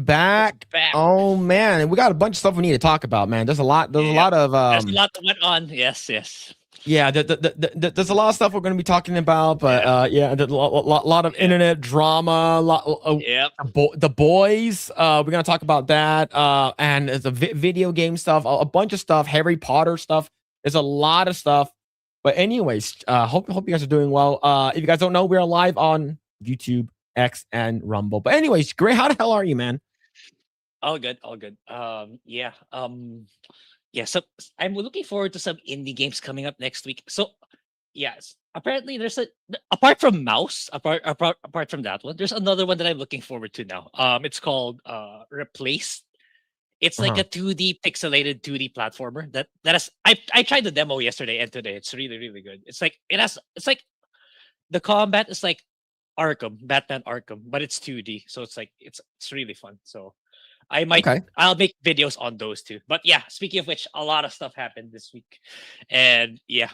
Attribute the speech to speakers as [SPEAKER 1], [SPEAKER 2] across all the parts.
[SPEAKER 1] back.
[SPEAKER 2] back.
[SPEAKER 1] Oh man, we got a bunch of stuff we need to talk about, man. There's a lot. There's a lot of
[SPEAKER 2] There's a lot that went on. Yes.
[SPEAKER 1] yeah. There's a lot of stuff we're going to be talking about, but yeah, there's a lot of internet drama.
[SPEAKER 2] Yep.
[SPEAKER 1] The boys. We're gonna talk about that. And there's a video game stuff, a bunch of stuff, Harry Potter stuff. There's a lot of stuff. But anyways, hope you guys are doing well. If you guys don't know, we're live on YouTube, X, and Rumble. But anyways, Grae, how the hell are you, man?
[SPEAKER 2] All good. Yeah. Yeah. So I'm looking forward to some indie games coming up next week. So yes, apparently there's apart from Mouse, apart from that one, there's another one that I'm looking forward to now. It's called Replaced. It's like a 2D pixelated 2D platformer that has I tried the demo yesterday and today. It's really good. It's like the combat is like Batman Arkham, but it's 2D. So it's really fun. So I'll make videos on those too. But yeah, speaking of which, a lot of stuff happened this week. And yeah.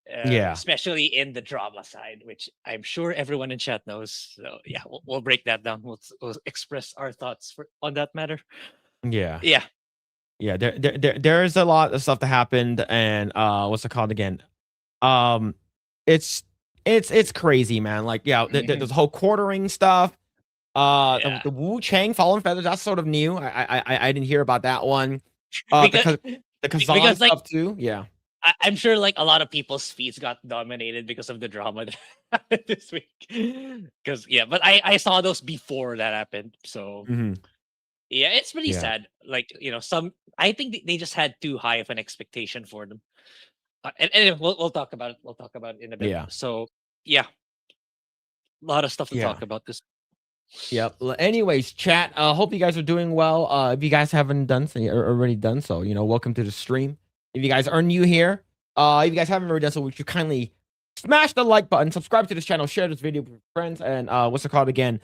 [SPEAKER 2] Especially in the drama side, which I'm sure everyone in chat knows. So yeah, we'll break that down. We'll express our thoughts on that matter.
[SPEAKER 1] Yeah.
[SPEAKER 2] Yeah.
[SPEAKER 1] There's a lot of stuff that happened, and what's it called again? It's crazy, man. Like, yeah, there's a whole quartering stuff. The Wu Chang Fallen Feathers, that's sort of new. I didn't hear about that one. Because the Kazan stuff too. Yeah.
[SPEAKER 2] I'm sure like a lot of people's feeds got dominated because of the drama that happened this week. Because but I saw those before that happened. So yeah, it's pretty sad. Like, I think they just had too high of an expectation for them. And we'll talk about it. We'll talk about it in a bit.
[SPEAKER 1] Yeah.
[SPEAKER 2] So yeah, a lot of stuff to talk about this.
[SPEAKER 1] Yep. Anyways, chat. Hope you guys are doing well. If you guys haven't done so, or already done so, welcome to the stream. If you guys are new here, if you guys haven't already done so, would you kindly smash the like button, subscribe to this channel, share this video with friends, and what's it called again?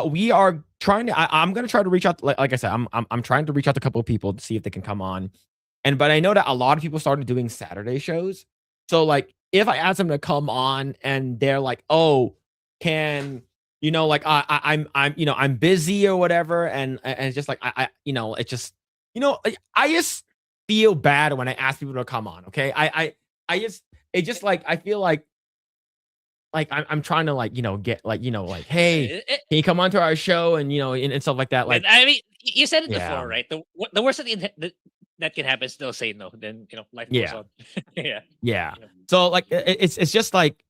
[SPEAKER 1] We are trying to. I'm gonna try to reach out. Like I said, I'm trying to reach out to a couple of people to see if they can come on. But I know that a lot of people started doing Saturday shows. So like, if I ask them to come on and they're like, oh, can like I'm busy or whatever, and it's just like it's just I just feel bad when I ask people to come on. Okay, I feel like I'm trying to get hey, can you come on to our show and and stuff like that. Like,
[SPEAKER 2] I mean, you said it before, right? The worst that can happen is they'll say no. Then life goes on.
[SPEAKER 1] Yeah. So like it's just like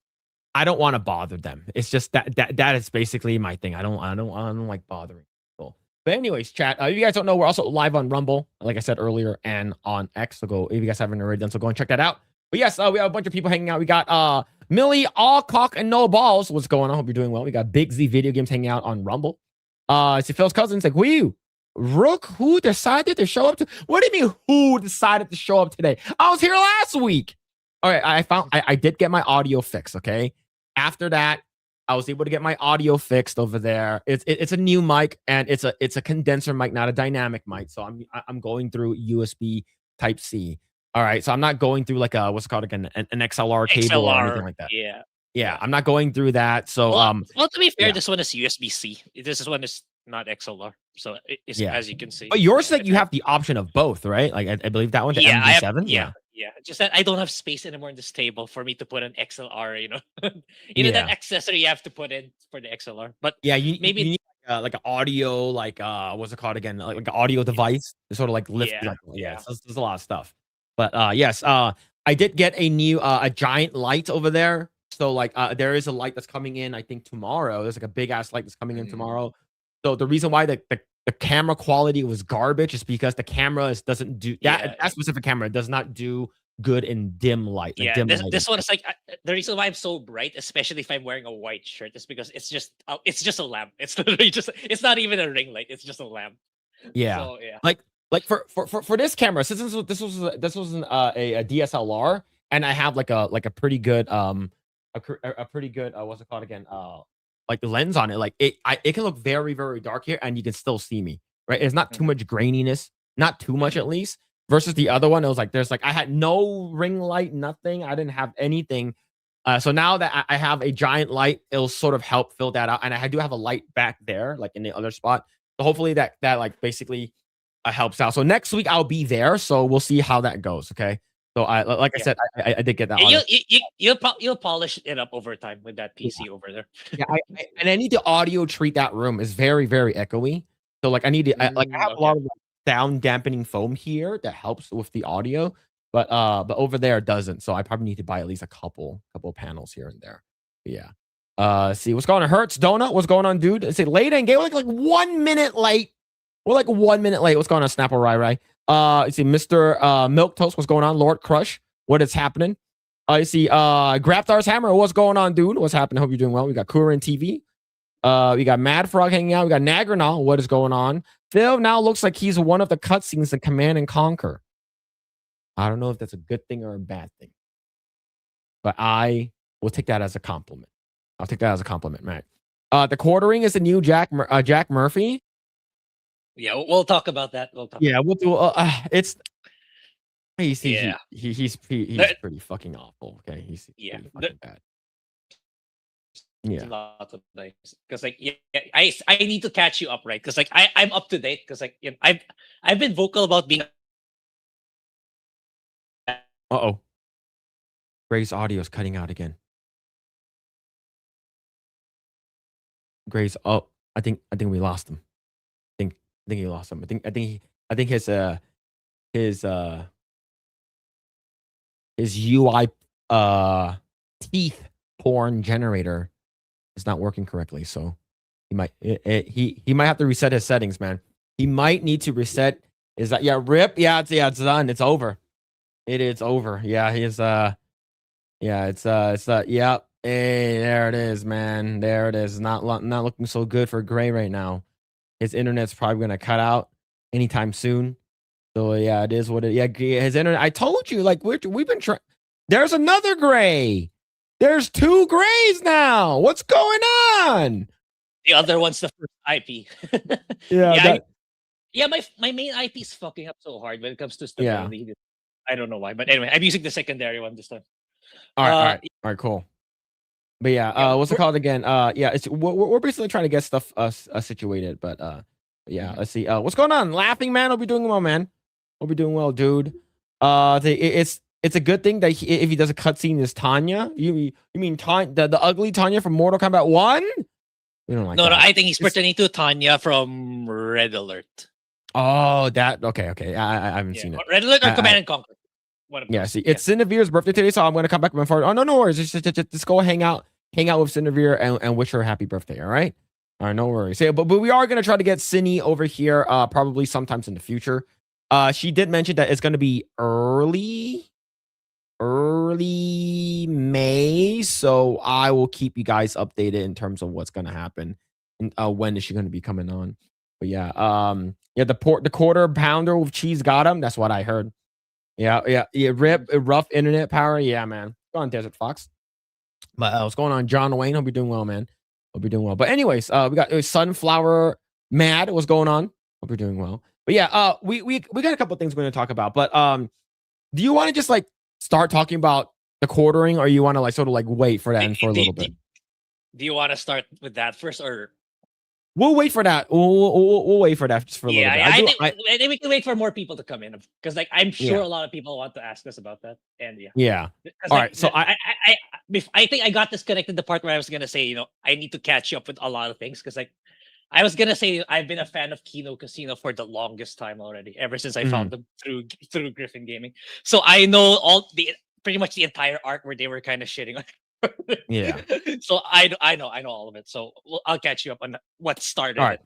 [SPEAKER 1] I don't want to bother them. It's just that is basically my thing. I don't like bothering people. But anyways, chat. If you guys don't know, we're also live on Rumble, like I said earlier, and on X. So go if you guys haven't already done so, go and check that out. But yes, we have a bunch of people hanging out. We got Millie, all cock and no balls. What's going on? Hope you're doing well. We got Big Z Video Games hanging out on Rumble. It's Phil's cousins. Like, who are you? Rook, who decided to show up to? What do you mean, who decided to show up today? I was here last week. All right, I did get my audio fixed. Okay, after that, I was able to get my audio fixed over there. It's a new mic, and it's a condenser mic, not a dynamic mic. So I'm going through USB Type C. All right, so I'm not going through like what's it called again, an XLR cable or anything like that. Yeah, I'm not going through that. So
[SPEAKER 2] well, to be fair, this one is USB-C. This one is not XLR. So it's as you can see.
[SPEAKER 1] But yours like you have the option of both, right? Like I believe that one. MG7.
[SPEAKER 2] Yeah. Just that I don't have space anymore in this table for me to put an XLR. That accessory you have to put in for the XLR. But
[SPEAKER 1] yeah, you need like an audio, like what's it called again? Like an audio device to sort of like lift. So there's a lot of stuff. But yes, I did get a new a giant light over there. So like there is a light that's coming in, I think tomorrow. There's like a big ass light that's coming in tomorrow. So the reason why the camera quality was garbage is because the camera doesn't do that specific camera does not do good in dim light.
[SPEAKER 2] This one is like the reason why I'm so bright, especially if I'm wearing a white shirt, is because it's just a lamp. It's literally it's not even a ring light. It's just a lamp.
[SPEAKER 1] Yeah. So, like for this camera, since this was a DSLR, and I have like a pretty good a pretty good what's it called again, like the lens on it, like it can look very, very dark here and you can still see me, right? It's not too much graininess, not too much at least, versus the other one. It was like I had no ring light, nothing. I didn't have anything. So now that I have a giant light, it'll sort of help fill that out. And I do have a light back there, like in the other spot. So hopefully that like basically helps out. So next week I'll be there. So we'll see how that goes. Okay. So I
[SPEAKER 2] Yeah.
[SPEAKER 1] said, I did get that.
[SPEAKER 2] Yeah,
[SPEAKER 1] audio.
[SPEAKER 2] you'll polish it up over time with that PC over there.
[SPEAKER 1] Yeah, and I need the audio treat that room. Is very, very echoey. So like I need to I have a lot of sound dampening foam here that helps with the audio, but over there it doesn't. So I probably need to buy at least a couple panels here and there. But yeah. See what's going on. Hertz Donut, what's going on, dude? Say late in game. We're like 1 minute late. We're like 1 minute late. What's going on, Snapple Rai? You see Mr. Milk Toast, what's going on? Lord Crush, what is happening? You see Graptar's Hammer, what's going on, dude? What's happening? Hope you're doing well. We got Kurin TV. We got Mad Frog hanging out. We got Nagranal. What is going on? Phil now looks like he's one of the cutscenes in Command and Conquer. I don't know if that's a good thing or a bad thing, but I will take that as a compliment. I'll take that as a compliment, Matt. The quartering is the new Jack Murphy.
[SPEAKER 2] Yeah, we'll talk about that. We'll talk.
[SPEAKER 1] Yeah, we'll do. He's
[SPEAKER 2] Yeah.
[SPEAKER 1] he's pretty fucking awful. Okay, he's
[SPEAKER 2] Yeah.
[SPEAKER 1] pretty fucking bad. Yeah.
[SPEAKER 2] Lots of nice because like I need to catch you up, right? Because like I'm up to date because like I've been vocal about being.
[SPEAKER 1] Uh-oh. Grae's audio is cutting out again. Grae's I think we lost him. I think he lost him. I think his UI teeth porn generator is not working correctly, so he might have to reset his settings, man. He might need to reset. Is that rip? It's done. It's over. It is over. Yeah, it's yep. Hey, there it is, man. There it is. Not looking so good for Grae right now. His internet's probably gonna cut out anytime soon. So yeah, it is what it. Yeah, his internet. I told you, like we've been trying. There's another Grae. There's 2 Graes now. What's going on?
[SPEAKER 2] The other one's the first IP.
[SPEAKER 1] Yeah.
[SPEAKER 2] My main IP is fucking up so hard when it comes to stability. I don't know why, but anyway, I'm using the secondary one this time.
[SPEAKER 1] All right, cool. But yeah, what's it called again? It's we're basically trying to get stuff situated, but yeah, let's see. What's going on? Laughing Man, hope you're doing well, man. Hope you're doing well, dude. It's a good thing that if he does a cutscene as Tanya. You mean the ugly Tanya from Mortal Kombat 1? We don't like that.
[SPEAKER 2] No, I think he's pertaining to Tanya from Red Alert.
[SPEAKER 1] Oh, that okay. I haven't seen it.
[SPEAKER 2] Red Alert or Command and Conquer.
[SPEAKER 1] See, it's Cinevere's birthday today, so I'm gonna come back before. Oh no worries. Just go hang out with Cinevere and wish her a happy birthday. All right, no worries. Yeah, but we are gonna try to get Cine over here, probably sometimes in the future. She did mention that it's gonna be early May, so I will keep you guys updated in terms of what's gonna happen and when is she gonna be coming on. But yeah, the quarter pounder with cheese got him. That's what I heard. Yeah. Rip rough internet power. Yeah, man. Go on, Desert Fox. But what's going on, John Wayne? Hope you're doing well, man. Hope you're doing well. But anyways, we got Sunflower Mad. What's going on? Hope you're doing well. But yeah, we got a couple things we're gonna talk about. But do you want to just like start talking about the quartering, or you want to like sort of like wait for that for a little bit?
[SPEAKER 2] Do you want to start with that first, or
[SPEAKER 1] we'll wait for that? We'll wait for that just for a little bit.
[SPEAKER 2] I think we can wait for more people to come in because, like, I'm sure a lot of people want to ask us about that. And
[SPEAKER 1] yeah. All right. So
[SPEAKER 2] I think I got disconnected the part where I was gonna say, I need to catch up with a lot of things because, like, I was gonna say I've been a fan of Kino Casino for the longest time already, ever since I found them through Griffin Gaming. So I know pretty much the entire arc where they were kind of shitting on.
[SPEAKER 1] Yeah.
[SPEAKER 2] So I know all of it. So I'll catch you up on what started.
[SPEAKER 1] All right.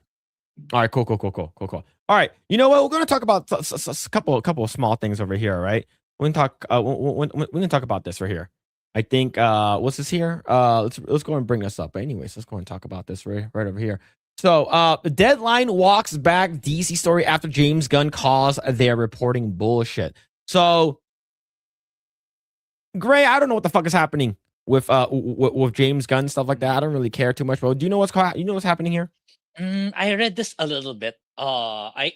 [SPEAKER 1] Cool. All right. You know what? We're gonna talk about a couple of small things over here. Right. We're gonna talk. We're gonna talk about this right here. I think. What's this here? Let's go and bring this up. But anyways, let's go and talk about this right over here. So, the Deadline walks back DC story after James Gunn calls their reporting bullshit. So, Grae, I don't know what the fuck is happening with James Gunn, stuff like that. I don't really care too much, bro. Do you know what's happening here?
[SPEAKER 2] I read this a little bit. I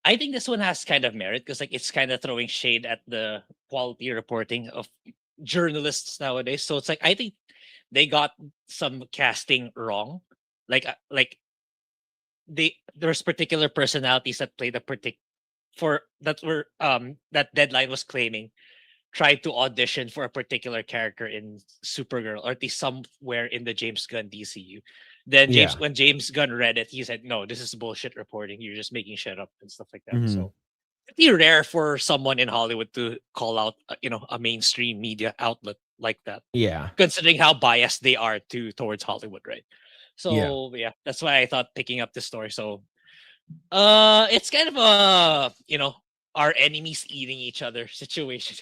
[SPEAKER 2] think this one has kind of merit because, like, it's kind of throwing shade at the quality reporting of journalists nowadays. So it's like I think they got some casting wrong. Like there's particular personalities that played a that Deadline was claiming tried to audition for a particular character in Supergirl, or at least somewhere in the James Gunn DCU. Then
[SPEAKER 1] Yeah.
[SPEAKER 2] when James Gunn read it, he said, "No, this is bullshit reporting. You're just making shit up and stuff like that."
[SPEAKER 1] Mhm.
[SPEAKER 2] So pretty rare for someone in Hollywood to call out, a mainstream media outlet like that,
[SPEAKER 1] Yeah.
[SPEAKER 2] considering how biased they are towards Hollywood, right?
[SPEAKER 1] Yeah.
[SPEAKER 2] So yeah, that's why I thought picking up this story. So it's kind of our enemies eating each other situation.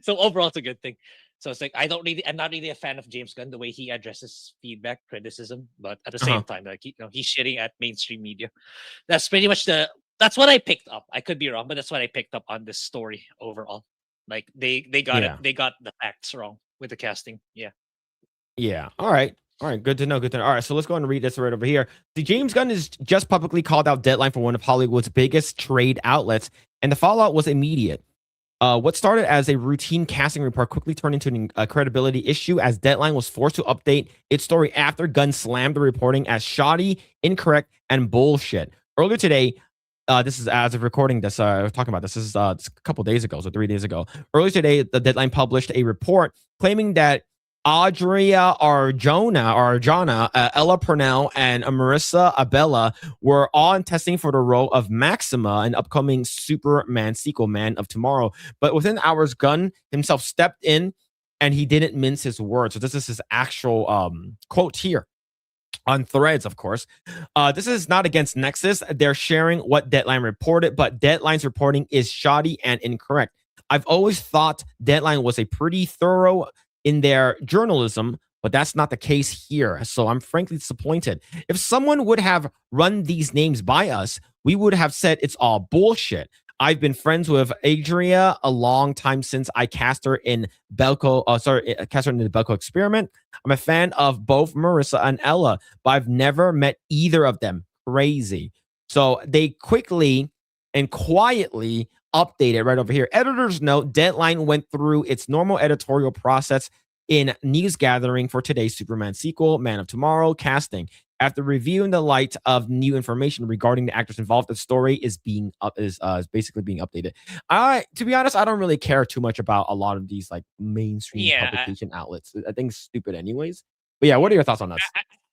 [SPEAKER 2] So overall, it's a good thing. So it's like I'm not really a fan of James Gunn the way he addresses feedback, criticism, but at the
[SPEAKER 1] Uh-huh.
[SPEAKER 2] same time, like he's shitting at mainstream media. That's pretty much that's what I picked up. I could be wrong, but that's what I picked up on this story overall. Like they got it,
[SPEAKER 1] Yeah.
[SPEAKER 2] they got the facts wrong with the casting. Yeah.
[SPEAKER 1] Yeah. All right. All right. Good to know. Good to know. All right. So let's go ahead and read this right over here. The James Gunn has just publicly called out Deadline for one of Hollywood's biggest trade outlets, and the fallout was immediate. What started as a routine casting report quickly turned into a credibility issue as Deadline was forced to update its story after Gunn slammed the reporting as shoddy, incorrect, and bullshit. Earlier today, this is as of recording this, I was talking about this. This is a couple days ago, so 3 days ago. Earlier today, the Deadline published a report claiming that Arjona, Ella Purnell, and Marissa Abella were on testing for the role of Maxima, an upcoming Superman sequel, Man of Tomorrow. But within hours, Gunn himself stepped in and he didn't mince his words. So this is his actual quote here on Threads, of course. This is not against Nexus. They're sharing what Deadline reported, but Deadline's reporting is shoddy and incorrect. I've always thought Deadline was a pretty thorough in their journalism, but that's not the case here. So I'm frankly disappointed. If someone would have run these names by us, we would have said it's all bullshit. I've been friends with Adria a long time since I cast her in cast her in the Belko Experiment. I'm a fan of both Marissa and Ella, but I've never met either of them. Crazy. So they quickly and quietly updated right over here. Editor's note: Deadline went through its normal editorial process in news gathering for today's Superman sequel, Man of Tomorrow casting. After reviewing the light of new information regarding the actors involved, the story is basically being updated. To be honest, I don't really care too much about a lot of these like mainstream
[SPEAKER 2] Yeah.
[SPEAKER 1] publication outlets. I think it's stupid anyways. But yeah, what are your thoughts on that?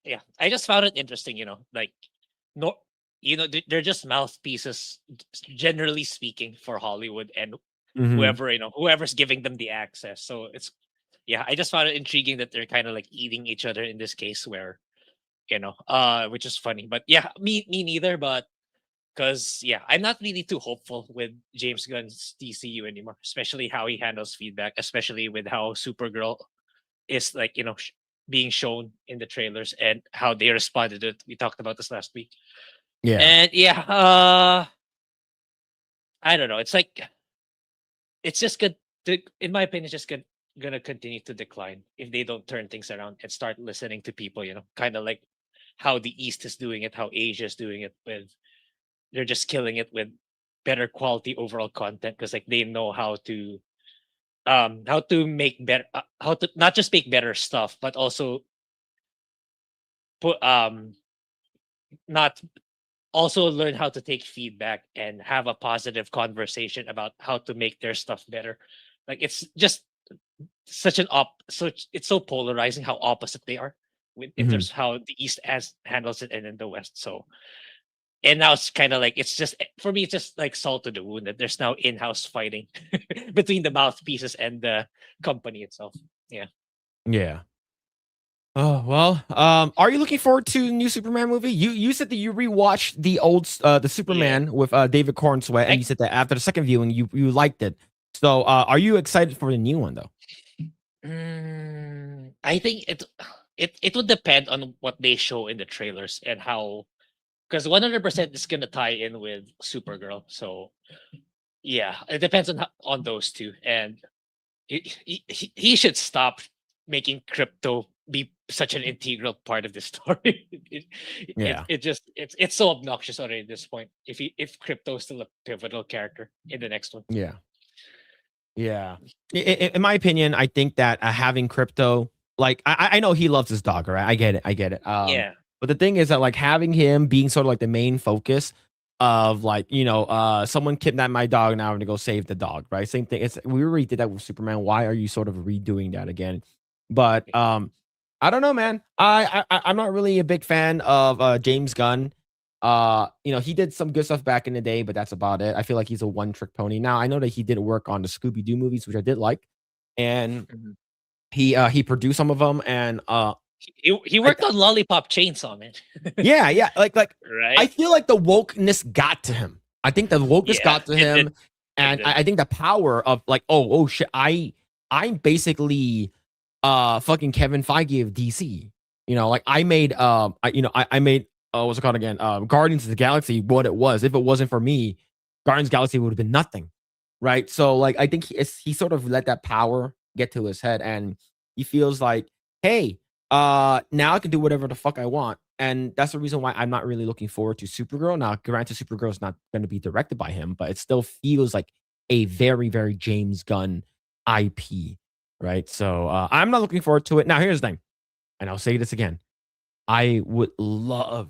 [SPEAKER 2] Yeah, I just found it interesting. Like no, they're just mouthpieces, generally speaking, for Hollywood and
[SPEAKER 1] Mhm.
[SPEAKER 2] whoever's giving them the access. So yeah, I just found it intriguing that they're kind of like eating each other in this case, where which is funny. But yeah, me neither. But because yeah, I'm not really too hopeful with James Gunn's DCU anymore, especially how he handles feedback, especially with how Supergirl is like being shown in the trailers and how they responded to it. We talked about this last week.
[SPEAKER 1] Yeah.
[SPEAKER 2] And yeah, I don't know. It's like it's just good in my opinion, it's just gonna continue to decline if they don't turn things around and start listening to people, kind of like how the East is doing it, how Asia is doing it with they're just killing it with better quality overall content because like they know how to make better how to not just make better stuff but also put not also learn how to take feedback and have a positive conversation about how to make their stuff better. Like it's just such an so it's so polarizing how opposite they are in
[SPEAKER 1] Mhm.
[SPEAKER 2] terms of how the East handles it and in the West. So and now it's kind of like it's just for me it's just like salt to the wound that there's now in-house fighting between the mouthpieces and the company itself. Yeah.
[SPEAKER 1] Yeah. Oh well, are you looking forward to the new Superman movie? You said that you rewatched the
[SPEAKER 2] Yeah.
[SPEAKER 1] Superman with David Cornsweet, and
[SPEAKER 2] I
[SPEAKER 1] you said that after the second viewing you liked it. So are you excited for the new one though?
[SPEAKER 2] I think it would depend on what they show in the trailers and how because 100% is gonna tie in with Supergirl. So yeah, it depends on those two, and he should stop making crypto be such an integral part of the story.
[SPEAKER 1] Yeah,
[SPEAKER 2] It's so obnoxious already at this point. If crypto is still a pivotal character in the next one.
[SPEAKER 1] yeah, yeah. In my opinion, I think that having crypto, like I know he loves his dog, right? I get it, I get it.
[SPEAKER 2] Yeah.
[SPEAKER 1] But the thing is that like having him being sort of like the main focus of like, someone kidnapped my dog, now I'm gonna go save the dog, right? Same thing. It's we already did that with Superman. Why are you sort of redoing that again? But I don't know, man. I'm not really a big fan of James Gunn. He did some good stuff back in the day, but that's about it. I feel like he's a one-trick pony. Now I know that he did work on the Scooby-Doo movies, which I did like, and
[SPEAKER 2] Mhm.
[SPEAKER 1] he produced some of them, and
[SPEAKER 2] He worked on Lollipop Chainsaw, man.
[SPEAKER 1] yeah, like I
[SPEAKER 2] Right?
[SPEAKER 1] feel like the wokeness got to him. I think the wokeness
[SPEAKER 2] Yeah,
[SPEAKER 1] got to
[SPEAKER 2] it did.
[SPEAKER 1] him,
[SPEAKER 2] It
[SPEAKER 1] and
[SPEAKER 2] did.
[SPEAKER 1] I think the power of like, oh shit, I'm basically fucking Kevin Feige of DC. Like I made I made what's it called again? Guardians of the Galaxy what it was. If it wasn't for me, Guardians of the Galaxy would have been nothing. Right. So like I think he sort of let that power get to his head, and he feels like, hey, now I can do whatever the fuck I want. And that's the reason why I'm not really looking forward to Supergirl. Now, granted, Supergirl is not going to be directed by him, but it still feels like a very, very James Gunn IP, right? So I'm not looking forward to it. Now, here's the thing, and I'll say this again. I would love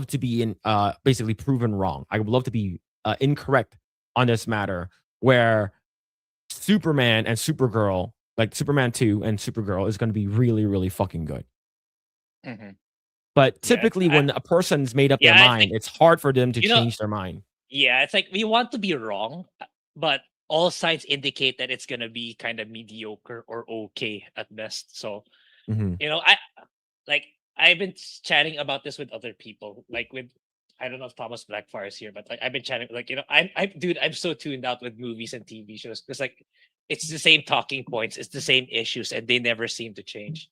[SPEAKER 1] to be basically proven wrong. I would love to be incorrect on this matter, where Superman and Supergirl, like Superman 2 and Supergirl, is going to be really, really fucking good.
[SPEAKER 2] Mhm.
[SPEAKER 1] But
[SPEAKER 2] Yeah,
[SPEAKER 1] typically, when a person's made up their
[SPEAKER 2] I
[SPEAKER 1] mind,
[SPEAKER 2] think
[SPEAKER 1] it's hard for them to
[SPEAKER 2] you know.
[SPEAKER 1] change their mind.
[SPEAKER 2] Yeah, it's like we want to be wrong, but all signs indicate that it's gonna be kind of mediocre or okay at best. So
[SPEAKER 1] Mhm.
[SPEAKER 2] I like I've been chatting about this with other people, like with I don't know if Thomas Blackfire is here, but like I've been chatting like I'm so tuned out with movies and TV shows because like it's the same talking points, it's the same issues, and they never seem to change.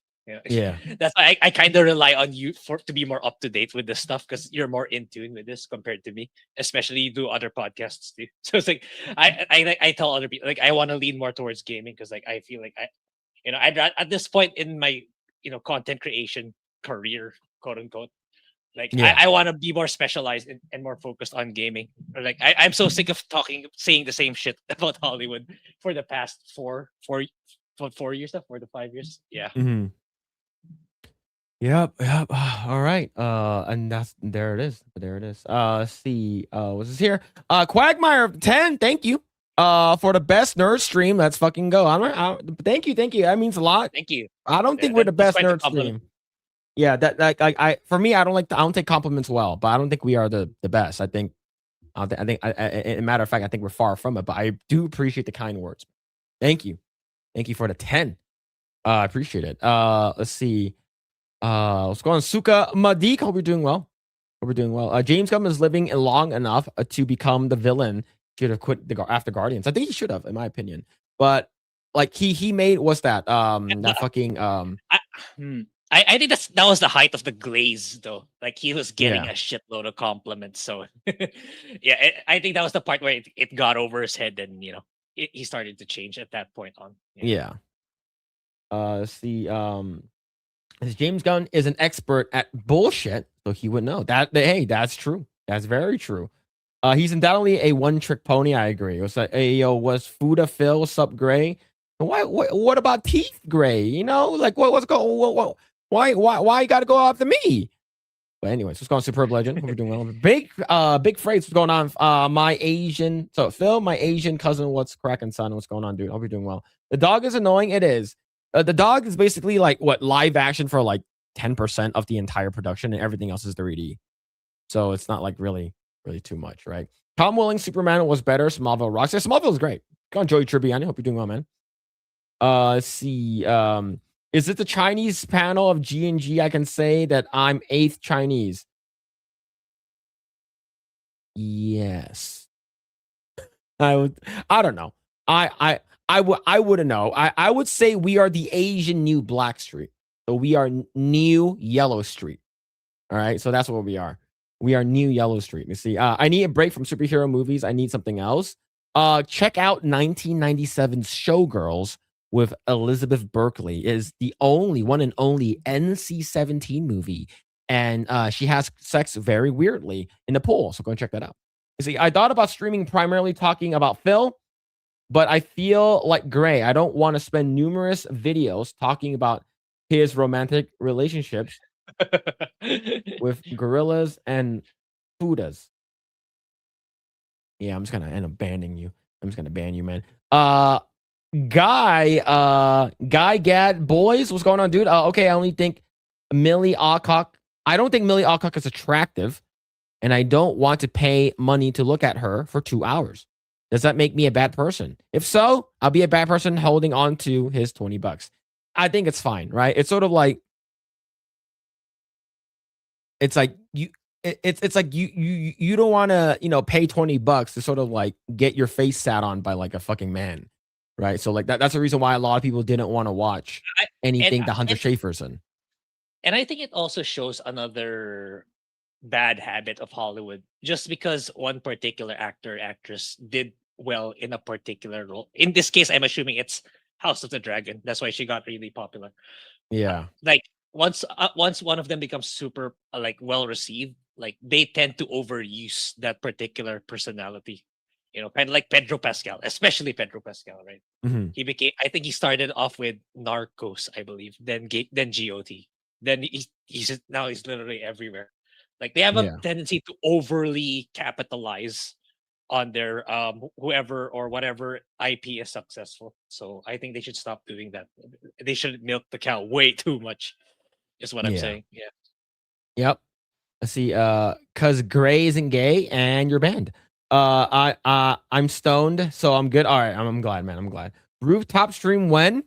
[SPEAKER 1] Yeah.
[SPEAKER 2] That's why I kind of rely on you for to be more up to date with this stuff because you're more in tune with this compared to me, especially you do other podcasts too. So it's like I tell other people like I want to lean more towards gaming because like I feel like at this point in my content creation career, quote unquote. Like
[SPEAKER 1] Yeah.
[SPEAKER 2] I want to be more specialized and more focused on gaming. Or like I'm so sick of saying the same shit about Hollywood for the past 4 years now, 4 to 5 years. Yeah.
[SPEAKER 1] Mhm. Yep. All right. And that's there it is. There it is. Let's see. What's this here? Quagmire 10. Thank you. For the best nerd stream. Let's fucking go. Thank you. That means a lot.
[SPEAKER 2] Thank you.
[SPEAKER 1] I don't
[SPEAKER 2] Yeah,
[SPEAKER 1] think we're the
[SPEAKER 2] that's
[SPEAKER 1] best
[SPEAKER 2] quite the
[SPEAKER 1] nerd
[SPEAKER 2] compliment.
[SPEAKER 1] stream. Yeah, I for me, I don't take compliments well, but I don't think we are the best. In matter of fact, I think we're far from it. But I do appreciate the kind words. Thank you. Thank you for the 10. I appreciate it. Let's see. What's going on? Suka Madik. Hope you're doing well. Hope we're doing well. James Gunn is living long enough to become the villain. Should have quit after Guardians. I think he should have, in my opinion. But like he made what's that? That fucking
[SPEAKER 2] I, hmm. I think that was the height of the glaze though. Like he was getting
[SPEAKER 1] yeah.
[SPEAKER 2] a shitload of compliments. So yeah, I think that was the part where it got over his head and he started to change at that point on. Yeah.
[SPEAKER 1] Yeah. Let's see. James Gunn is an expert at bullshit, so he would know that. Hey, that's true. That's very true. He's undoubtedly a one-trick pony. I agree. It was like, hey, yo, was Fuda Phil sup Grae? What about Teeth Grae? Like what's going? Why you got to go after me? But anyways, what's going on, Superb Legend? Hope we're doing well. Big phrase. What's going on? My Asian. So Phil, my Asian cousin. What's cracking, son? What's going on, dude? Hope you're doing well. The dog is annoying. It is. The dog is basically like what live action for like 10% of the entire production, and everything else is 3D. So it's not like really too much, right? Tom Welling Superman was better. Smallville rocks. Yeah, Smallville is great. Go on, Joey Tribbiani. Hope you're doing well, man. Let's see. Is it the Chinese panel of G&G? I can say that I'm 8th Chinese. Yes. I don't know. I wouldn't know. I would say we are the Asian New Black Street. So we are New Yellow Street. All right. So that's what we are. We are New Yellow Street. You see, I need a break from superhero movies. I need something else. Check out 1997's Showgirls with Elizabeth Berkley. Is the only one and only NC-17 movie, and she has sex very weirdly in the pool. So go and check that out. You see, I thought about streaming primarily talking about Phil, but I feel like Grae. I don't want to spend numerous videos talking about his romantic relationships with gorillas and Buddhas. Yeah, I'm just gonna end up banning you. I'm just gonna ban you, man. Guy Gad boys, what's going on, dude? Okay, I only think Millie Alcock. I don't think Millie Alcock is attractive, and I don't want to pay money to look at her for 2 hours. Does that make me a bad person? If so, I'll be a bad person holding on to his $20. I think it's fine, right? It's sort of like it's like it's like you don't want to pay $20 to sort of like get your face sat on by like a fucking man, right? So like that's the reason why a lot of people didn't want to watch
[SPEAKER 2] I, and
[SPEAKER 1] anything that Hunter Schafer's in.
[SPEAKER 2] and I think it also shows another bad habit of Hollywood. Just because one particular actor or actress did well in a particular role. In this case, I'm assuming it's House of the Dragon. That's why she got really popular.
[SPEAKER 1] Yeah,
[SPEAKER 2] Like once one of them becomes super like well received, like they tend to overuse that particular personality. Kind of like Pedro Pascal, especially Pedro Pascal, right?
[SPEAKER 1] mhm.
[SPEAKER 2] I think he started off with Narcos, I believe, then GOT. Then now he's literally everywhere. Like they have a
[SPEAKER 1] Yeah,
[SPEAKER 2] tendency to overly capitalize on their whoever or whatever IP is successful. So I think they should stop doing that. They should milk the cow way too much, is what I'm
[SPEAKER 1] yeah,
[SPEAKER 2] saying. Yeah.
[SPEAKER 1] yep. Let's see. Cause Grae isn't gay and you're banned. I'm stoned, so I'm good. All right, I'm glad, man. I'm glad. Rooftop stream when?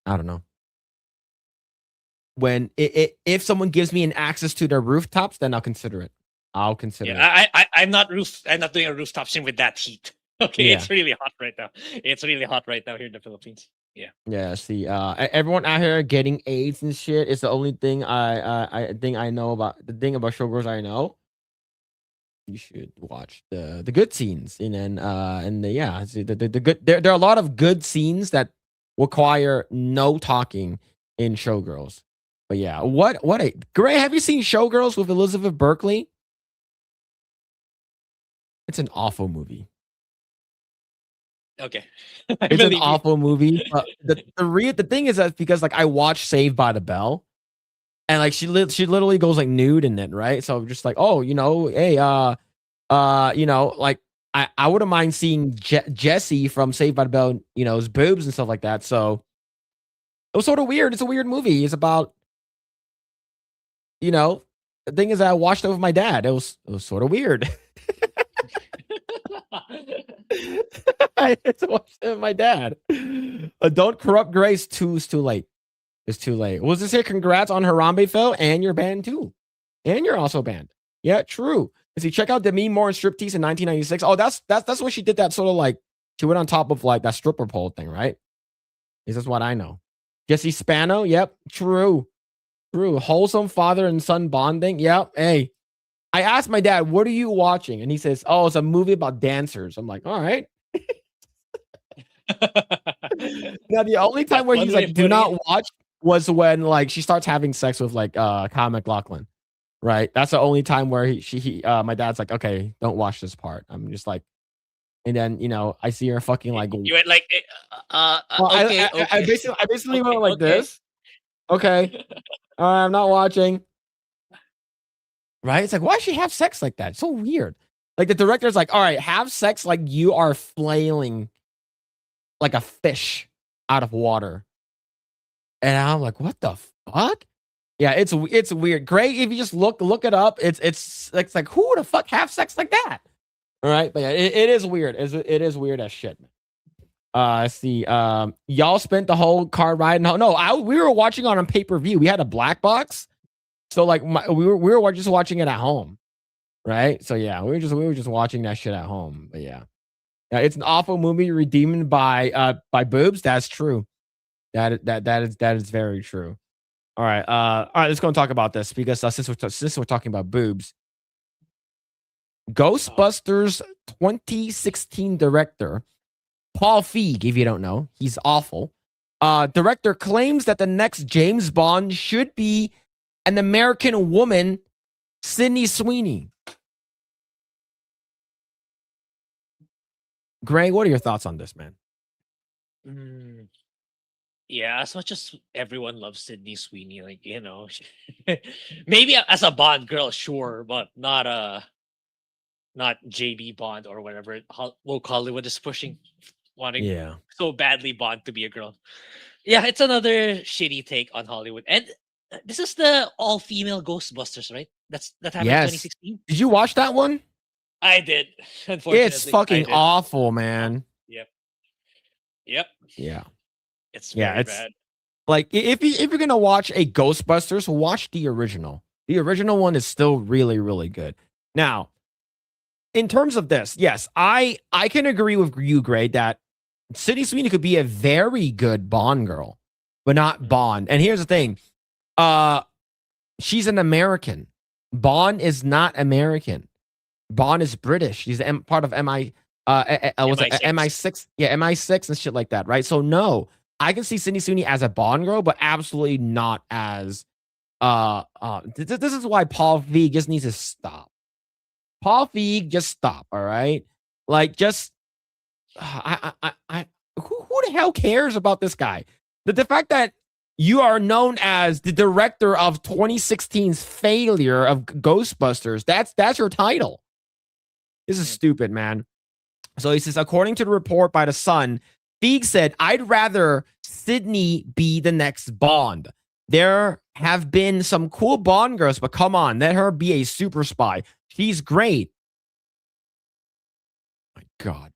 [SPEAKER 1] I don't know. When if someone gives me an access to their rooftops, then I'll consider it. I'll consider
[SPEAKER 2] Yeah.
[SPEAKER 1] it.
[SPEAKER 2] I'm not doing a rooftop stream with that heat. Okay,
[SPEAKER 1] Yeah.
[SPEAKER 2] it's really hot right now. It's really hot right now here in the Philippines. Yeah.
[SPEAKER 1] Yeah, see, everyone out here getting AIDS and shit is the only thing I think I know about. The thing about showgirls I know. You should watch the good scenes, and then yeah, see, the good. There are a lot of good scenes that require no talking in showgirls. But yeah, what a Gray. Have you seen Showgirls with Elizabeth Berkley? It's an awful movie.
[SPEAKER 2] Okay. I
[SPEAKER 1] It's an
[SPEAKER 2] believe you.
[SPEAKER 1] awful movie. But the thing is that because like I watched Saved by the Bell, and like she literally goes like nude in it, right? So I'm just like, oh, hey, like I wouldn't mind seeing Jesse from Saved by the Bell, his boobs and stuff like that. So it was sort of weird. It's a weird movie. It's about, the thing is, I watched it with my dad. It was sort of weird. I had to watch it with my dad. Don't corrupt Grace too. It's too late. It's too late. Was this here? Congrats on Harambe, Phil, and you're banned too, and you're also banned. Yeah, true. See, check out Demi Moore and striptease in 1996. Oh, that's when she did that sort of like she went on top of like that stripper pole thing, right? This is what I know. Jesse Spano, yep, true. True. Wholesome father and son bonding. Yep. Hey, I asked my dad, what are you watching? And he says, oh, it's a movie about dancers. I'm like, all right. Now, the only time
[SPEAKER 2] That's
[SPEAKER 1] where
[SPEAKER 2] one
[SPEAKER 1] he's
[SPEAKER 2] way
[SPEAKER 1] like,
[SPEAKER 2] of
[SPEAKER 1] do
[SPEAKER 2] putting
[SPEAKER 1] not
[SPEAKER 2] it.
[SPEAKER 1] watch was when like she starts having sex with like Kyle MacLachlan. Right. That's the only time where my dad's like, okay, don't watch this part. I'm just like, and then, I see her fucking like, well,
[SPEAKER 2] You went like, okay, okay,
[SPEAKER 1] I basically
[SPEAKER 2] okay,
[SPEAKER 1] went like
[SPEAKER 2] okay.
[SPEAKER 1] this. Okay. I'm not watching. Right? It's like, why she have sex like that? It's so weird. Like the director's like, all right, have sex like you are flailing like a fish out of water. And I'm like, what the fuck? Yeah, it's weird. Great if you just look it up. It's like who the fuck have sex like that? All right, but yeah, it is weird. It is weird as shit. See, y'all spent the whole car ride. No, we were watching on pay-per-view. We had a black box, so like we were just watching it at home. Right? So yeah, we were just watching that shit at home. But yeah. Yeah, it's an awful movie redeemed by boobs. That's true. That is very true. All right. Let's go and talk about this because since we're talking about boobs, Ghostbusters 2016 director Paul Feig, if you don't know, he's awful. Director claims that the next James Bond should be an American woman, Sydney Sweeney. Gray, what are your thoughts on this, man?
[SPEAKER 2] Yeah, as much as everyone loves Sydney Sweeney, like maybe as a Bond girl, sure, but not JB Bond or whatever woke Hollywood is pushing, wanting
[SPEAKER 1] Yeah.
[SPEAKER 2] so badly Bond to be a girl. Yeah, it's another shitty take on Hollywood, and this is the all female Ghostbusters, right? That happened in
[SPEAKER 1] Yes.
[SPEAKER 2] 2016.
[SPEAKER 1] Did you watch that one?
[SPEAKER 2] I did,
[SPEAKER 1] It's
[SPEAKER 2] unfortunately, I
[SPEAKER 1] fucking
[SPEAKER 2] did.
[SPEAKER 1] awful,
[SPEAKER 2] Uh,
[SPEAKER 1] man.
[SPEAKER 2] yep, yep,
[SPEAKER 1] Yeah.
[SPEAKER 2] it's
[SPEAKER 1] Yeah,
[SPEAKER 2] very
[SPEAKER 1] it's
[SPEAKER 2] bad.
[SPEAKER 1] like if you're gonna watch a Ghostbusters, watch the original. The original one is still really, really good. Now, in terms of this, yes, I can agree with you, Gray, that Sydney Sweeney could be a very good Bond girl, but not
[SPEAKER 2] Mm.
[SPEAKER 1] Bond. And here's the thing. Uh she's an American. Bond is not American. Bond is British. He's part of MI was it
[SPEAKER 2] MI6.
[SPEAKER 1] MI6? Yeah, MI6 and shit like that, right? So no, I can see Sydney Sweeney as a Bond girl, but absolutely not as this is why Paul Feig just needs to stop. Paul Feig, just stop, all right? Like, just who the hell cares about this guy? The fact that you are known as the director of 2016's failure of Ghostbusters, that's your title. This is
[SPEAKER 2] Mm.
[SPEAKER 1] stupid, man. So he says, according to the report by The Sun, Feig said, I'd rather Sydney be the next Bond. There have been some cool Bond girls, but come on, let her be a super spy. She's great. My God.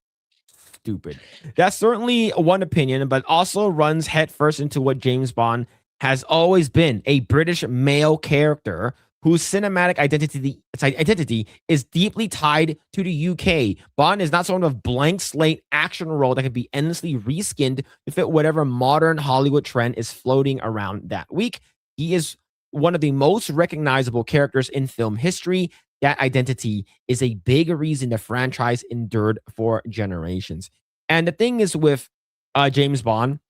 [SPEAKER 1] Stupid. That's certainly one opinion, but also runs headfirst into what James Bond has always been, a British male character whose cinematic identity is deeply tied to the UK. Bond is not sort of blank slate action role that can be endlessly reskinned to fit whatever modern Hollywood trend is floating around that week. He is one of the most recognizable characters in film history. That identity is a big reason the franchise endured for generations. And the thing is with James Bond,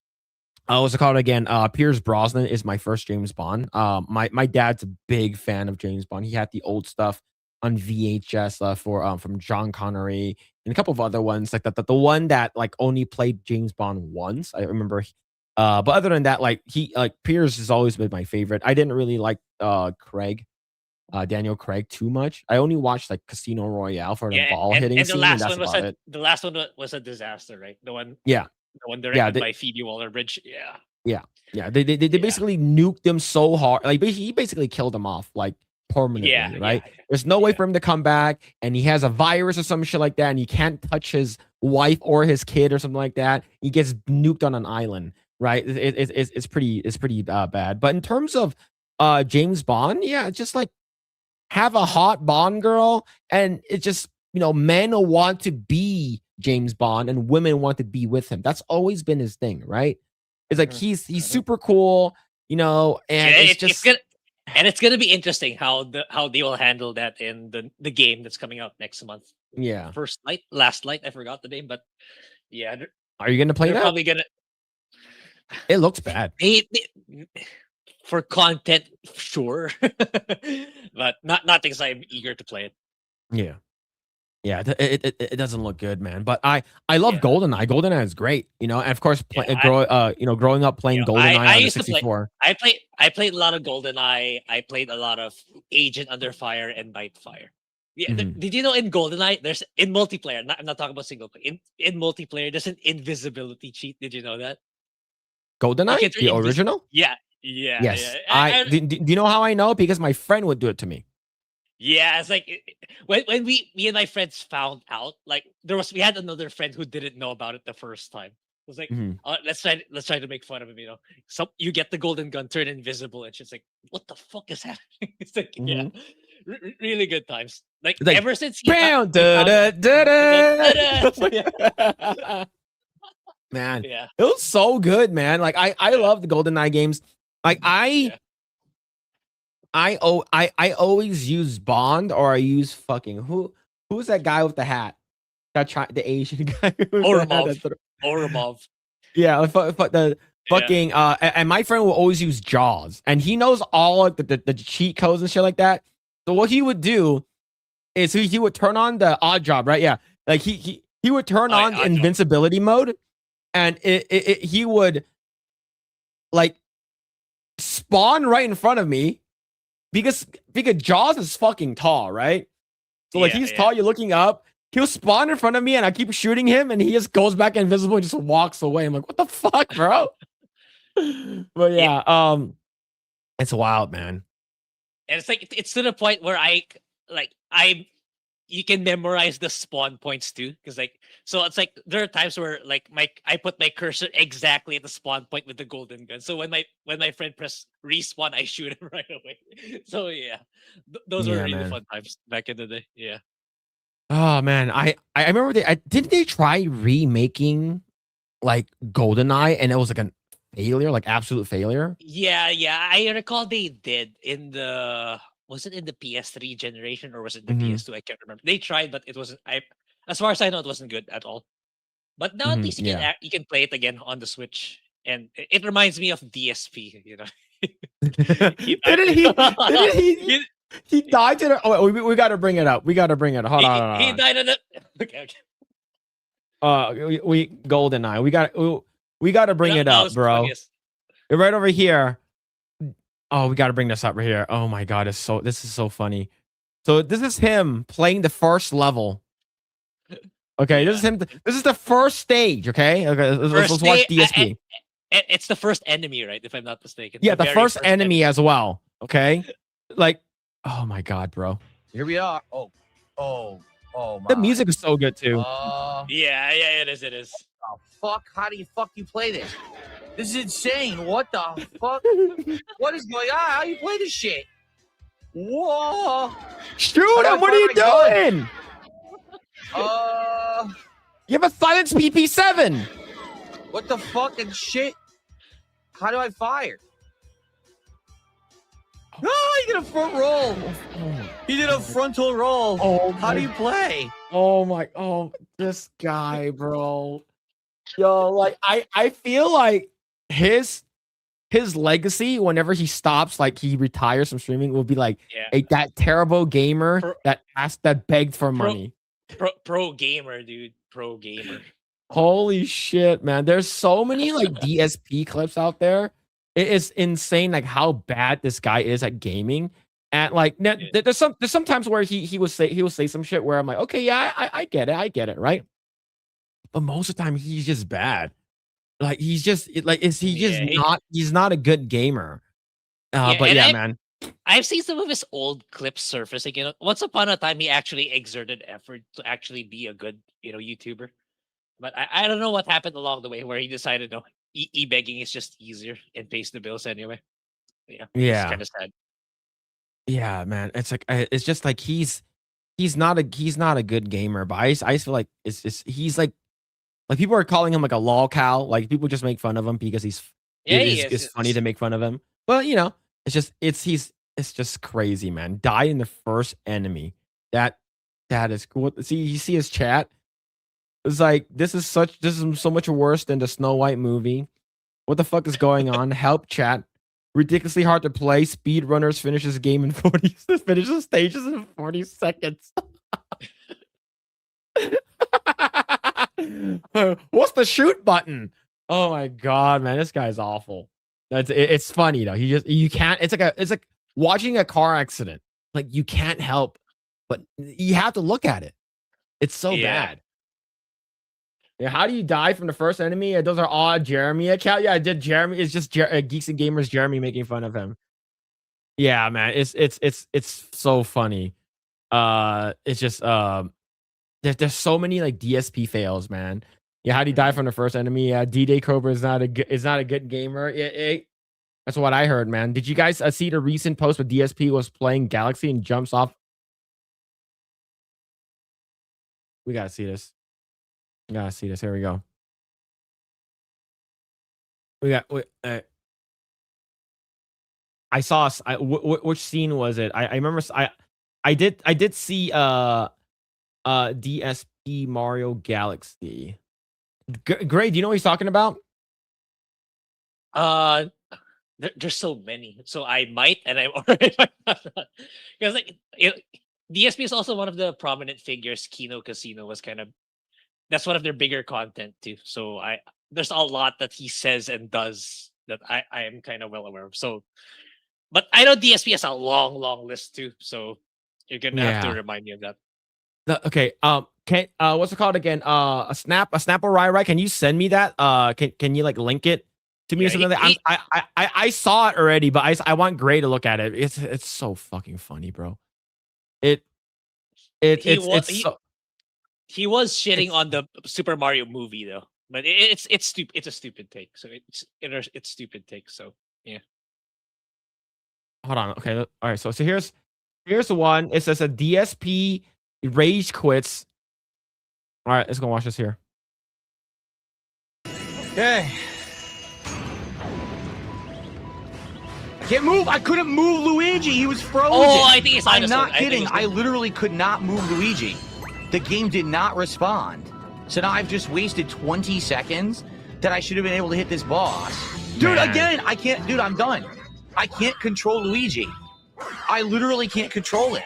[SPEAKER 1] what's it called again? Pierce Brosnan is my first James Bond. My dad's a big fan of James Bond. He had the old stuff on VHS for from John Connery and a couple of other ones like the one that like only played James Bond once. I remember. But other than that, like Pierce has always been my favorite. I didn't really like Daniel Craig too much. I only watched like Casino Royale for the
[SPEAKER 2] Yeah,
[SPEAKER 1] ball
[SPEAKER 2] and
[SPEAKER 1] hitting
[SPEAKER 2] and the
[SPEAKER 1] scene, and
[SPEAKER 2] last
[SPEAKER 1] that's
[SPEAKER 2] one was
[SPEAKER 1] about
[SPEAKER 2] a
[SPEAKER 1] it.
[SPEAKER 2] the last one was a disaster, right?
[SPEAKER 1] Yeah,
[SPEAKER 2] The one
[SPEAKER 1] yeah,
[SPEAKER 2] directed by Phoebe Waller-Bridge. Yeah,
[SPEAKER 1] yeah, yeah. They
[SPEAKER 2] yeah,
[SPEAKER 1] basically nuked him so hard. Like he basically killed him off like
[SPEAKER 2] yeah,
[SPEAKER 1] permanently,
[SPEAKER 2] yeah,
[SPEAKER 1] right? There's no way
[SPEAKER 2] yeah.
[SPEAKER 1] for him to come back, and he has a virus or some shit like that, and he can't touch his wife or his kid or something like that. He gets nuked on an island, right? It's pretty bad. But in terms of James Bond, yeah, just like have a hot Bond girl, and it just men want to be James Bond and women want to be with him. That's always been his thing, right? It's like
[SPEAKER 2] Mhm,
[SPEAKER 1] he's
[SPEAKER 2] mhm.
[SPEAKER 1] super cool, and
[SPEAKER 2] Yeah,
[SPEAKER 1] it's
[SPEAKER 2] it's
[SPEAKER 1] just
[SPEAKER 2] gonna and it's gonna be interesting how they will handle that in the game that's coming out next month.
[SPEAKER 1] yeah.
[SPEAKER 2] First light, last light, I forgot the name, but yeah,
[SPEAKER 1] Are you gonna play
[SPEAKER 2] they're
[SPEAKER 1] that?
[SPEAKER 2] probably gonna
[SPEAKER 1] It looks bad.
[SPEAKER 2] for content, sure, but not things I'm eager to play it.
[SPEAKER 1] Yeah. Yeah, it doesn't look good, man. But I love
[SPEAKER 2] Yeah,
[SPEAKER 1] GoldenEye. GoldenEye is great, and of course,
[SPEAKER 2] yeah.
[SPEAKER 1] growing up playing GoldenEye
[SPEAKER 2] I
[SPEAKER 1] on the
[SPEAKER 2] used to play.
[SPEAKER 1] 64.
[SPEAKER 2] I played a lot of GoldenEye. I played a lot of Agent Under Fire and Nightfire. Yeah,
[SPEAKER 1] Mhm.
[SPEAKER 2] did you know in GoldenEye there's in multiplayer? I'm not talking about single player. In multiplayer, there's an invisibility cheat. Did you know that you
[SPEAKER 1] GoldenEye,
[SPEAKER 2] can turn
[SPEAKER 1] the
[SPEAKER 2] invisible?
[SPEAKER 1] original.
[SPEAKER 2] Yeah, yeah,
[SPEAKER 1] Yes,
[SPEAKER 2] yeah.
[SPEAKER 1] do you know how I know? Because my friend would do it to me.
[SPEAKER 2] Yeah, it's like when me and my friends found out, like we had another friend who didn't know about it the first time. It was like,
[SPEAKER 1] Mhm.
[SPEAKER 2] let's try to make fun of him. So you get the golden gun, turn invisible, and she's like, "What the fuck is happening?" It's like, yeah,
[SPEAKER 1] Mhm.
[SPEAKER 2] really good times. Like
[SPEAKER 1] It's like,
[SPEAKER 2] ever since
[SPEAKER 1] bam,
[SPEAKER 2] he
[SPEAKER 1] da,
[SPEAKER 2] found
[SPEAKER 1] da, da,
[SPEAKER 2] yeah,
[SPEAKER 1] da. Man,
[SPEAKER 2] yeah,
[SPEAKER 1] it was so good, man. Like I
[SPEAKER 2] yeah,
[SPEAKER 1] love the GoldenEye games. Like
[SPEAKER 2] yeah.
[SPEAKER 1] I always use Bond or I use fucking who's that guy with the hat? The Asian guy with the hat.
[SPEAKER 2] Ormov, Ormov.
[SPEAKER 1] Yeah, the
[SPEAKER 2] Yeah,
[SPEAKER 1] fucking and my friend will always use Jaws, and he knows all of the cheat codes and shit like that. So what he would do is he would turn on the odd job, right? Yeah, like he would turn
[SPEAKER 2] oh, yeah,
[SPEAKER 1] on
[SPEAKER 2] odd job.
[SPEAKER 1] invincibility mode, and he would like spawn right in front of me because Jaws is fucking tall, right? So like he's tall, you're looking up. He'll spawn in front of me, and I keep shooting him, and he just goes back invisible and just walks away. I'm like, what the fuck, bro? But yeah, it's wild, man.
[SPEAKER 2] And it's like it's to the point where you can memorize the spawn points too, because like so it's like there are times where like I put my cursor exactly at the spawn point with the golden gun. So when my friend press respawn, I shoot him right away. So yeah, those were really fun times back in the day. Yeah.
[SPEAKER 1] Oh man, I remember didn't they try remaking like GoldenEye, and it was like a failure, like absolute failure.
[SPEAKER 2] Yeah, I recall they did in the was it in the PS3 generation or was it the PS2? I can't remember. They tried, but it wasn't. As far as I know, it wasn't good at all. But now at least you can play it again on the Switch, and it reminds me of DSP. You know,
[SPEAKER 1] didn't he? He died to the. Oh, we got to bring it up. We got to bring it up. Hold on.
[SPEAKER 2] He died in the. Okay.
[SPEAKER 1] We GoldenEye. We got to bring it up, bro. Right over here. Oh, we got to bring this up right here. Oh my god, this is so funny. So this is him playing the first level. Okay, this is him. This is the first stage. Okay, let's watch DSP.
[SPEAKER 2] It's the first enemy, right? If I'm not mistaken.
[SPEAKER 1] Yeah, the first enemy as well. Okay, like, oh my god, bro.
[SPEAKER 3] Here we are. Oh my.
[SPEAKER 1] The music is so good too.
[SPEAKER 2] Yeah, it is.
[SPEAKER 3] Oh, fuck! How do you play this? This is insane. What the fuck? What is going on? How do you play this shit? Whoa!
[SPEAKER 1] Shoot him! What are you doing? You have a silenced PP7.
[SPEAKER 3] What the fucking shit? How do I fire? No, he did a front roll. He did a frontal roll.
[SPEAKER 1] Oh,
[SPEAKER 3] how do you play?
[SPEAKER 1] Oh, this guy, bro. Yo, like I feel like his legacy, whenever he stops, like he retires from streaming, will be like that terrible gamer that begged for money.
[SPEAKER 2] Pro gamer, dude. Pro gamer.
[SPEAKER 1] Holy shit, man. There's so many like DSP clips out there. It is insane, like how bad this guy is at gaming. And like there's some times where he will say some shit where I'm like, okay, yeah, I get it, right? But most of the time he's just bad. Like he's not a good gamer. But yeah, man.
[SPEAKER 2] I've seen some of his old clips surfacing. You know, once upon a time he actually exerted effort to actually be a good, YouTuber. But I don't know what happened along the way where he decided no, e-begging is just easier and pays the bills anyway. Yeah. It's kind of sad.
[SPEAKER 1] Yeah, man. It's like it's just like he's not a good gamer, but I just feel like he's like people are calling him like a lol cow. Like people just make fun of him because it's funny to make fun of him. But it's just crazy, man. Died in the first enemy. That is cool. See, you see his chat. It's like this is so much worse than the Snow White movie. What the fuck is going on? Help, chat. Ridiculously hard to play. Speedrunners finishes game in 40 finishes stages in 40 seconds. What's the shoot button? Oh my god, man, this guy's awful. It's funny though. You can't. It's like watching a car accident. Like you can't help, but you have to look at it. It's so bad. Yeah, how do you die from the first enemy? Those are all Jeremy account. Yeah, I did Jeremy. It's just Geeks and Gamers Jeremy making fun of him. Yeah, man, it's so funny. It's just there's so many like DSP fails, man. Yeah, how do you die from the first enemy? Yeah, D-Day Cobra is not a good gamer. That's what I heard, man. Did you guys see the recent post where DSP was playing Galaxy and jumps off? We gotta see this. Here we go. I saw. Which scene was it? I remember. I did see DSP Mario Galaxy. Grae, do you know what he's talking about?
[SPEAKER 2] There's so many, so I might, and I'm already because DSP is also one of the prominent figures. Kino Casino was kind of. That's one of their bigger content too. So there's a lot that he says and does that I am kind of well aware of. So, but I know DSP has a long list too. So you're gonna have to
[SPEAKER 1] Yeah.
[SPEAKER 2] remind me of that.
[SPEAKER 1] Okay. Can what's it called again? A snap or right? Can you send me that? Can you like link it to me or
[SPEAKER 2] Yeah,
[SPEAKER 1] something? I saw it already, but I want Grae to look at it. It's so fucking funny, bro. It's so
[SPEAKER 2] He was shitting
[SPEAKER 1] it's-
[SPEAKER 2] on the Super Mario movie though, but it's stupid. It's a stupid take. So it's stupid take. So yeah.
[SPEAKER 1] hold on. Okay. All right. So here's the one. It says a DSP rage quits. All right. Let's go watch this here.
[SPEAKER 3] Okay. I can't move. I couldn't move Luigi. He was frozen.
[SPEAKER 2] Oh, I think it's.
[SPEAKER 3] I'm not kidding. I literally could not move Luigi. The game did not respond. So now I've just wasted 20 seconds that I should have been able to hit this boss. Dude,
[SPEAKER 1] Man.
[SPEAKER 3] again, I can't. Dude, I'm done. I can't control Luigi. I literally can't control it.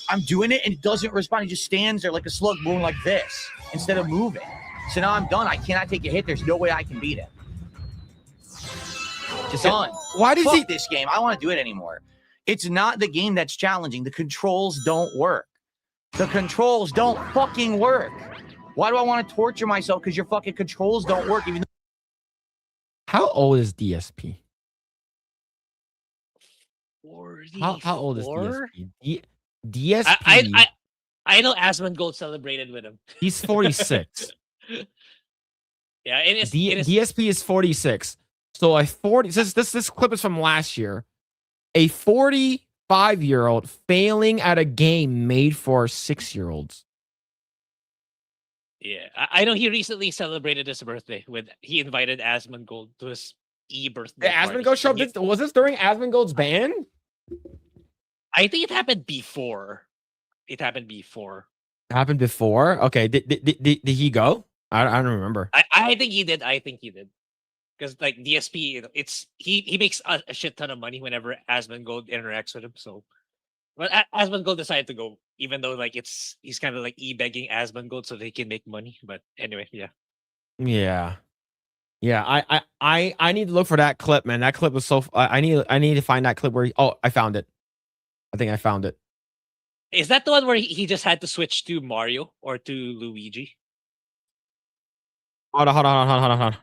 [SPEAKER 3] I'm doing it and it doesn't respond. He just stands there like a slug moving like this instead of moving. So now I'm done. I cannot take a hit. There's no way I can beat it. Just done.
[SPEAKER 1] Why does
[SPEAKER 3] Fuck
[SPEAKER 1] he?
[SPEAKER 3] this game? I don't want to do it anymore. It's not the game that's challenging. The controls don't work. The controls don't fucking work. Why do I want to torture myself because your fucking controls don't work? Even though
[SPEAKER 1] How old is DSP?
[SPEAKER 2] 44?
[SPEAKER 1] How old is DSP? DSP.
[SPEAKER 2] I know Asmongold celebrated with him.
[SPEAKER 1] He's 46.
[SPEAKER 2] Yeah, it is.
[SPEAKER 1] DSP is 46. So a 40. This clip is from last year. A 45-year-old failing at a game made for 6-year-olds.
[SPEAKER 2] Yeah, I know he recently celebrated his birthday with he invited Asmongold to his birthday.
[SPEAKER 1] The Asmongold show. Was this during Asmongold's ban?
[SPEAKER 2] I think it happened before. It happened before.
[SPEAKER 1] Happened before. Okay. Did he go? I don't remember.
[SPEAKER 2] I think he did. I think he did. Because like DSP, he makes a shit ton of money whenever Asmongold interacts with him. So, but Asmongold decided to go, even though like he's kind of like begging Asmongold so they can make money. But anyway, yeah.
[SPEAKER 1] Yeah. I need to look for that clip, man. That clip was so. I need to find that clip where. I found it. I think I found it.
[SPEAKER 2] Is that the one where he just had to switch to Mario or to Luigi?
[SPEAKER 1] Hold on.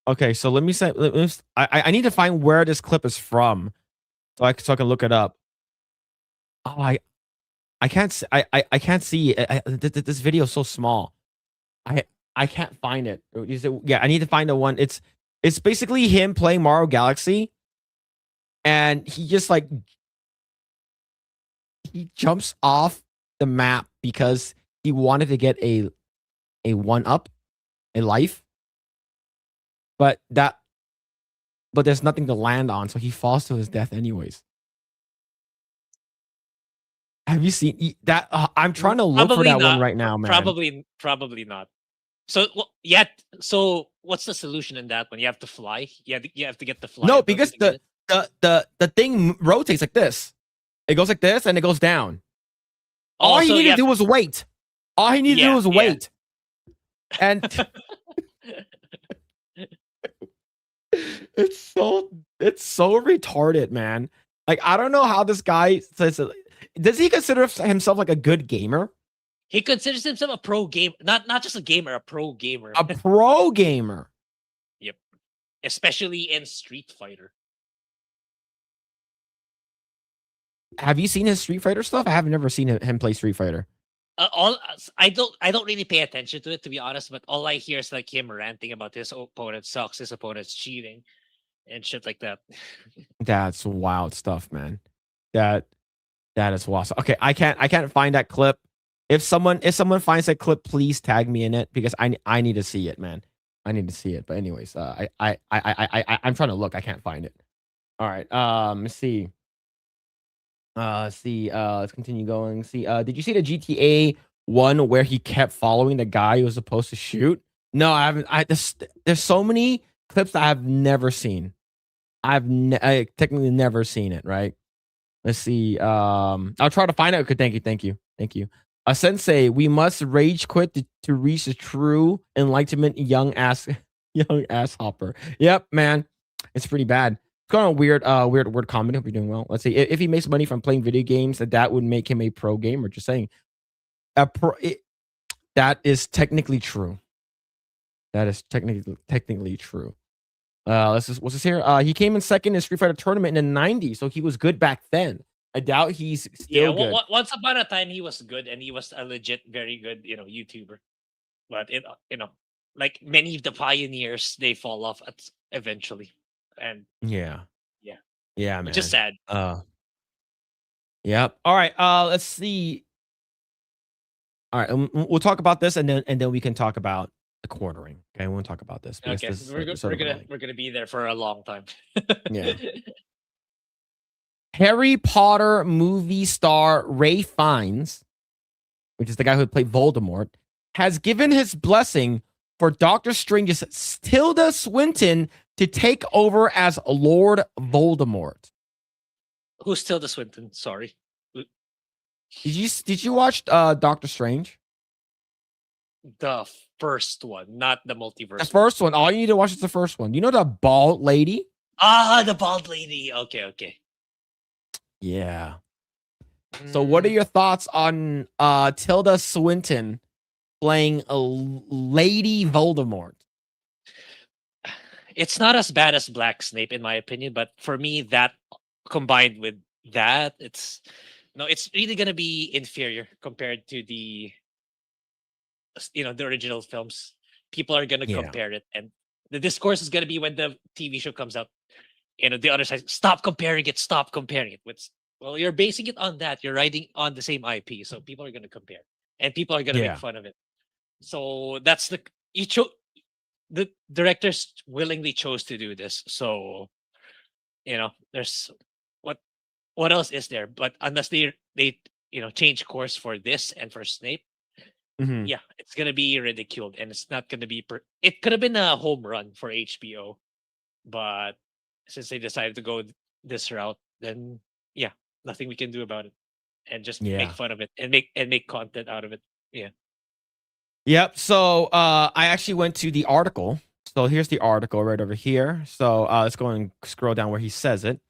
[SPEAKER 1] Okay, so let me say. I need to find where this clip is from, so I can look it up. Oh, I can't. I can't see it. This video is so small. I can't find it. Yeah, I need to find the one. It's basically him playing Mario Galaxy, and he just like he jumps off the map because he wanted to get a 1-up, a life, but there's nothing to land on, so he falls to his death anyways. Have you seen that? I'm trying to look for that one right now, man.
[SPEAKER 2] Probably not. So yeah. So what's the solution in that one? You have to fly. You have to get the fly.
[SPEAKER 1] No, because the thing rotates like this. It goes like this and it goes down. All he needed to do was wait. All he needed to do was wait. And it's so retarded, man. Like, I don't know how this guy says it. Does he consider himself like a good gamer?
[SPEAKER 2] He considers himself a pro gamer, not just a gamer, a pro gamer.
[SPEAKER 1] A pro gamer.
[SPEAKER 2] Yep. Especially in Street Fighter.
[SPEAKER 1] Have you seen his Street Fighter stuff? I have never seen him play Street Fighter.
[SPEAKER 2] I don't really pay attention to it, to be honest. But all I hear is like him ranting about his opponent sucks, his opponent's cheating, and shit like that.
[SPEAKER 1] That's wild stuff, man. That is wild. Okay, I can't find that clip. If someone finds that clip, please tag me in it because I need to see it, man. I need to see it. But anyways, I'm trying to look. I can't find it. All right. Let's see. Let's continue going. Did you see the GTA one where he kept following the guy he was supposed to shoot? No, I haven't. There's so many clips that I have never seen. I technically never seen it, right? Let's see. I'll try to find out. Okay, thank you. A sensei, we must rage quit to reach the true enlightenment. Young Young ass hopper. Yep, man. It's pretty bad. It's kind of weird, word comment. Hope you're doing well. Let's see. If he makes money from playing video games, that would make him a pro gamer. Just saying. That is technically true. That is technically true. What's this here? He came in second in Street Fighter tournament in the 90s, so he was good back then. I doubt he's still good.
[SPEAKER 2] Once upon a time he was good and he was a legit very good, YouTuber. But like many of the pioneers, they fall off eventually. And
[SPEAKER 1] yeah, man.
[SPEAKER 2] Just sad.
[SPEAKER 1] Yep. All right. Let's see. All right, we'll talk about this, and then we can talk about the quartering. Okay, we'll talk about this.
[SPEAKER 2] Okay, we're gonna be there for a long time.
[SPEAKER 1] Yeah. Harry Potter movie star Ray Fiennes, which is the guy who played Voldemort, has given his blessing for Doctor Strange's Tilda Swinton to take over as Lord Voldemort.
[SPEAKER 2] Who's Tilda Swinton? Sorry.
[SPEAKER 1] Did you watch Doctor Strange?
[SPEAKER 2] The first one, not the multiverse.
[SPEAKER 1] The first one. All you need to watch is the first one. You know the bald lady?
[SPEAKER 2] The bald lady. Okay.
[SPEAKER 1] Yeah. So what are your thoughts on Tilda Swinton playing a Lady Voldemort?
[SPEAKER 2] It's not as bad as Black Snape, in my opinion, but for me, that combined with that, it's really gonna be inferior compared to the original films. People are gonna compare it, and the discourse is gonna be when the TV show comes out. The other side, stop comparing it. Well, you're basing it on that. You're riding on the same IP, so people are gonna compare, and people are gonna make fun of it. So that's the directors willingly chose to do this. So there's what else is there? But unless they change course for this and for Snape, it's gonna be ridiculed, and it's not gonna be. It could have been a home run for HBO, but since they decided to go this route, then nothing we can do about it, and just make fun of it and make content out of it. Yeah. Yep.
[SPEAKER 1] So I actually went to the article. So here's the article right over here. So let's go and scroll down where he says it.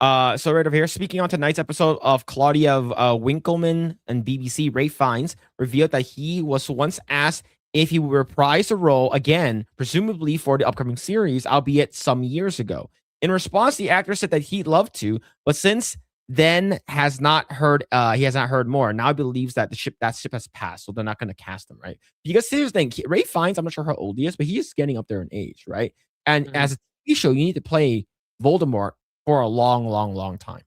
[SPEAKER 1] So right over here, speaking on tonight's episode of Claudia Winkleman and BBC, Ray Fiennes revealed that he was once asked if he would reprise the role again, presumably for the upcoming series, albeit some years ago. In response, the actor said that he'd love to, but since then he has not heard more. Now he believes that that ship has passed, so they're not going to cast him, right? Because here's the thing, Ray Fiennes, I'm not sure how old he is, but he is getting up there in age, right? And as a TV show, you need to play Voldemort for a long, long, long time,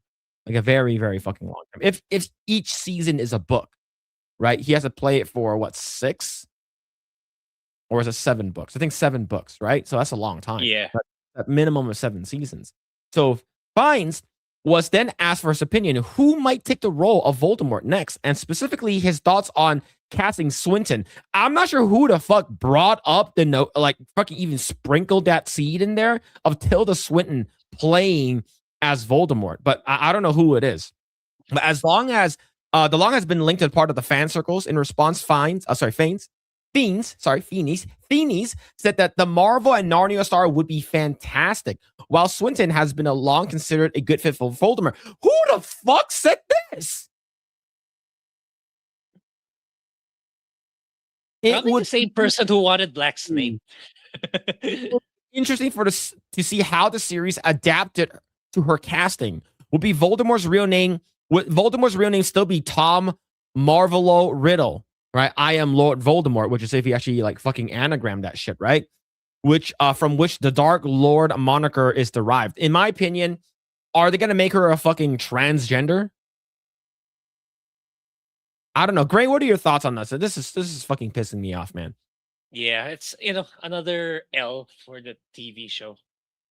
[SPEAKER 1] like a very, very fucking long time. If each season is a book, right? He has to play it for 6, or is it 7 books? I think 7 books, right? So that's a long time.
[SPEAKER 2] Yeah,
[SPEAKER 1] a minimum of 7 seasons. So Fiennes was then asked for his opinion who might take the role of Voldemort next, and specifically his thoughts on casting Swinton. I'm not sure who the fuck brought up the note, like fucking even sprinkled that seed in there of Tilda Swinton playing as Voldemort, but I don't know who it is. But as long as the long has been linked to part of the fan circles, in response, Fiennes said that the Marvel and Narnia star would be fantastic, while Swinton has been a long considered a good fit for Voldemort. Who the fuck said this?
[SPEAKER 2] Probably the same person who wanted Black Snape.
[SPEAKER 1] Interesting to see how the series adapted to her casting. Would Voldemort's real name still be Tom Marvolo Riddle? Right, I am Lord Voldemort, which is if he actually like fucking anagrammed that shit, right? Which from which the Dark Lord moniker is derived. In my opinion, are they gonna make her a fucking transgender? I don't know. Grae, what are your thoughts on this? This is fucking pissing me off, man.
[SPEAKER 2] Yeah, it's another L for the TV show.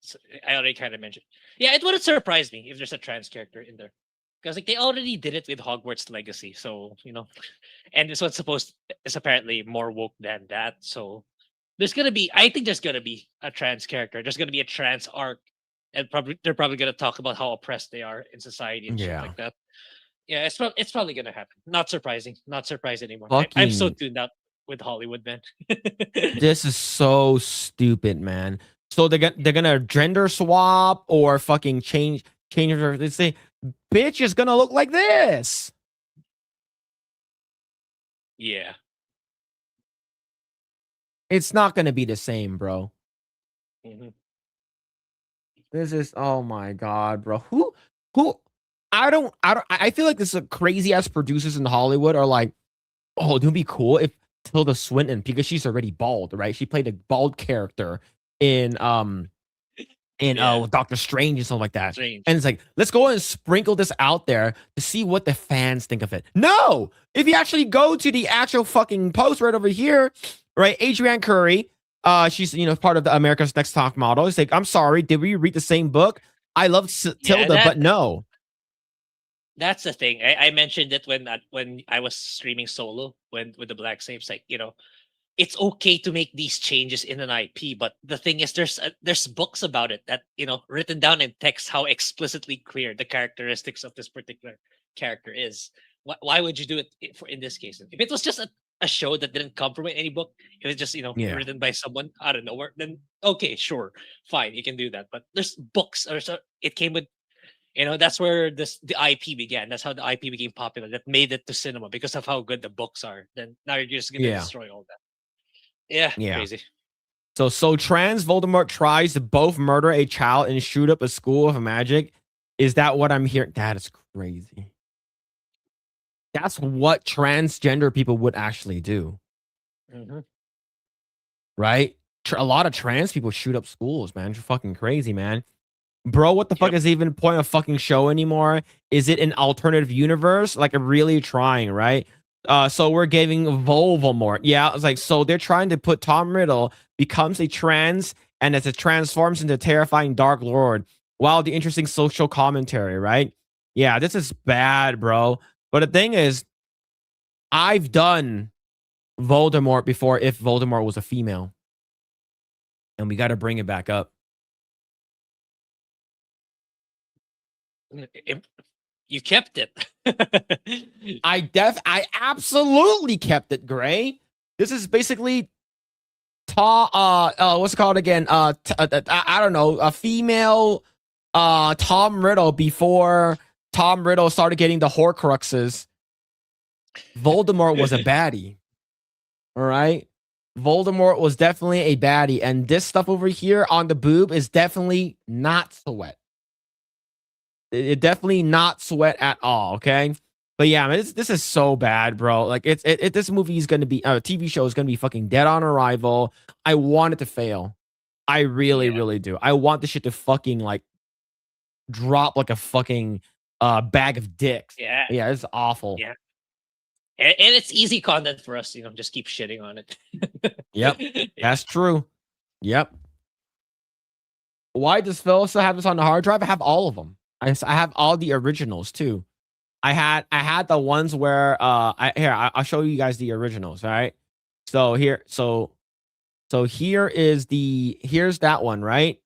[SPEAKER 2] So I already kind of mentioned. Yeah, it wouldn't surprise me if there's a trans character in there. Because they already did it with Hogwarts Legacy, so and this one's is apparently more woke than that. So I think there's gonna be a trans character. There's gonna be a trans arc, and they're probably gonna talk about how oppressed they are in society and shit like that. Yeah, it's probably gonna happen. Not surprising. Not surprised anymore. I'm so tuned out with Hollywood, man.
[SPEAKER 1] This is so stupid, man. So they're gonna gender swap or fucking change her. They say, bitch is gonna look like this.
[SPEAKER 2] Yeah.
[SPEAKER 1] It's not gonna be the same, bro.
[SPEAKER 2] Mhm.
[SPEAKER 1] This is, oh my god, bro. Who I feel like this is crazy ass producers in Hollywood are like, oh, it would be cool if Tilda Swinton, because she's already bald, right? She played a bald character in
[SPEAKER 2] Yeah.
[SPEAKER 1] Doctor Strange and stuff like that.
[SPEAKER 2] Strange.
[SPEAKER 1] And it's like, let's go and sprinkle this out there to see what the fans think of it. No, if you actually go to the actual fucking post right over here, right? Adrienne Curry, she's part of the America's Next Top Model. It's like, I'm sorry, did we read the same book? I love Tilda, but no.
[SPEAKER 2] That's the thing. I mentioned it when I was streaming solo with the Black Saints. Like, it's okay to make these changes in an IP, but the thing is, there's books about it that written down in text how explicitly clear the characteristics of this particular character is. Why would you do it in this case? If it was just a show that didn't come from any book, if it's just written by someone out of nowhere, then okay, sure, fine, you can do that. But there's books, or so it came with. That's where the IP began. That's how the IP became popular. That made it to cinema because of how good the books are. Then now you're just gonna destroy all that. Yeah, crazy.
[SPEAKER 1] So trans Voldemort tries to both murder a child and shoot up a school of magic. Is that what I'm hearing? That is crazy. That's what transgender people would actually do.
[SPEAKER 2] Mm-hmm.
[SPEAKER 1] Right? A lot of trans people shoot up schools, man. You're fucking crazy, man. Bro, what the fuck is even the point of fucking show anymore? Is it an alternative universe? Like, I'm really trying, right? So we're giving Voldemort. Yeah, it's like, so they're trying to put Tom Riddle becomes a trans, and as it transforms into a terrifying Dark Lord. Wow, the interesting social commentary, right? Yeah, this is bad, bro. But the thing is, I've done Voldemort before if Voldemort was a female. And we got to bring it back up.
[SPEAKER 2] You kept it.
[SPEAKER 1] I absolutely kept it, Grae. This is basically what's it called again? I don't know, a female Tom Riddle before Tom Riddle started getting the Horcruxes. Voldemort was a baddie. All right? Voldemort was definitely a baddie, and this stuff over here on the boob is definitely not sweat. It definitely not sweat at all, okay? But yeah, man, this is so bad, bro. Like, this movie is going to be, TV show is going to be fucking dead on arrival. I want it to fail. I really, really do. I want this shit to fucking, like, drop like a fucking bag of dicks.
[SPEAKER 2] Yeah.
[SPEAKER 1] Yeah, it's awful.
[SPEAKER 2] Yeah. And it's easy content for us, just keep shitting on it.
[SPEAKER 1] Yep, that's true. Yep. Why does Phil still have this on the hard drive? I have all of them. I have all the originals too. I had the ones where I'll show you guys the originals, all right? So here's that one, right?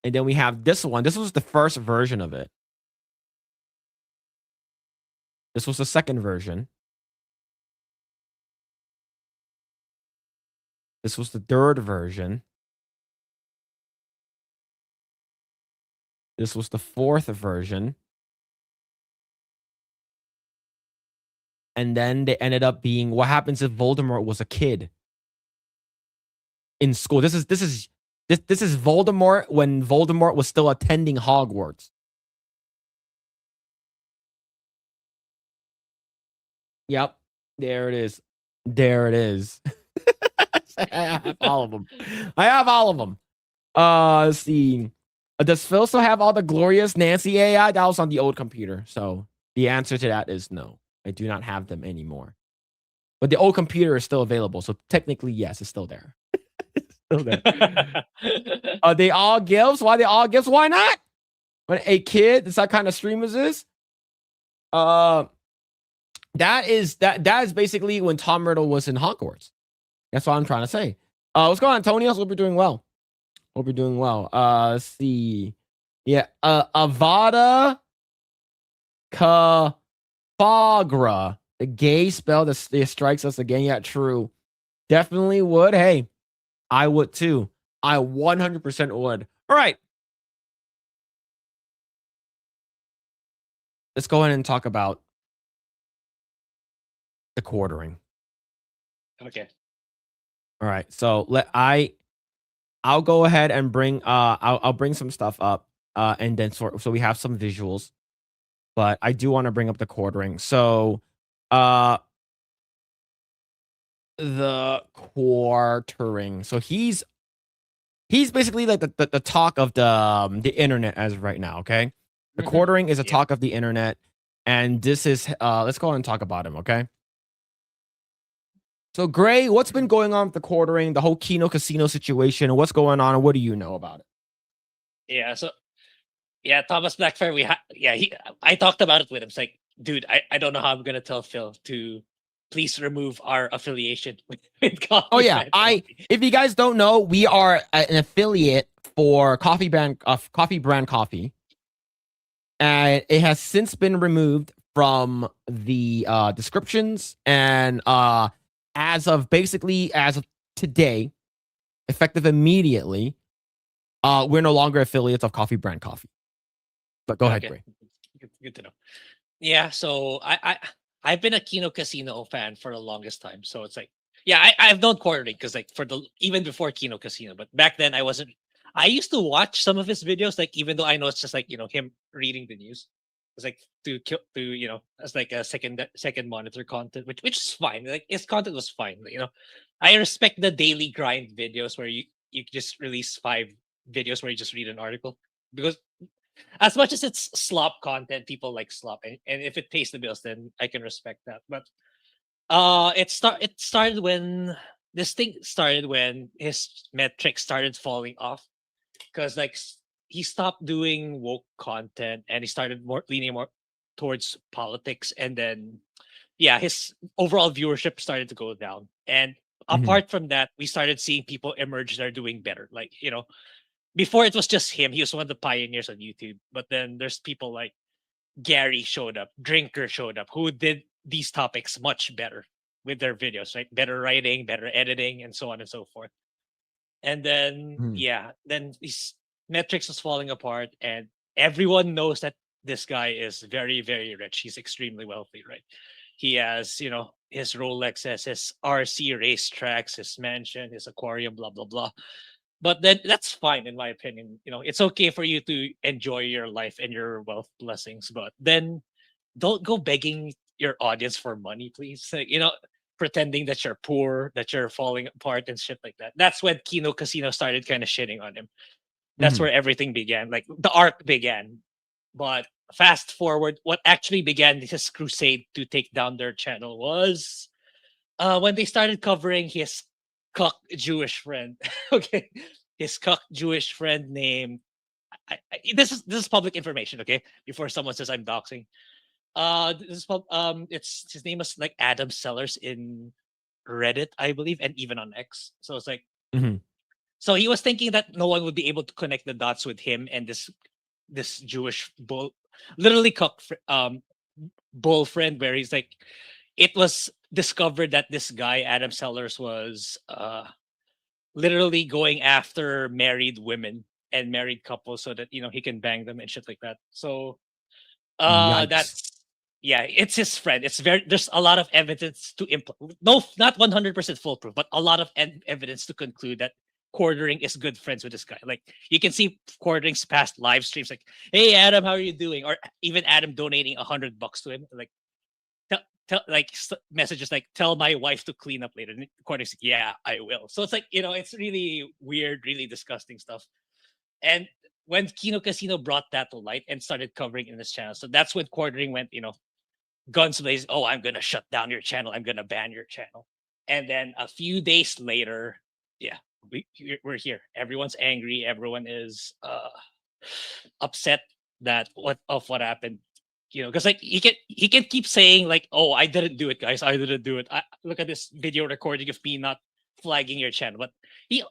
[SPEAKER 1] And then we have this one. This was the first version of it. This was the second version. This was the third version. This was the fourth version. And then they ended up being, what happens if Voldemort was a kid in school? This is Voldemort when Voldemort was still attending Hogwarts. Yep. There it is. There it is. I have all of them. Let's see. Does Phil still have all the glorious Nancy AI? That was on the old computer. So the answer to that is no. I do not have them anymore. But the old computer is still available. So technically, yes, it's still there. It's still there. Are they all gifts? Why are they all gifts? Why not? When a kid, it's that kind of stream as this. That is basically when Tom Riddle was in Hogwarts. That's what I'm trying to say. What's going on, Tony? Hope you're doing well. Hope you're doing well. Let's see. Yeah. Avada Kedavra. The gay spell that strikes us again. Yeah, true. definitely would. Hey, I would too. I 100% would. All right. Let's go ahead and talk about the quartering.
[SPEAKER 2] Okay.
[SPEAKER 1] All right. So I'll go ahead and bring I'll bring some stuff up and then so we have some visuals. But I do want to bring up the quartering. So the quartering. So he's basically like the talk of the internet as of right now, okay? The quartering is a talk of the internet, and this is let's go on and talk about him, okay? So Grae, what's been going on with the quartering, the whole Kino Casino situation, and what's going on, and what do you know about it?
[SPEAKER 2] Yeah. So yeah, Thomas Blackfire. I talked about it with him. It's like, dude, I don't know how I'm gonna tell Phil to please remove our affiliation with Coffee.
[SPEAKER 1] Oh yeah,
[SPEAKER 2] Brand Coffee.
[SPEAKER 1] if you guys don't know, we are an affiliate for Coffee Brand Coffee, and it has since been removed from the descriptions, and as of today, effective immediately, we're no longer affiliates of Coffee Brand Coffee. But go ahead, Grae.
[SPEAKER 2] Good to know. Yeah, so I've been a Kino Casino fan for the longest time. So it's like, yeah, I've known quartering because like even before Kino Casino, but back then I wasn't. I used to watch some of his videos, like even though I know it's just like him reading the news. It's like to as like a second monitor content, which is fine. Like his content was fine. I respect the daily grind videos where you just release 5 videos where you just read an article, because as much as it's slop content, people like slop, and if it pays the bills, then I can respect that. But it started when this thing started, when his metrics started falling off, because like he stopped doing woke content and he started leaning more towards politics, and then his overall viewership started to go down. And apart from that, we started seeing people emerge that are doing better. Like, before it was just him. He was one of the pioneers on YouTube. But then there's people like Gary showed up, Drinker showed up, who did these topics much better with their videos, right? Better writing, better editing, and so on and so forth. And then, then his metrics was falling apart, and everyone knows that this guy is very, very rich. He's extremely wealthy, right? He has, his Rolexes, his RC racetracks, his mansion, his aquarium, blah, blah, blah. But then that's fine, in my opinion. It's okay for you to enjoy your life and your wealth blessings, but then don't go begging your audience for money, please. Like, pretending that you're poor, that you're falling apart and shit like that. That's when Kino Casino started kind of shitting on him. That's where everything began. Like the arc began. But fast forward, what actually began his crusade to take down their channel was when they started covering his cuck Jewish friend. Okay, his cuck Jewish friend named. This is public information. Okay, before someone says I'm doxing. It's his name is like Adam Sellers in Reddit, I believe, and even on X. So it's like, so he was thinking that no one would be able to connect the dots with him and this Jewish bull, literally cuck bull friend, where he's like, it was discovered that this guy Adam Sellers was literally going after married women and married couples so that he can bang them and shit like that. So that's it's his friend. There's a lot of evidence to no, not 100% foolproof, but a lot of evidence to conclude that quartering is good friends with this guy. Like you can see quartering's past live streams, like, "Hey Adam, how are you doing?" Or even Adam donating $100 to him, like tell like messages like, "Tell my wife to clean up later." And quartering's like, "Yeah, I will." So it's like, it's really weird, really disgusting stuff. And when Kino Casino brought that to light and started covering in this channel, so that's when quartering went, guns blazing. "Oh, I'm gonna shut down your channel. I'm gonna ban your channel." And then a few days later, we're here. Everyone's angry. Everyone is upset that what happened. Because like he can keep saying like, "Oh, I didn't do it, guys. I didn't do it. Look at this video recording of me not flagging your channel." But he.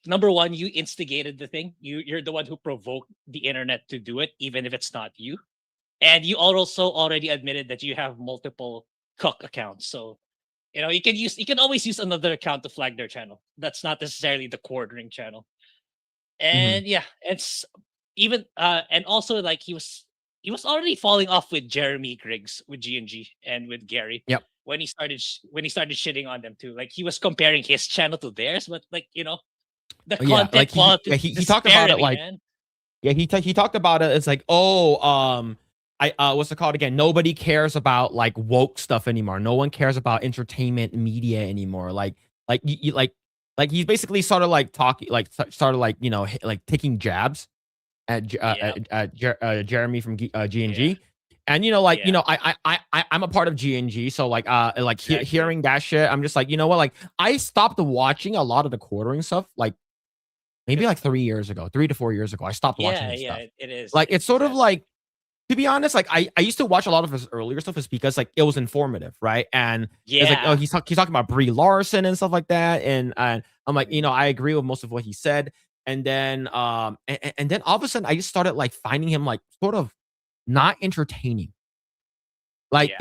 [SPEAKER 2] Number one, you instigated the thing. You're the one who provoked the internet to do it, even if it's not you. And you also already admitted that you have multiple cuck accounts. So you can always use another account to flag their channel. That's not necessarily the quartering channel. And yeah, it's even and also like he was already falling off with Jeremy Griggs with G and with Gary.
[SPEAKER 1] Yep.
[SPEAKER 2] When he started shitting on them too. Like he was comparing his channel to theirs, but like, the content
[SPEAKER 1] like
[SPEAKER 2] quality
[SPEAKER 1] he talked about it like
[SPEAKER 2] man.
[SPEAKER 1] he talked about it. It's like, what's it called again? Nobody cares about like woke stuff anymore. No one cares about entertainment media anymore. Like he's basically sort of like talking, like sort of like like taking jabs at Jeremy from G&G. And I'm a part of G&G, so like hearing that shit, I'm just like, you know what? Like I stopped watching a lot of the quartering stuff, like maybe like 3 to 4 years ago. I stopped watching this stuff.
[SPEAKER 2] It is.
[SPEAKER 1] Like it's sort of like, to be honest, like I used to watch a lot of his earlier stuff is because like it was informative, right? And it's like, oh, he's talking about Brie Larson and stuff like that, and I'm like, I agree with most of what he said. And then and then all of a sudden I just started like finding him like sort of not entertaining. Like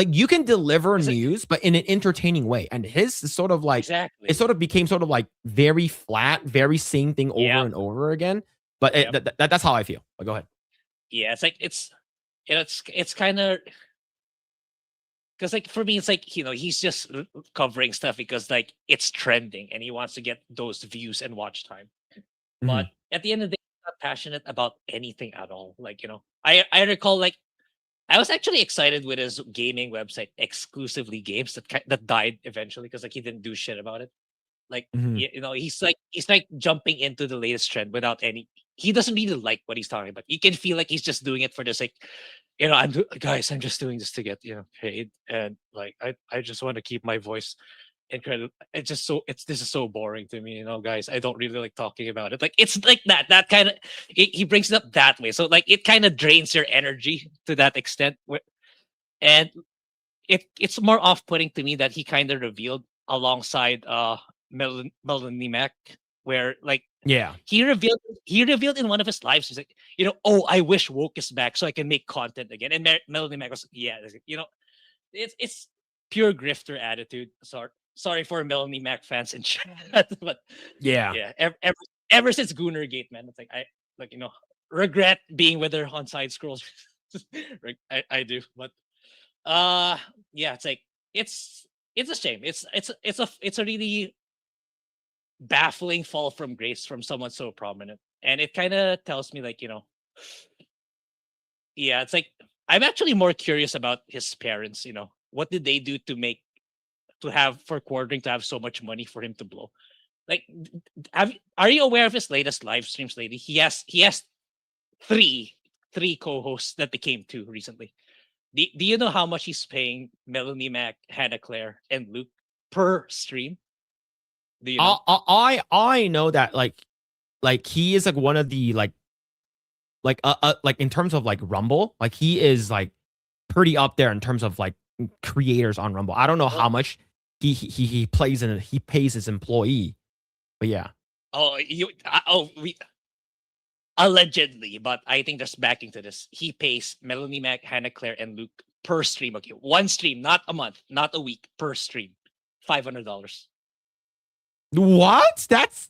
[SPEAKER 1] you can deliver news, but in an entertaining way. And his is sort of like it sort of became sort of like very flat, very same thing over and over again. But that's how I feel. But go ahead.
[SPEAKER 2] Yeah, it's like it's kind of because like for me it's like he's just covering stuff because like it's trending and he wants to get those views and watch time. But at the end of the day, he's not passionate about anything at all. Like I recall like I was actually excited with his gaming website, Exclusively Games, that died eventually because like he didn't do shit about it. Like he's like jumping into the latest trend without any. He doesn't really like what he's talking about. You can feel like he's just doing it for the sake. I'm just doing this to get paid, and like I just want to keep my voice incredible. This is so boring to me, guys. I don't really like talking about it. Like it's like that kind of. He brings it up that way, so like it kind of drains your energy to that extent. And it's more off-putting to me that he kind of revealed alongside Melanie Mac, where like he revealed in one of his lives, he's like, I wish woke is back so I can make content again. And Melanie Mac was it's pure grifter attitude. Sorry for Melanie Mac fans in chat, but ever since Goonergate, man, it's like I regret being with her on side scrolls. I do, but it's like it's a shame. It's a really baffling fall from grace from someone so prominent, and it kind of tells me like it's like I'm actually more curious about his parents. What did they do for quartering to have so much money for him to blow? Like, are you aware of his latest live streams lately? He has three co-hosts that became two recently. Do you know how much he's paying Melanie Mac, Hannah Claire, and Luke per stream? Do you know?
[SPEAKER 1] I know that like he is like one of the like in terms of like Rumble, like he is like pretty up there in terms of like creators on Rumble. I don't know how much he pays his employee, but yeah.
[SPEAKER 2] Allegedly, but I think there's backing to this. He pays Melanie Mac, Hannah Claire, and Luke per stream. Okay, one stream, not a month, not a week, per stream, $500.
[SPEAKER 1] What? That's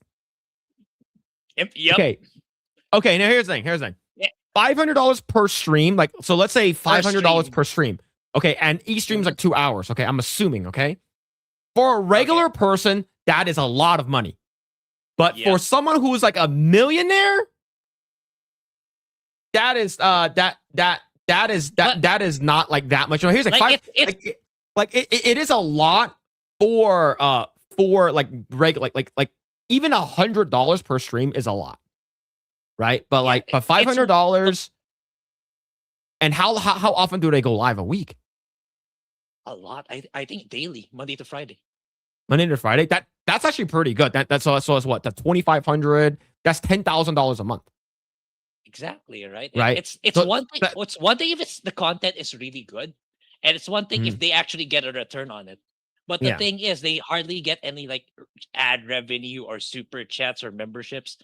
[SPEAKER 2] yep.
[SPEAKER 1] Okay. Now here's the thing.
[SPEAKER 2] Yeah.
[SPEAKER 1] $500 per stream. Like, so let's say $500 per stream. Okay, and each stream is like 2 hours. Okay, I'm assuming. Okay, for a regular person, that is a lot of money. But for someone who is like a millionaire, that is not like that much. Here's like it is a lot for like regular like even $100 per stream is a lot, right? But but $500, and how often do they go live a week?
[SPEAKER 2] A lot. I think daily, Monday to Friday.
[SPEAKER 1] That's actually pretty good. That's what, that's $2,500. That's $10,000 a month.
[SPEAKER 2] Exactly, right.
[SPEAKER 1] Right.
[SPEAKER 2] It's one thing. It's one thing if the content is really good, and it's one thing if they actually get a return on it. But the thing is, they hardly get any like ad revenue or super chats or memberships,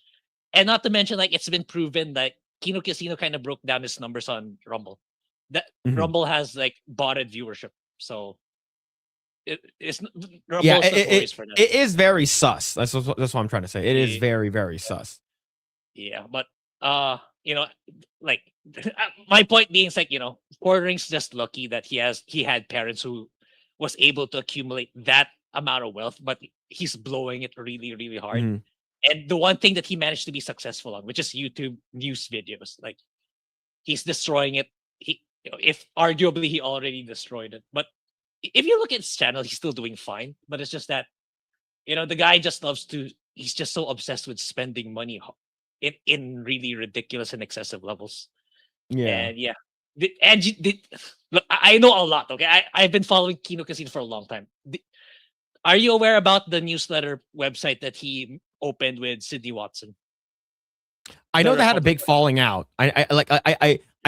[SPEAKER 2] and not to mention like it's been proven that Kino Casino kind of broke down his numbers on Rumble. That Rumble has like botted viewership. So it's there are
[SPEAKER 1] Yeah,
[SPEAKER 2] both stories for that.
[SPEAKER 1] it is very sus. That's what I'm trying to say. It is
[SPEAKER 2] Yeah.
[SPEAKER 1] very, very sus.
[SPEAKER 2] Yeah, but you know, like my point being is like, Quartering's just lucky that he had parents who was able to accumulate that amount of wealth, but he's blowing it really, really hard.
[SPEAKER 1] Mhm.
[SPEAKER 2] And the one thing that he managed to be successful on, which is YouTube news videos, like he's destroying it. If arguably he already destroyed it, but if you look at his channel, he's still doing fine. But it's just that the guy just loves to. He's just so obsessed with spending money in really ridiculous and excessive levels.
[SPEAKER 1] Yeah.
[SPEAKER 2] And yeah, look, I know a lot. Okay, I've been following Kino Casino for a long time. Are you aware about the newsletter website that he opened with Sidney Watson?
[SPEAKER 1] I
[SPEAKER 2] The
[SPEAKER 1] know they had a big
[SPEAKER 2] Republic.
[SPEAKER 1] falling out. I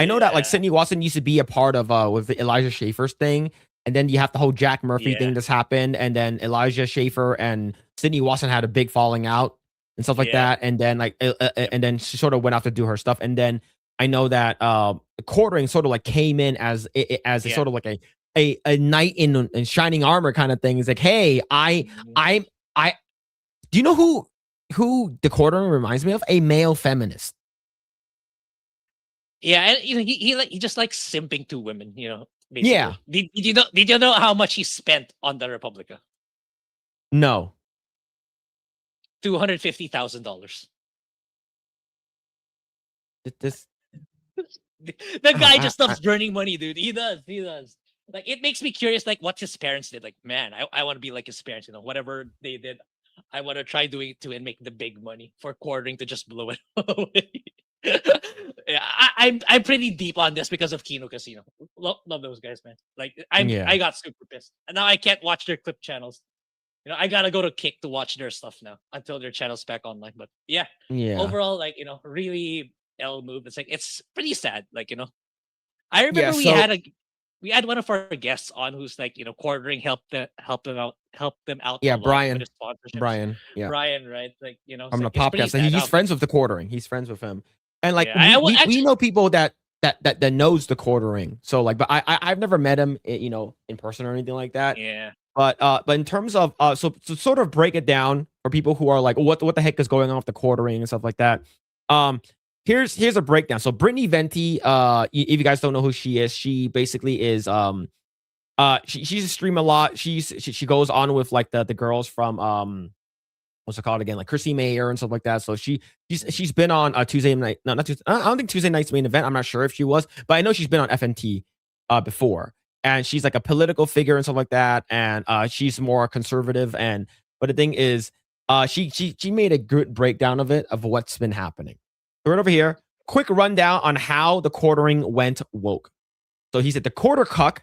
[SPEAKER 1] know that like
[SPEAKER 2] Yeah.
[SPEAKER 1] Sidney Watson used to be a part of with the Elijah Schaefer's thing, and then you have the whole Jack Murphy
[SPEAKER 2] Yeah.
[SPEAKER 1] thing that's happened, and then Elijah Schaefer and Sidney Watson had a big falling out and stuff like
[SPEAKER 2] Yeah.
[SPEAKER 1] that, and then and then she sort of went off to do her stuff, and then I know that Quartering sort of like came in as a
[SPEAKER 2] Yeah.
[SPEAKER 1] sort of like a knight in shining armor kind of thing. It's like, hey,
[SPEAKER 2] Mhm.
[SPEAKER 1] do you know who the Quartering reminds me of? A male feminist.
[SPEAKER 2] Yeah, and he just likes simping to women, basically.
[SPEAKER 1] Yeah.
[SPEAKER 2] Did you know how much he spent on the Republica?
[SPEAKER 1] No.
[SPEAKER 2] $250,000.
[SPEAKER 1] This
[SPEAKER 2] The guy
[SPEAKER 1] I-
[SPEAKER 2] just loves burning money, dude. He does. Like, it makes me curious, like what his parents did. Like, man, I want to be like his parents. Whatever they did, I want to try doing it too and make the big money for Quartering to just blow it away. Yeah, I'm pretty deep on this because of Kino Casino. Love those guys, man. Like
[SPEAKER 1] Yeah.
[SPEAKER 2] I got super pissed, and now I can't watch their clip channels. I gotta go to Kick to watch their stuff now until their channel's back online. But yeah,
[SPEAKER 1] Yeah.
[SPEAKER 2] overall, like really L move. It's like it's pretty sad. Like I remember
[SPEAKER 1] so-
[SPEAKER 2] we had one of our guests on who's like Quartering helped them out
[SPEAKER 1] Yeah,
[SPEAKER 2] a lot
[SPEAKER 1] Brian.
[SPEAKER 2] with his sponsorships.
[SPEAKER 1] Yeah.
[SPEAKER 2] Brian, right? Like
[SPEAKER 1] From
[SPEAKER 2] it's
[SPEAKER 1] the
[SPEAKER 2] like, it's pretty
[SPEAKER 1] podcast. And
[SPEAKER 2] sad
[SPEAKER 1] he's
[SPEAKER 2] how-
[SPEAKER 1] friends with the Quartering. He's friends with him. And like
[SPEAKER 2] Yeah,
[SPEAKER 1] we
[SPEAKER 2] actually,
[SPEAKER 1] know people that knows the Quartering. So like, but I've never met him, in person or anything like that.
[SPEAKER 2] yeah,
[SPEAKER 1] But in terms of so to sort of break it down for people who are like, what the heck is going on with the Quartering and stuff like that. Here's a breakdown. So Brittany Venti, if you guys don't know who she is, she basically is she's a stream a lot. She goes on with like the girls from what's it called again, like Chrissy Mayer and stuff like that. So she's been on Tuesday night. No, not Tuesday. I don't think Tuesday night's main event. I'm not sure if she was, but I know she's been on FNT before, and she's like a political figure and stuff like that. And she's more conservative. But the thing is, she made a good breakdown of it, of what's been happening. So right over here, quick rundown on how the Quartering went woke. So he said the quarter cuck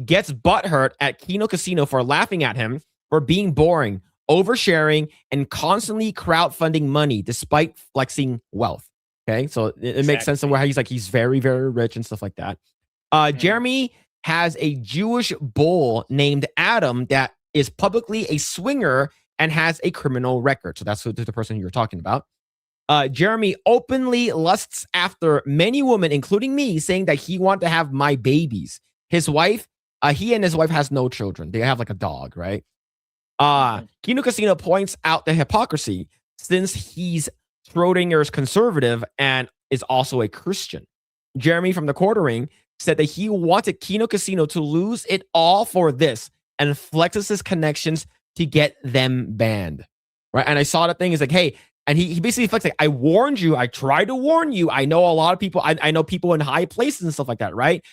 [SPEAKER 1] gets butthurt at Kino Casino for laughing at him for being boring, oversharing, and constantly crowdfunding money despite flexing wealth. Okay, so it makes sense of where he's very, very rich and stuff like that. Jeremy has a Jewish bull named Adam that is publicly a swinger and has a criminal record. So that's the person you're talking about. Jeremy openly lusts after many women, including me, saying that he wants to have my babies. His wife, he and his wife has no children. They have like a dog, right? Kino Casino points out the hypocrisy since he's Schrodinger's conservative and is also a Christian. Jeremy from the Quartering said that he wanted Kino Casino to lose it all for this and flexes his connections to get them banned. Right. And I saw that thing is like, hey, and he basically flexed like, I warned you. I tried to warn you. I know a lot of people. I know people in high places and stuff like that. Right.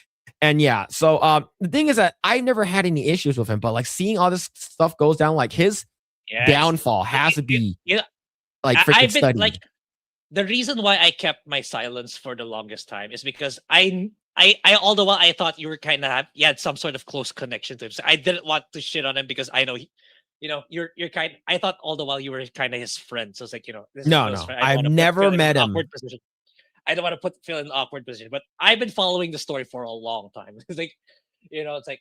[SPEAKER 1] And yeah, so the thing is that I never had any issues with him, but like seeing all this stuff goes down, like his downfall has to be like freaking
[SPEAKER 2] I've been
[SPEAKER 1] studied.
[SPEAKER 2] like, the reason why I kept my silence for the longest time is because I all the while I thought you were kind of you had some sort of close connection to him. So I didn't want to shit on him because I know you're kind. I thought all the while you were kind of his friend. So it's like this is
[SPEAKER 1] no,
[SPEAKER 2] close friend. I don't
[SPEAKER 1] I've
[SPEAKER 2] wanna put
[SPEAKER 1] never
[SPEAKER 2] Phil in
[SPEAKER 1] met
[SPEAKER 2] an
[SPEAKER 1] him.
[SPEAKER 2] awkward position. I don't want to put Phil in an awkward position, but I've been following the story for a long time. It's like, it's like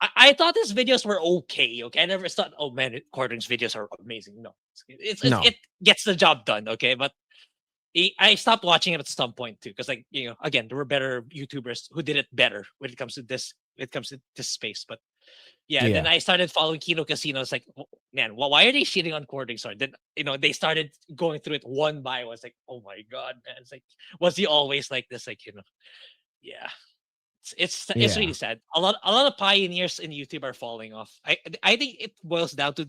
[SPEAKER 2] I thought his videos were okay. Okay, I never thought, oh man, Quartering's videos are amazing. No, it gets the job done. Okay, but I stopped watching it at some point too, because like again, there were better YouTubers who did it better when it comes to this. It comes to this space, but Yeah, then I started following Kino Casino. It's like, man, why are they shitting on quartering sword? Then they started going through it one by one. It's like, oh my god, man. It's like, was he always like this? Like, yeah. It's really sad. A lot of pioneers in YouTube are falling off. I think it boils down to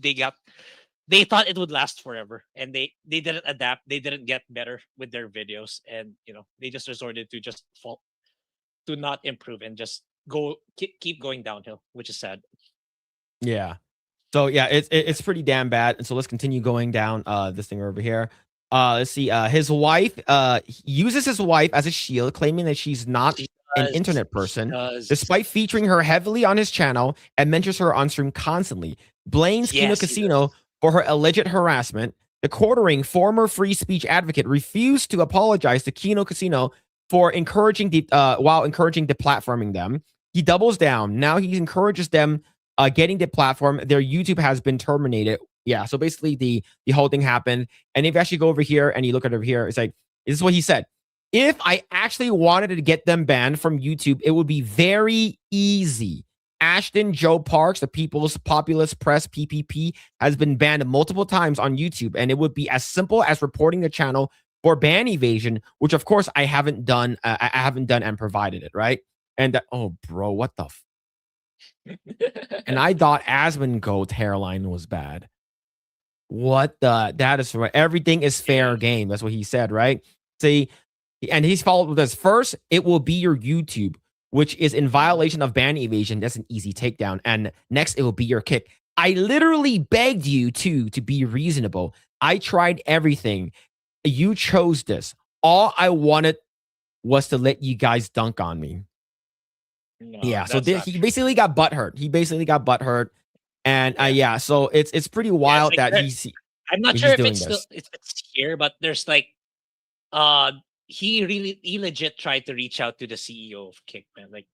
[SPEAKER 2] they thought it would last forever, and they didn't adapt. They didn't get better with their videos, and they just resorted to just fall, to not improve, and just keep going downhill, which is sad.
[SPEAKER 1] Yeah. So yeah, it's pretty damn bad. And so let's continue going down this thing over here. Let's see. His wife uses his wife as a shield, claiming that she's not an internet person, despite featuring her heavily on his channel and mentions her on stream constantly. Blames Kino Casino for her alleged harassment. The quartering former free speech advocate refused to apologize to Kino Casino for encouraging while encouraging deplatforming them. He doubles down. Now he encourages them getting the platform. Their YouTube has been terminated. Yeah, so basically the whole thing happened. And if you actually go over here and you look at it over here, it's like, this is what he said. If I actually wanted to get them banned from YouTube, it would be very easy. Ashton Joe Parks, the People's Populist Press PPP, has been banned multiple times on YouTube, and it would be as simple as reporting the channel for ban evasion, which of course I haven't done. I haven't done and provided it, right? And oh, bro, what the? And I thought Asmongold's hairline was bad. What the? That is right. Everything is fair game. That's what he said, right? See, and he's followed with this. First, it will be your YouTube, which is in violation of ban evasion. That's an easy takedown. And next, it will be your kick. I literally begged you to be reasonable. I tried everything. You chose this. All I wanted was to let you guys dunk on me. No, yeah, so he basically got butthurt. And yeah, so it's pretty wild that he's.
[SPEAKER 2] I'm not sure if it's here, but there's like, he legit tried to reach out to the CEO of Kick, man. Like,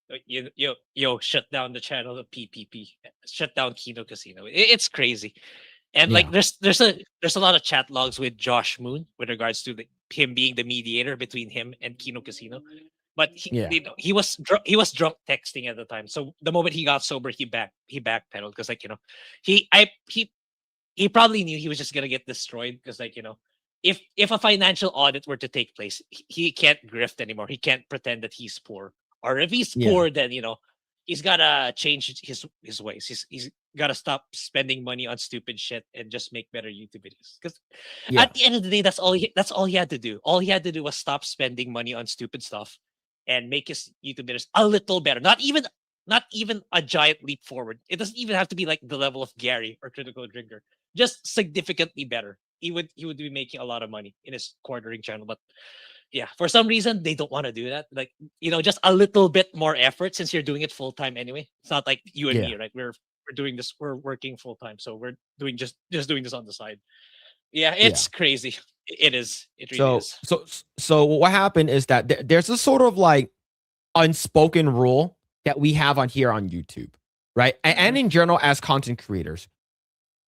[SPEAKER 2] yo, shut down the channel of PPP, shut down Kino Casino. It's crazy, and like there's a lot of chat logs with Josh Moon with regards to him being the mediator between him and Kino Casino. But he was drunk texting at the time. So the moment he got sober, he backpedaled because he probably knew he was just gonna get destroyed because if a financial audit were to take place, he can't grift anymore. He can't pretend that he's poor. Or if he's poor, then he's gotta change his ways. He's gotta stop spending money on stupid shit and just make better YouTube videos. Because at the end of the day, that's all he had to do. All he had to do was stop spending money on stupid stuff and make his YouTube videos a little better. Not even a giant leap forward. It doesn't even have to be like the level of Gary or Critical Drinker. Just significantly better. He would be making a lot of money in his quartering channel. But yeah, for some reason they don't want to do that. Like, just a little bit more effort since you're doing it full time anyway. It's not like you and me, right? We're doing this, we're working full time. So we're doing just doing this on the side. Yeah, it's crazy. It is. It really is.
[SPEAKER 1] So what happened is that there's a sort of like unspoken rule that we have on here on YouTube, right? And in general as content creators.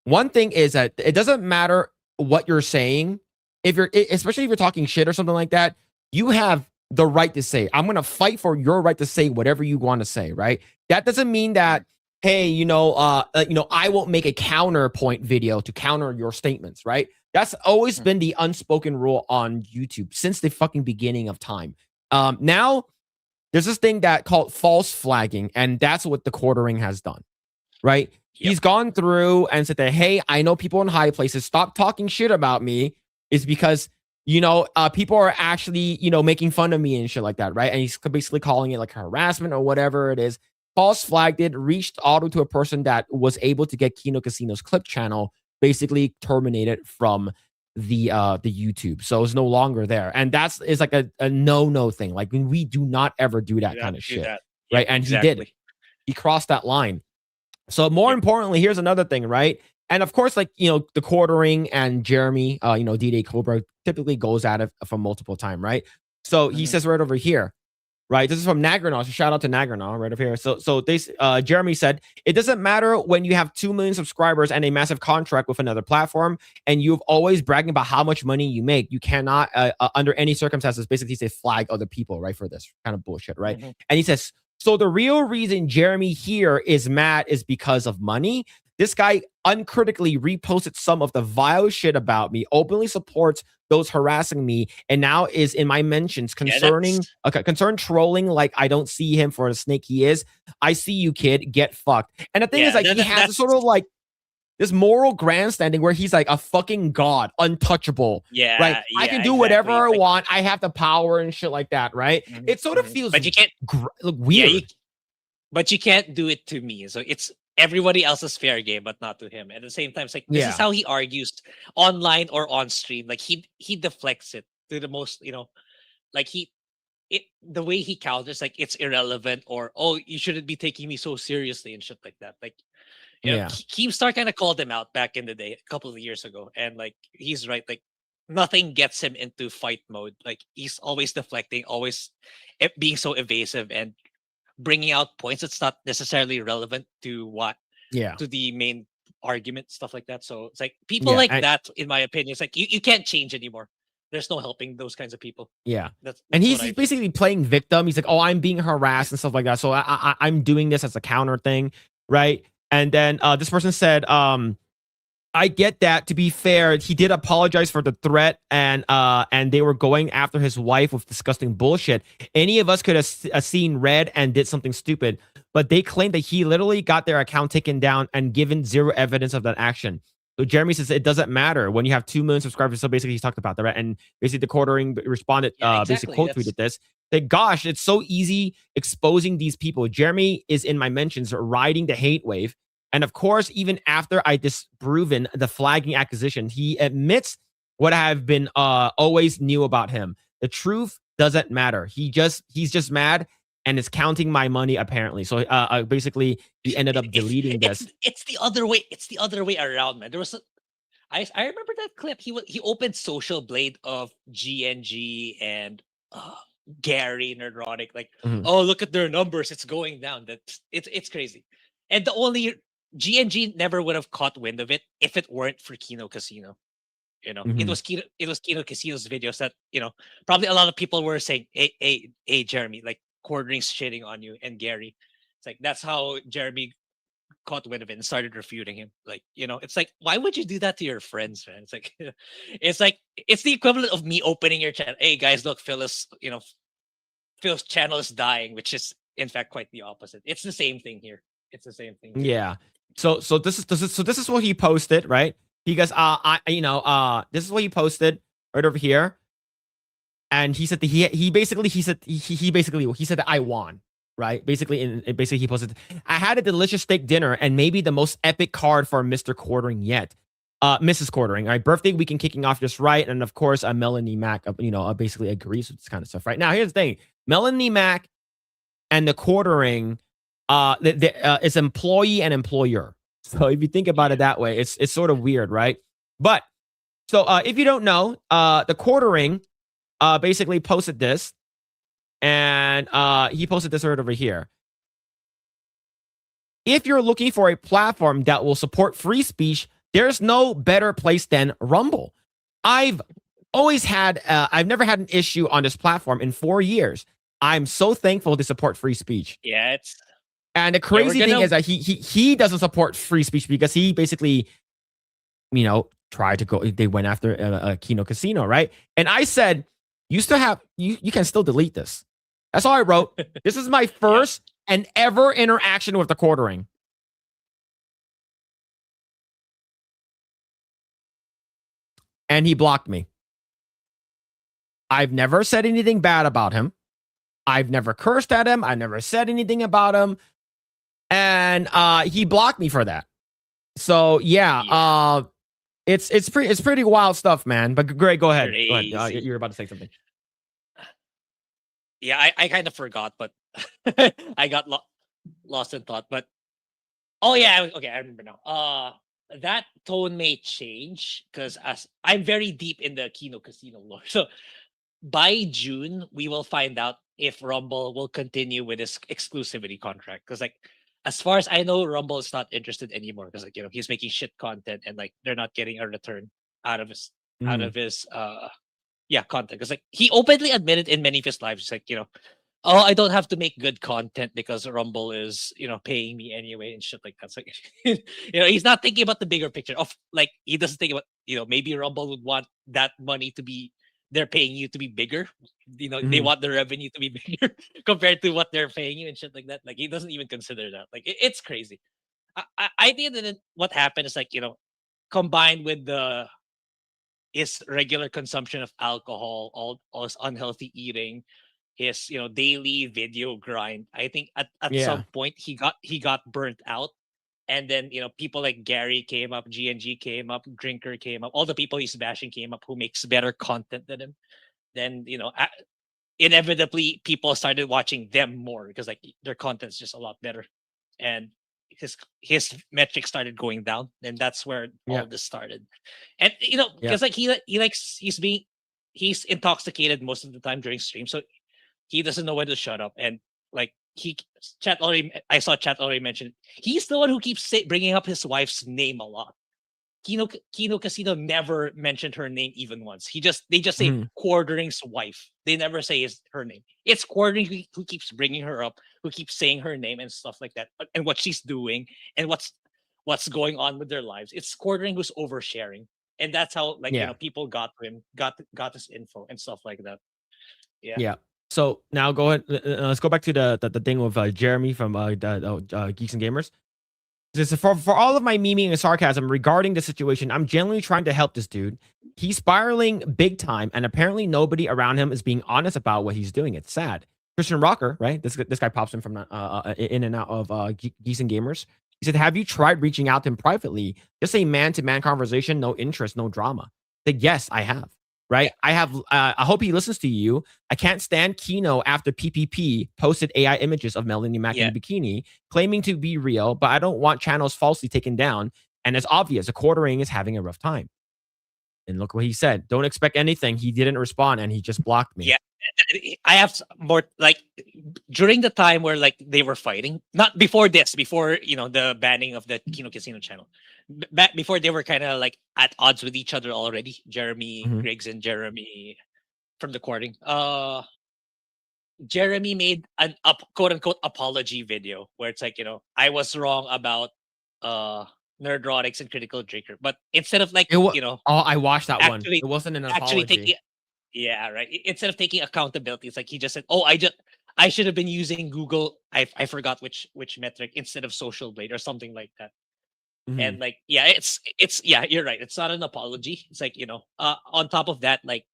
[SPEAKER 1] One thing is that it doesn't matter what you're saying. Especially if you're talking shit or something like that, you have the right to say, I'm going to fight for your right to say whatever you want to say, right? That doesn't mean that, hey, I won't make a counterpoint video to counter your statements, right? That's always been the unspoken rule on YouTube since the fucking beginning of time. Now, there's this thing called false flagging, and that's what the quartering has done, right? Yep. He's gone through and said that, hey, I know people in high places, stop talking shit about me. It's because, people are actually, making fun of me and shit like that, right? And he's basically calling it like harassment or whatever it is. False flagged it, reached auto to a person that was able to get Kino Casino's clip channel basically terminated from the YouTube. So it's no longer there. And that's like a no thing. Like, we do not ever do that kind of shit. Right. And exactly. He did. He crossed that line. So more importantly, here's another thing, right? And of course, like, the quartering and Jeremy, D-Day Cobra typically goes at it for multiple times, right? So he says right over here, right? This is from Nagranol. So shout out to Nagranol right over here. So this Jeremy said, it doesn't matter when you have 2 million subscribers and a massive contract with another platform, and you've always bragging about how much money you make. You cannot, under any circumstances, basically say flag other people, right? For this kind of bullshit, right? And he says, So the real reason Jeremy here is mad is because of money. This guy uncritically reposted some of the vile shit about me, openly supports those harassing me, and now is in my mentions concerning concern trolling like I don't see him for the snake he is. I see you, kid. Get fucked. And the thing is, like, he has this sort of like this moral grandstanding where he's like a fucking god, untouchable.
[SPEAKER 2] Yeah,
[SPEAKER 1] right. I can do whatever I want. I have the power and shit like that. Right. It sort of feels,
[SPEAKER 2] but you can't
[SPEAKER 1] weird.
[SPEAKER 2] Yeah, but you can't do it to me. So it's everybody else's fair game, but not to him. At the same time, it's like this is how he argues online or on stream. Like he deflects it to the most, like the way he counters, like it's irrelevant, or oh, you shouldn't be taking me so seriously and shit like that. Like Keemstar kind of called him out back in the day, a couple of years ago, and like he's right. Like nothing gets him into fight mode. Like he's always deflecting, always being so evasive and bringing out points that's not necessarily relevant to to the main argument, stuff like that. So it's like people like that, in my opinion, it's like you can't change anymore. There's no helping those kinds of people.
[SPEAKER 1] Yeah. That's he's basically playing victim. He's like, oh, I'm being harassed and stuff like that. So I'm doing this as a counter thing. Right. And then this person said, I get that. To be fair, he did apologize for the threat, and they were going after his wife with disgusting bullshit. Any of us could have seen red and did something stupid, but they claimed that he literally got their account taken down and given zero evidence of that action. So Jeremy says it doesn't matter when you have 2 million subscribers. So basically, he's talked about that, right? And basically, the quartering responded, basically quote tweeted this. Like, gosh, it's so easy exposing these people. Jeremy is in my mentions riding the hate wave. And of course, even after I disproven the flagging accusation, he admits what I have been always knew about him. The truth doesn't matter. He's just mad and is counting my money apparently. So basically, he ended up deleting this.
[SPEAKER 2] It's the other way. It's the other way around, man. There was I remember that clip. He opened Social Blade of GNG and Gary Nerdrotic. Like, oh, look at their numbers. It's going down. It's crazy. And the only GNG never would have caught wind of it if it weren't for Kino Casino. It was Kino Casino's videos that, probably a lot of people were saying, hey, Jeremy, like quartering's shitting on you, and Gary. It's like that's how Jeremy caught wind of it and started refuting him. Like, it's like, why would you do that to your friends, man? It's like it's the equivalent of me opening your channel. Hey guys, look, Phil's channel is dying, which is in fact quite the opposite. It's the same thing here. It's the same thing.
[SPEAKER 1] Yeah. So this is what he posted, right? He goes, this is what he posted right over here, and he said that he basically said that I won, right? Basically, he posted, I had a delicious steak dinner and maybe the most epic card for Mr. Quartering yet. Mrs. Quartering, right? Birthday weekend kicking off just right, and of course, Melanie Mac, basically agrees with this kind of stuff, right? Now, here's the thing: Melanie Mac and the Quartering. It's employee and employer. So if you think about it that way, it's sort of weird, right? But so if you don't know, the Quartering basically posted this, and he posted this right over here. If you're looking for a platform that will support free speech, there's no better place than Rumble. I've never had an issue on this platform in 4 years. I'm so thankful to support free speech.
[SPEAKER 2] Yeah,
[SPEAKER 1] and the crazy thing is that he doesn't support free speech because he basically, tried to go. They went after a Kino Casino, right? And I said, you can still delete this. That's all I wrote. This is my first and ever interaction with the Quartering. And he blocked me. I've never said anything bad about him. I've never cursed at him. I never said anything about him. And he blocked me for that. So it's pretty wild stuff, man. But Grae, go ahead. You're about to say something.
[SPEAKER 2] Yeah, I kind of forgot, but I got lost in thought. But I remember now. That tone may change because as I'm very deep in the Kino Casino lore. So by June, we will find out if Rumble will continue with his exclusivity contract. Because as far as I know, Rumble is not interested anymore because he's making shit content and they're not getting a return out of his content. Because he openly admitted in many of his lives, oh, I don't have to make good content because Rumble is, paying me anyway and shit like that. So, he's not thinking about the bigger picture of like, he doesn't think about, maybe Rumble would want that money to be, they're paying you to be bigger. They
[SPEAKER 1] Mhm.
[SPEAKER 2] want the revenue to be bigger compared to what they're paying you and shit like that. Like, he doesn't even consider that. Like, it's crazy. I think that what happened is like, combined with his regular consumption of alcohol, all his unhealthy eating, his daily video grind. I think at
[SPEAKER 1] Yeah.
[SPEAKER 2] some point he got burnt out, and then people like Gary came up, GNG came up, Drinker came up, all the people he's bashing came up who makes better content than him. Then inevitably people started watching them more because like their content's just a lot better, and his metrics started going down, and that's where all
[SPEAKER 1] Yeah.
[SPEAKER 2] of this started. And
[SPEAKER 1] Yeah.
[SPEAKER 2] because like he's intoxicated most of the time during stream, so he doesn't know when to shut up. And like I saw chat already mentioned he's the one who keeps bringing up his wife's name a lot. Kino Casino never mentioned her name even once. They just say
[SPEAKER 1] Mhm.
[SPEAKER 2] Quartering's wife. They never say her name. It's Quartering who keeps bringing her up, who keeps saying her name and stuff like that, and what she's doing and what's going on with their lives. It's Quartering who's oversharing, and that's how like
[SPEAKER 1] Yeah.
[SPEAKER 2] people got to him, got his info and stuff like that. Yeah.
[SPEAKER 1] Yeah. So now go ahead. Let's go back to the thing with Jeremy from Geeks and Gamers. This is for all of my memeing and sarcasm regarding the situation. I'm genuinely trying to help this dude. He's spiraling big time, and apparently nobody around him is being honest about what he's doing. It's sad. Christian Rocker, right? This guy pops in from in and out of Geeks and Gamers. He said, "Have you tried reaching out to him privately? Just a man-to-man conversation, no interest, no drama." I said, yes, I have. Right? I have. I hope he listens to you. I can't stand Kino after PPP posted AI images of Melanie Mac in a bikini, claiming to be real, but I don't want channels falsely taken down. And it's obvious, a Quartering is having a rough time. And look what he said. Don't expect anything. He didn't respond, and he just blocked me.
[SPEAKER 2] Yeah, I have more like during the time where like they were fighting, not before this, before the banning of the Kino Casino channel. Back before they were kind of like at odds with each other already. Jeremy
[SPEAKER 1] Mhm.
[SPEAKER 2] Griggs and Jeremy from the Quartering. Jeremy made an quote unquote apology video where it's like, I was wrong about Nerdrotics and Critical Drinker, but instead of like
[SPEAKER 1] Oh, I watched that one.
[SPEAKER 2] actually
[SPEAKER 1] It wasn't an
[SPEAKER 2] actually
[SPEAKER 1] apology.
[SPEAKER 2] taking yeah, right. Instead of taking accountability, it's like he just said, "Oh, I should have been using Google. I forgot which metric instead of Social Blade or something like that."
[SPEAKER 1] Mhm.
[SPEAKER 2] And like, yeah, it's yeah, you're right. It's not an apology. It's like on top of that, like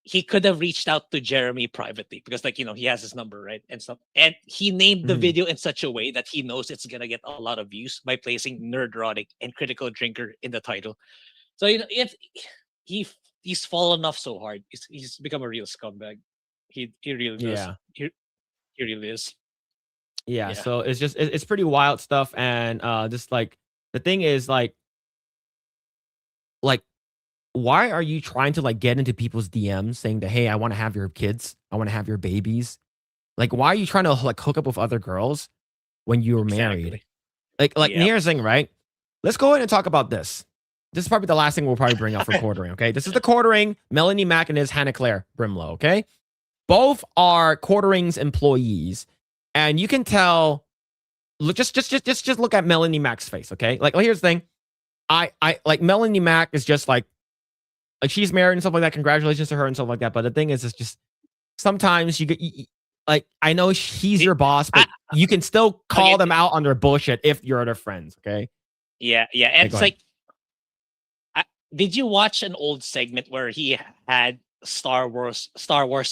[SPEAKER 2] he could have reached out to Jeremy privately because like he has his number, right, and stuff. And he named the
[SPEAKER 1] Mhm.
[SPEAKER 2] video in such a way that he knows it's gonna get a lot of views by placing Nerdrotic and Critical Drinker in the title. So if he's fallen off so hard, he's become a real scumbag. He really does.
[SPEAKER 1] Yeah.
[SPEAKER 2] He really is.
[SPEAKER 1] Yeah,
[SPEAKER 2] Yeah.
[SPEAKER 1] so it's just it's pretty wild stuff, and just like the thing is like why are you trying to like get into people's DMs saying that, hey, I want to have your kids, I want to have your babies? Like, why are you trying to like hook up with other girls when you're married?
[SPEAKER 2] Exactly.
[SPEAKER 1] Like
[SPEAKER 2] Yep.
[SPEAKER 1] here's the thing, right? Let's go ahead and talk about this. This is probably the last thing we'll probably bring up for Quartering. Okay, this is the Quartering, Melanie Mac and his Hannah Claire Brimlow. Okay, both are Quartering's employees, and you can tell. Look, just look at Melanie Mac's face. Okay, like well, here's the thing. I like Melanie Mac is just like she's married and stuff like that. Congratulations to her and stuff like that. But the thing is, it's just sometimes you get like I know he's your boss, but you can still call them out on their bullshit if you're their friends. Okay.
[SPEAKER 2] Yeah, and it's like, did you watch an old segment where he had Star Wars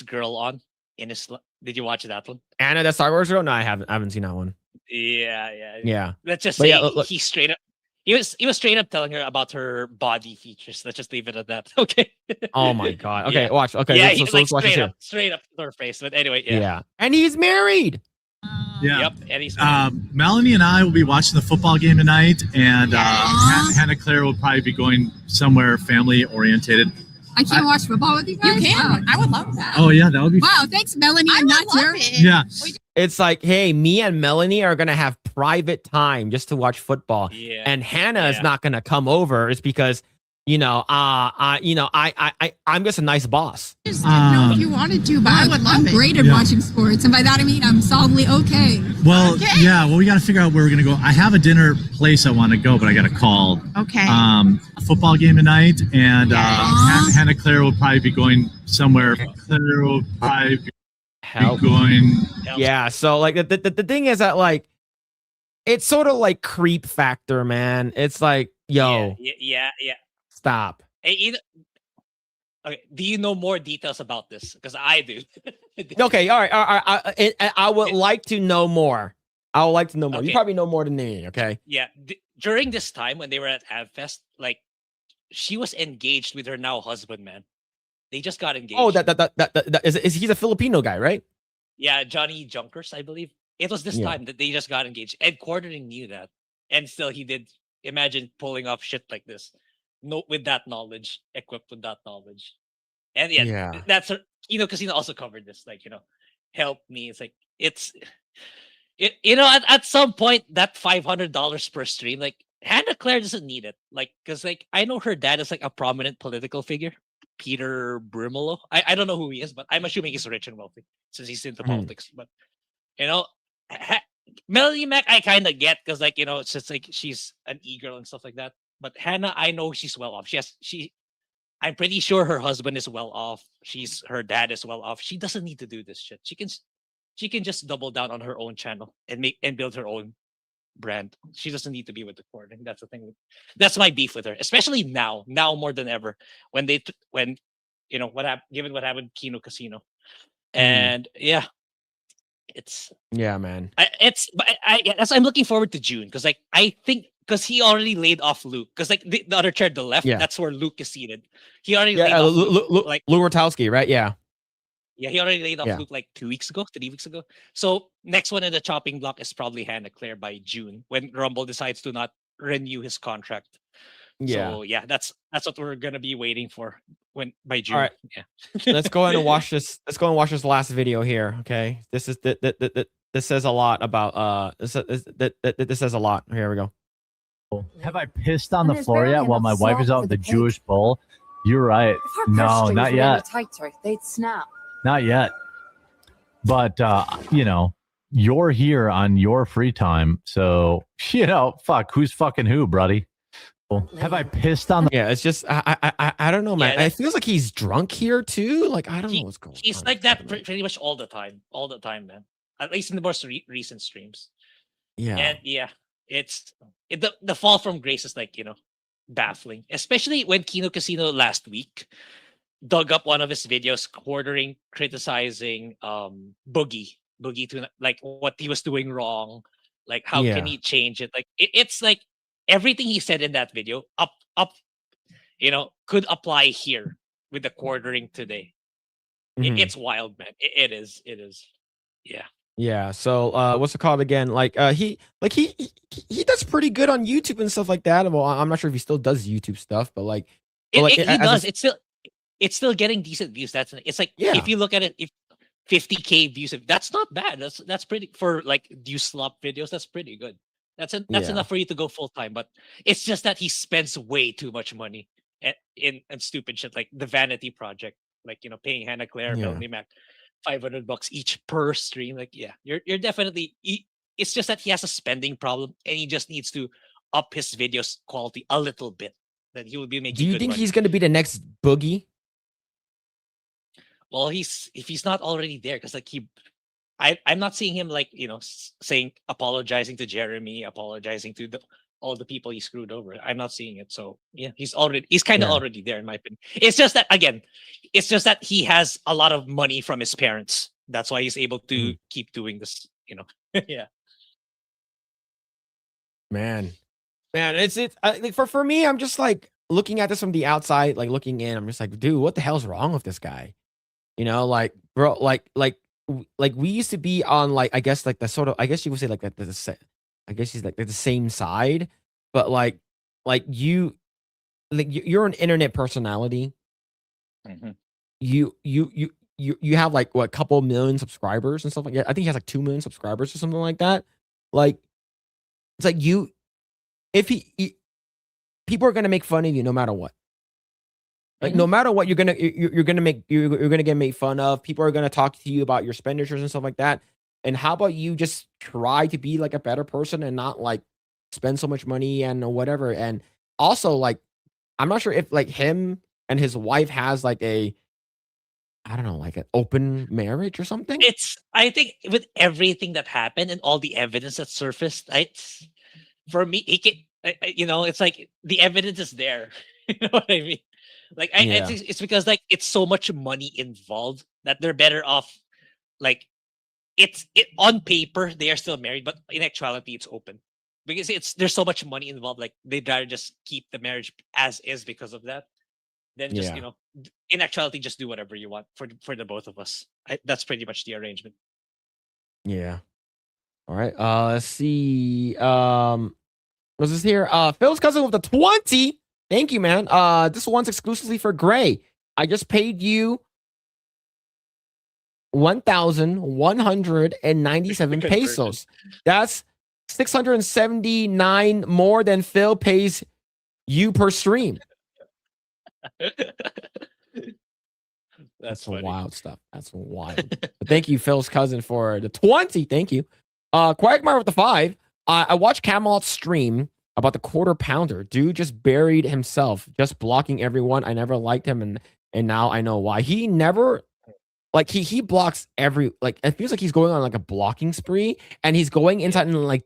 [SPEAKER 2] girl on in his? Did you watch that one?
[SPEAKER 1] Anna, that Star Wars girl? No, I haven't seen that one.
[SPEAKER 2] Yeah. Let's just
[SPEAKER 1] But
[SPEAKER 2] say
[SPEAKER 1] yeah, look.
[SPEAKER 2] he straight up. He was straight up telling her about her body features. Let's just leave it at that. Okay.
[SPEAKER 1] Oh my god. Okay,
[SPEAKER 2] Yeah.
[SPEAKER 1] watch. Okay,
[SPEAKER 2] Yeah,
[SPEAKER 1] so let's watch this here.
[SPEAKER 2] straight up to her face. But anyway,
[SPEAKER 1] Yeah. And he's married.
[SPEAKER 4] Yeah.
[SPEAKER 2] Yep. And he's
[SPEAKER 4] Melanie and I will be watching the football game tonight, and Hannah Claire will probably be going somewhere family orientated.
[SPEAKER 5] I can't watch football with you guys.
[SPEAKER 6] You can. I would love that.
[SPEAKER 4] Oh yeah, that would be.
[SPEAKER 5] Wow, thanks, Melanie.
[SPEAKER 6] I
[SPEAKER 5] I'm
[SPEAKER 6] would
[SPEAKER 5] not here.
[SPEAKER 6] love it.
[SPEAKER 4] Yeah.
[SPEAKER 1] It's like, hey, me and Melanie are gonna have private time just to watch football.
[SPEAKER 2] Yeah.
[SPEAKER 1] And Hannah is not gonna come over. It's because I'm just a nice boss.
[SPEAKER 5] Just didn't know if you wanted to, but I would love I'm great at watching sports, and by that I mean I'm solidly okay.
[SPEAKER 4] Well, yeah. Well, we got to figure out where we're gonna go. I have a dinner place I want to go, but I got to call.
[SPEAKER 5] Okay.
[SPEAKER 4] A football game tonight, and Hannah Claire will probably be going somewhere. Claire will probably be going.
[SPEAKER 1] Yeah. So like the thing is that like it's sort of like creep factor, man. It's like, yo,
[SPEAKER 2] yeah.
[SPEAKER 1] stop.
[SPEAKER 2] Hey, okay, do you know more details about this? Because I do.
[SPEAKER 1] Okay, all right. I would like to know more. I would like to know more. You
[SPEAKER 2] Okay.
[SPEAKER 1] probably know more than me. Okay.
[SPEAKER 2] Yeah, during this time when they were at AvFest, like she was engaged with her now husband, man. They just got engaged.
[SPEAKER 1] Oh, that is he's a Filipino guy, right?
[SPEAKER 2] Yeah, Johnny Junkers, I believe. It was this time that they just got engaged. Ed Quartering knew that, and still he did. Imagine pulling off shit like this, no, with that knowledge, equipped with that knowledge, and
[SPEAKER 1] Yeah.
[SPEAKER 2] that's Casino also covered this. Like, help me. It's like at some point that $500 per stream, like Hannah Claire doesn't need it, like because like I know her dad is like a prominent political figure, Peter Brimolo. I don't know who he is, but I'm assuming he's rich and wealthy since he's into politics. But Melanie Mac, I kind of get because like it's just like she's an e-girl and stuff like that. But Hannah, I know she's well off. I'm pretty sure her husband is well off. Her dad is well off. She doesn't need to do this shit. She can just double down on her own channel and build her own brand. She doesn't need to be with the court. And that's the thing. That's my beef with her, especially now more than ever when given what happened Kino Casino, and yeah. It's
[SPEAKER 1] man.
[SPEAKER 2] I'm looking forward to June because like I think because he already laid off Luke because like the other chair to the left, that's where Luke is seated. He already laid off Luke, like
[SPEAKER 1] Lou Rotowski, right? Yeah,
[SPEAKER 2] he already laid off Luke like 3 weeks ago. So next one in the chopping block is probably Hannah Claire by June when Rumble decides to not renew his contract.
[SPEAKER 1] Yeah.
[SPEAKER 2] So that's what we're gonna be waiting for by June.
[SPEAKER 1] All right.
[SPEAKER 2] Yeah.
[SPEAKER 1] Let's go ahead and watch this. Let's go and watch this last video here. Okay. This says a lot about this says a lot. Here we go.
[SPEAKER 6] Have I pissed on the floor yet while my wife is out with the Jewish bowl? You're right. No, not yet.
[SPEAKER 7] They'd snap.
[SPEAKER 6] Not yet. But you're here on your free time, so fuck, who's fucking who, buddy? Have I pissed on the?
[SPEAKER 1] Yeah, it's just I don't know, man. It feels like he's drunk here too. Like I don't know what's going on.
[SPEAKER 2] He's like that pretty much all the time, man. At least in the most recent streams.
[SPEAKER 1] Yeah,
[SPEAKER 2] and it's the fall from grace is like baffling, especially when Kino Casino last week dug up one of his videos, criticizing Boogie to like what he was doing wrong, like how can he change it? Like it's like. Everything he said in that video could apply here with the quartering today. It's wild, man. It is.
[SPEAKER 1] Yeah. So what's it called again? Like he does pretty good on YouTube and stuff like that. Well, I'm not sure if he still does YouTube stuff, but like
[SPEAKER 2] he does. It's still getting decent views. It's like if you look at it, if 50K views, that's not bad. That's pretty for like do slop videos. That's pretty good. That's enough for you to go full time, but it's just that he spends way too much money in stupid shit like the Vanity Project, like paying Hannah Claire, Melanie Mac $500 each per stream. Like you're definitely. It's just that he has a spending problem, and he just needs to up his videos quality a little bit. Then he will be making.
[SPEAKER 1] Do you think he's going to be the next Boogie?
[SPEAKER 2] Well, if he's not already there, because like I'm not seeing him like apologizing to Jeremy, apologizing to all the people he screwed over. I'm not seeing it. So yeah, he's kind of already there in my opinion. It's just that he has a lot of money from his parents. That's why he's able to keep doing this. Yeah.
[SPEAKER 1] Man, it's like for me, I'm just like looking at this from the outside, like looking in. I'm just like, dude, what the hell's wrong with this guy? Like bro, like we used to be on like I guess like the sort of I guess you would say like I guess he's like the same side, but like you're an internet personality. You have like what, a couple million subscribers and stuff like that. I think he has like 2 million subscribers or something like that. Like it's like people are gonna make fun of you no matter what. Like no matter what, you're gonna get made fun of. People are gonna talk to you about your expenditures and stuff like that. And how about you just try to be like a better person and not like spend so much money and whatever. And also like I'm not sure if like him and his wife has like a I don't know, like an open marriage or something.
[SPEAKER 2] I think with everything that happened and all the evidence that surfaced, for me, he can, it's like the evidence is there. You know what I mean? Like, I think it's because like it's so much money involved that they're better off. Like, it on paper they are still married, but in actuality it's open because there's so much money involved. Like they'd rather just keep the marriage as is because of that. Then just in actuality, just do whatever you want for the both of us. That's pretty much the arrangement.
[SPEAKER 1] Yeah. All right. Let's see. What's this here? Phil's cousin with the 20. Thank you, man. This one's exclusively for Grae. I just paid you 1,197 pesos. That's 679 more than Phil pays you per stream. That's wild stuff. That's wild. But thank you, Phil's cousin, for the 20. Thank you. Quagmire with the 5. I watched Camelot's stream about the quarter pounder. Dude just buried himself, just blocking everyone. I never liked him, and now I know why. He never like he blocks every like it feels like he's going on like a blocking spree, and he's going inside and like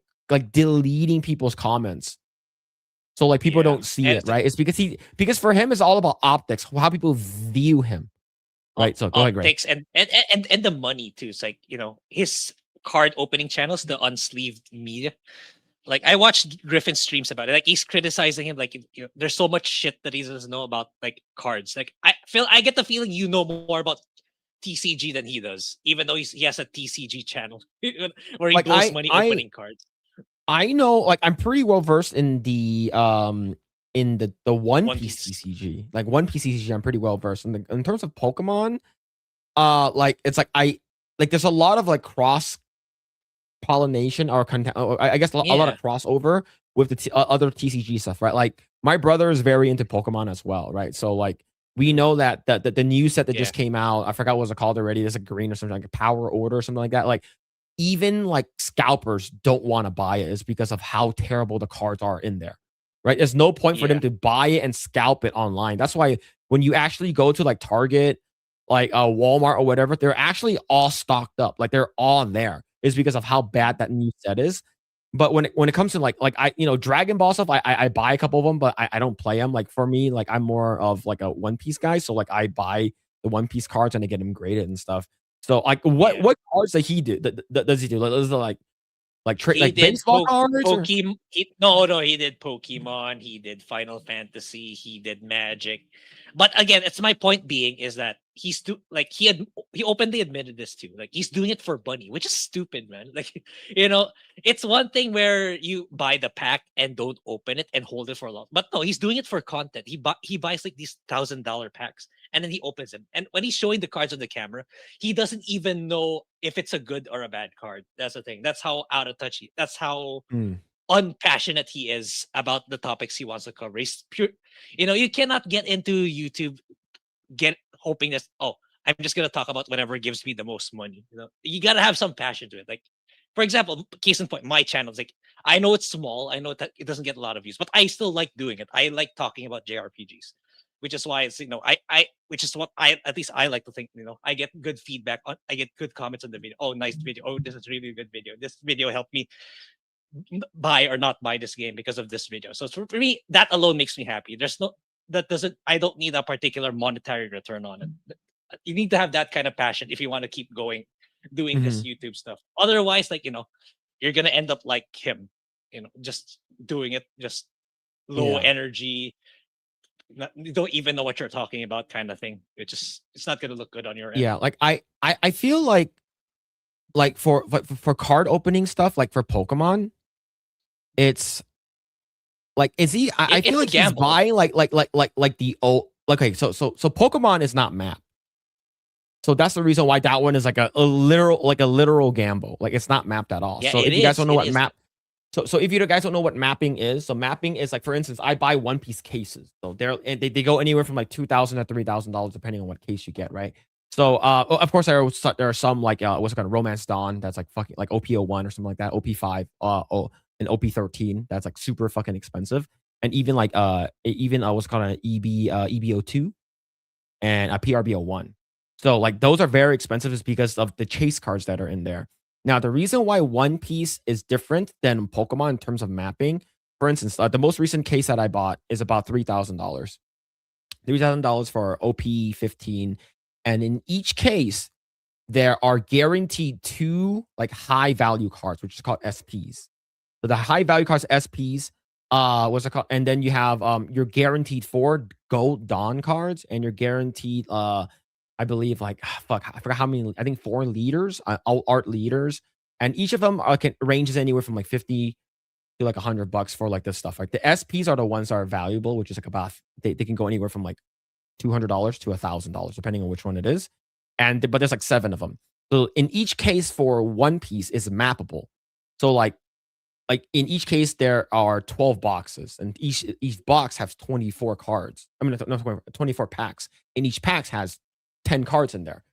[SPEAKER 1] deleting people's comments. So like people don't see it, right? It's because for him it's all about optics, how people view him. Right. So go ahead, Grae.
[SPEAKER 2] Optics and the money too. It's like, his card opening channels, the unsleeved media. Like I watched Griffin streams about it. Like he's criticizing him. Like there's so much shit that he doesn't know about like cards. Like I get the feeling you know more about TCG than he does, even though he has a TCG channel where he blows money opening cards.
[SPEAKER 1] I know, like I'm pretty well versed in the One Piece TCG. Like One Piece TCG, I'm pretty well versed in terms of Pokemon. Like it's like there's a lot of like cross pollination or I guess a lot of crossover with the other TCG stuff, right? Like my brother is very into Pokemon as well, right? So like we know that the new set that just came out, I forgot what it was called already. There's a green or something like a Power Order or something like that. Like even like scalpers don't want to buy it is because of how terrible the cards are in there, right? There's no point for them to buy it and scalp it online. That's why when you actually go to like Target, like Walmart or whatever, they're actually all stocked up. Like they're all there. Is because of how bad that new set is. But when it comes to like I Dragon Ball stuff, I buy a couple of them, but I don't play them. Like for me, like I'm more of like a One Piece guy. So like I buy the One Piece cards and I get them graded and stuff. So like what cards does he do? Does he do? Like, is it like baseball cards?
[SPEAKER 2] He did Pokemon. He did Final Fantasy. He did Magic. But again, it's my point being is that he's he openly admitted this too. Like he's doing it for money, which is stupid, man. Like it's one thing where you buy the pack and don't open it and hold it for long. But no, he's doing it for content. He buys like these $1,000 packs and then he opens them. And when he's showing the cards on the camera, he doesn't even know if it's a good or a bad card. That's the thing. That's how out of touch that's how unpassionate he is about the topics he wants to cover. He's pure, you cannot get into YouTube hoping that I'm just gonna talk about whatever gives me the most money. You gotta have some passion to it. Like, for example, case in point, my channel is like I know it's small, I know that it doesn't get a lot of views, but I still like doing it. I like talking about JRPGs, which is why it's which is what at least I like to think. I get good feedback I get good comments on the video. Oh, nice video. Oh, this is really a good video. This video helped me buy or not buy this game because of this video. So for me, that alone makes me happy. I don't need a particular monetary return on it. You need to have that kind of passion if you want to keep going doing this YouTube stuff. Otherwise, like, you're going to end up like him, just doing it, just low energy. You don't even know what you're talking about kind of thing. It's not going to look good on your end.
[SPEAKER 1] Yeah. Like I feel like for card opening stuff, like for Pokemon, it's like, is he, I feel like he's buying like the old, okay. So Pokemon is not mapped. So that's the reason why that one is like a literal gamble. Like it's not mapped at all. Yeah, so if you guys don't know what map, So if you guys don't know what mapping is, so mapping is like, for instance, I buy One Piece cases. So they go anywhere from like $2,000 to $3,000 depending on what case you get, right? So of course there are some like what's it called, Romance Dawn, that's like fucking like OP01 or something like that, OP5, and OP13, that's like super fucking expensive. And even like what's called an EB02 and a PRB01. So like those are very expensive is because of the chase cards that are in there. Now, the reason why One Piece is different than Pokemon in terms of mapping, for instance, the most recent case that I bought is about $3,000. $3,000 for OP15. And in each case, there are guaranteed 2 like high value cards, which is called SPs. So the high value cards, SPs, what's it called? And then you have you're guaranteed 4 Gold Dawn cards, and you're guaranteed I believe like I forgot how many. I think 4 leaders, art leaders, and each of them ranges anywhere from like 50 to like $100 for like this stuff. Like the SPs are the ones that are valuable, which is like about they can go anywhere from like $200 to $1,000 depending on which one it is. But there's like 7 of them. So in each case for One Piece is mappable. So like in each case there are 12 boxes, and each box has 24 cards. I mean, no, 24 packs, and each pack has 10 cards in there.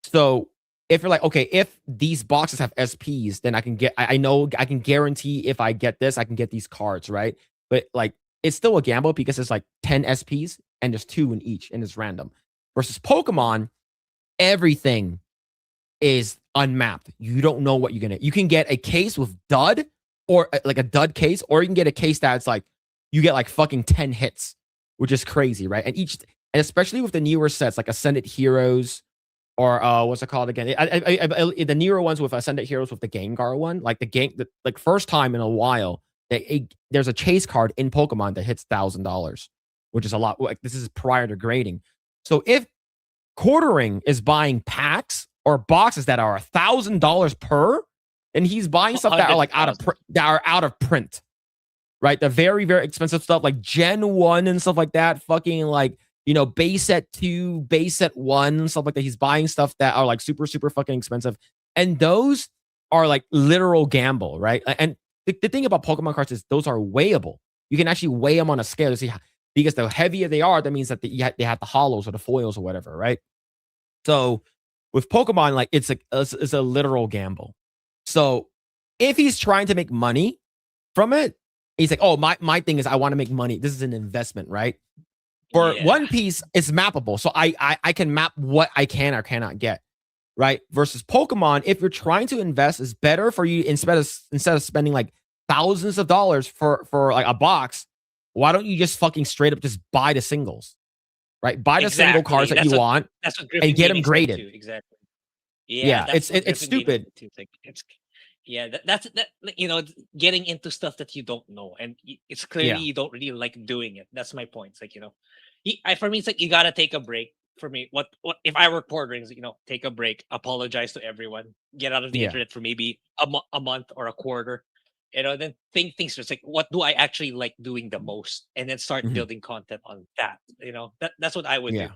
[SPEAKER 1] So if you're like, okay, if these boxes have SPs, then I know I can guarantee if I get this, I can get these cards, right? But like it's still a gamble because it's like 10 SPs and there's 2 in each, and it's random. Versus Pokemon, everything is unmapped. You don't know what you're gonna. You can get a case with dud, or like a dud case, or you can get a case that's like you get like fucking 10 hits, which is crazy, right? And especially with the newer sets like Ascended Heroes, or what's it called again? The newer ones with Ascended Heroes with the Gengar one, like like first time in a while, there's a chase card in Pokemon that hits $1,000, which is a lot. Like this is prior to grading. So if Quartering is buying packs or boxes that are $1,000 per, then he's buying stuff that are like out of print, right? The very, very expensive stuff like Gen 1 and stuff like that, fucking like, you know, base set 2, base set 1, stuff like that. He's buying stuff that are like super, super fucking expensive. And those are like literal gamble, right? And the thing about Pokemon cards is those are weighable. You can actually weigh them on a scale to see how, because the heavier they are, that means that they have the hollows or the foils or whatever, right? So with Pokemon, like it's a literal gamble. So if he's trying to make money from it, he's like, oh, my thing is I want to make money. This is an investment, right? For One Piece, it's mappable. So I can map what I can or cannot get, right? Versus Pokemon, if you're trying to invest, it's better for you instead of spending like thousands of dollars for like a box, why don't you just fucking straight up just buy the singles, right? Buy the single cards that you want and get them graded.
[SPEAKER 2] Exactly.
[SPEAKER 1] Yeah, it's stupid.
[SPEAKER 2] That's you know, getting into stuff that you don't know, and it's clearly you don't really like doing it. That's my point. It's like, you know, for me, it's like you gotta take a break. For me, what if I were quartering? You know, take a break, apologize to everyone, get out of the internet for maybe a month or a quarter. You know, then think things just like, what do I actually like doing the most, and then start building content on that. You know, that's what I would do.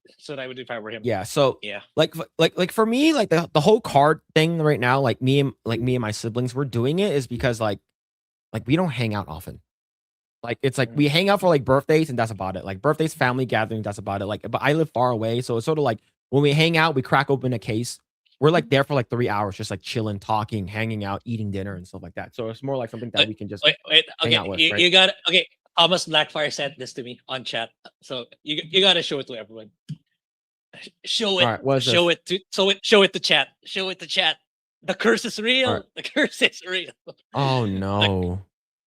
[SPEAKER 2] That's what I would do if I were him.
[SPEAKER 1] Yeah. So like for me, like the whole card thing right now, like me and my siblings, we're doing it is because like we don't hang out often. Like it's like we hang out for like birthdays and that's about it. Like birthdays, family gatherings, that's about it. Like, but I live far away, so it's sort of like when we hang out, we crack open a case. We're like there for like 3 hours, just like chilling, talking, hanging out, eating dinner and stuff like that. So it's more like something that we can just hang out with. Right?
[SPEAKER 2] You got okay. Thomas Blackfire sent this to me on chat, so you got to show it to everyone. Show it. Right, show it to chat. Show it to chat. The curse is real. Right. The curse is real.
[SPEAKER 1] Oh no.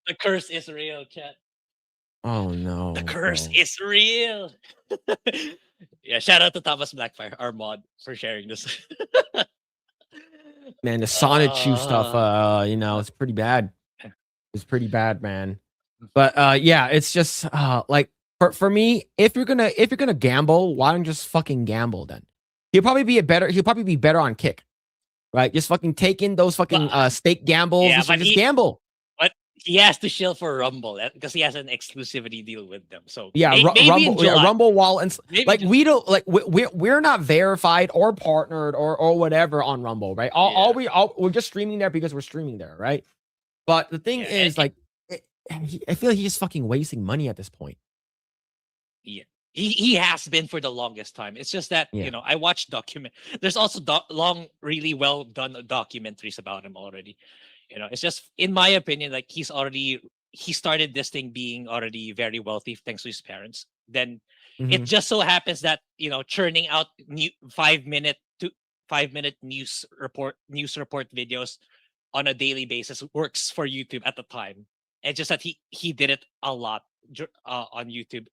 [SPEAKER 2] The curse is real, chat.
[SPEAKER 1] Oh no.
[SPEAKER 2] The curse is real. Yeah, shout out to Thomas Blackfire, our mod, for sharing this.
[SPEAKER 1] Man, the Sonichu stuff, you know, it's pretty bad. It's pretty bad, man. But yeah, it's just like for me, if you're gonna gamble, why don't you just fucking gamble then? He'll probably be better on Kick. Right? Just fucking take in those fucking stake gambles and just gamble.
[SPEAKER 2] But he has to shill for Rumble because he has an exclusivity deal with them. So
[SPEAKER 1] Rumble wallet and like we don't like we're not verified or partnered or whatever on Rumble, right? We're just streaming there because we're streaming there, right? But the thing
[SPEAKER 2] Yeah,
[SPEAKER 1] is, like, I feel like he's just fucking wasting money at this point.
[SPEAKER 2] Yeah, he has been for the longest time. It's just that
[SPEAKER 1] Yeah.
[SPEAKER 2] I watched document. There's also really well done documentaries about him already. It's just in my opinion, like he started this thing being already very wealthy thanks to his parents. Then it
[SPEAKER 1] Mhm.
[SPEAKER 2] just so happens that churning out new 5-minute news report videos on a daily basis works for YouTube at the time. And just that he did it a lot on YouTube,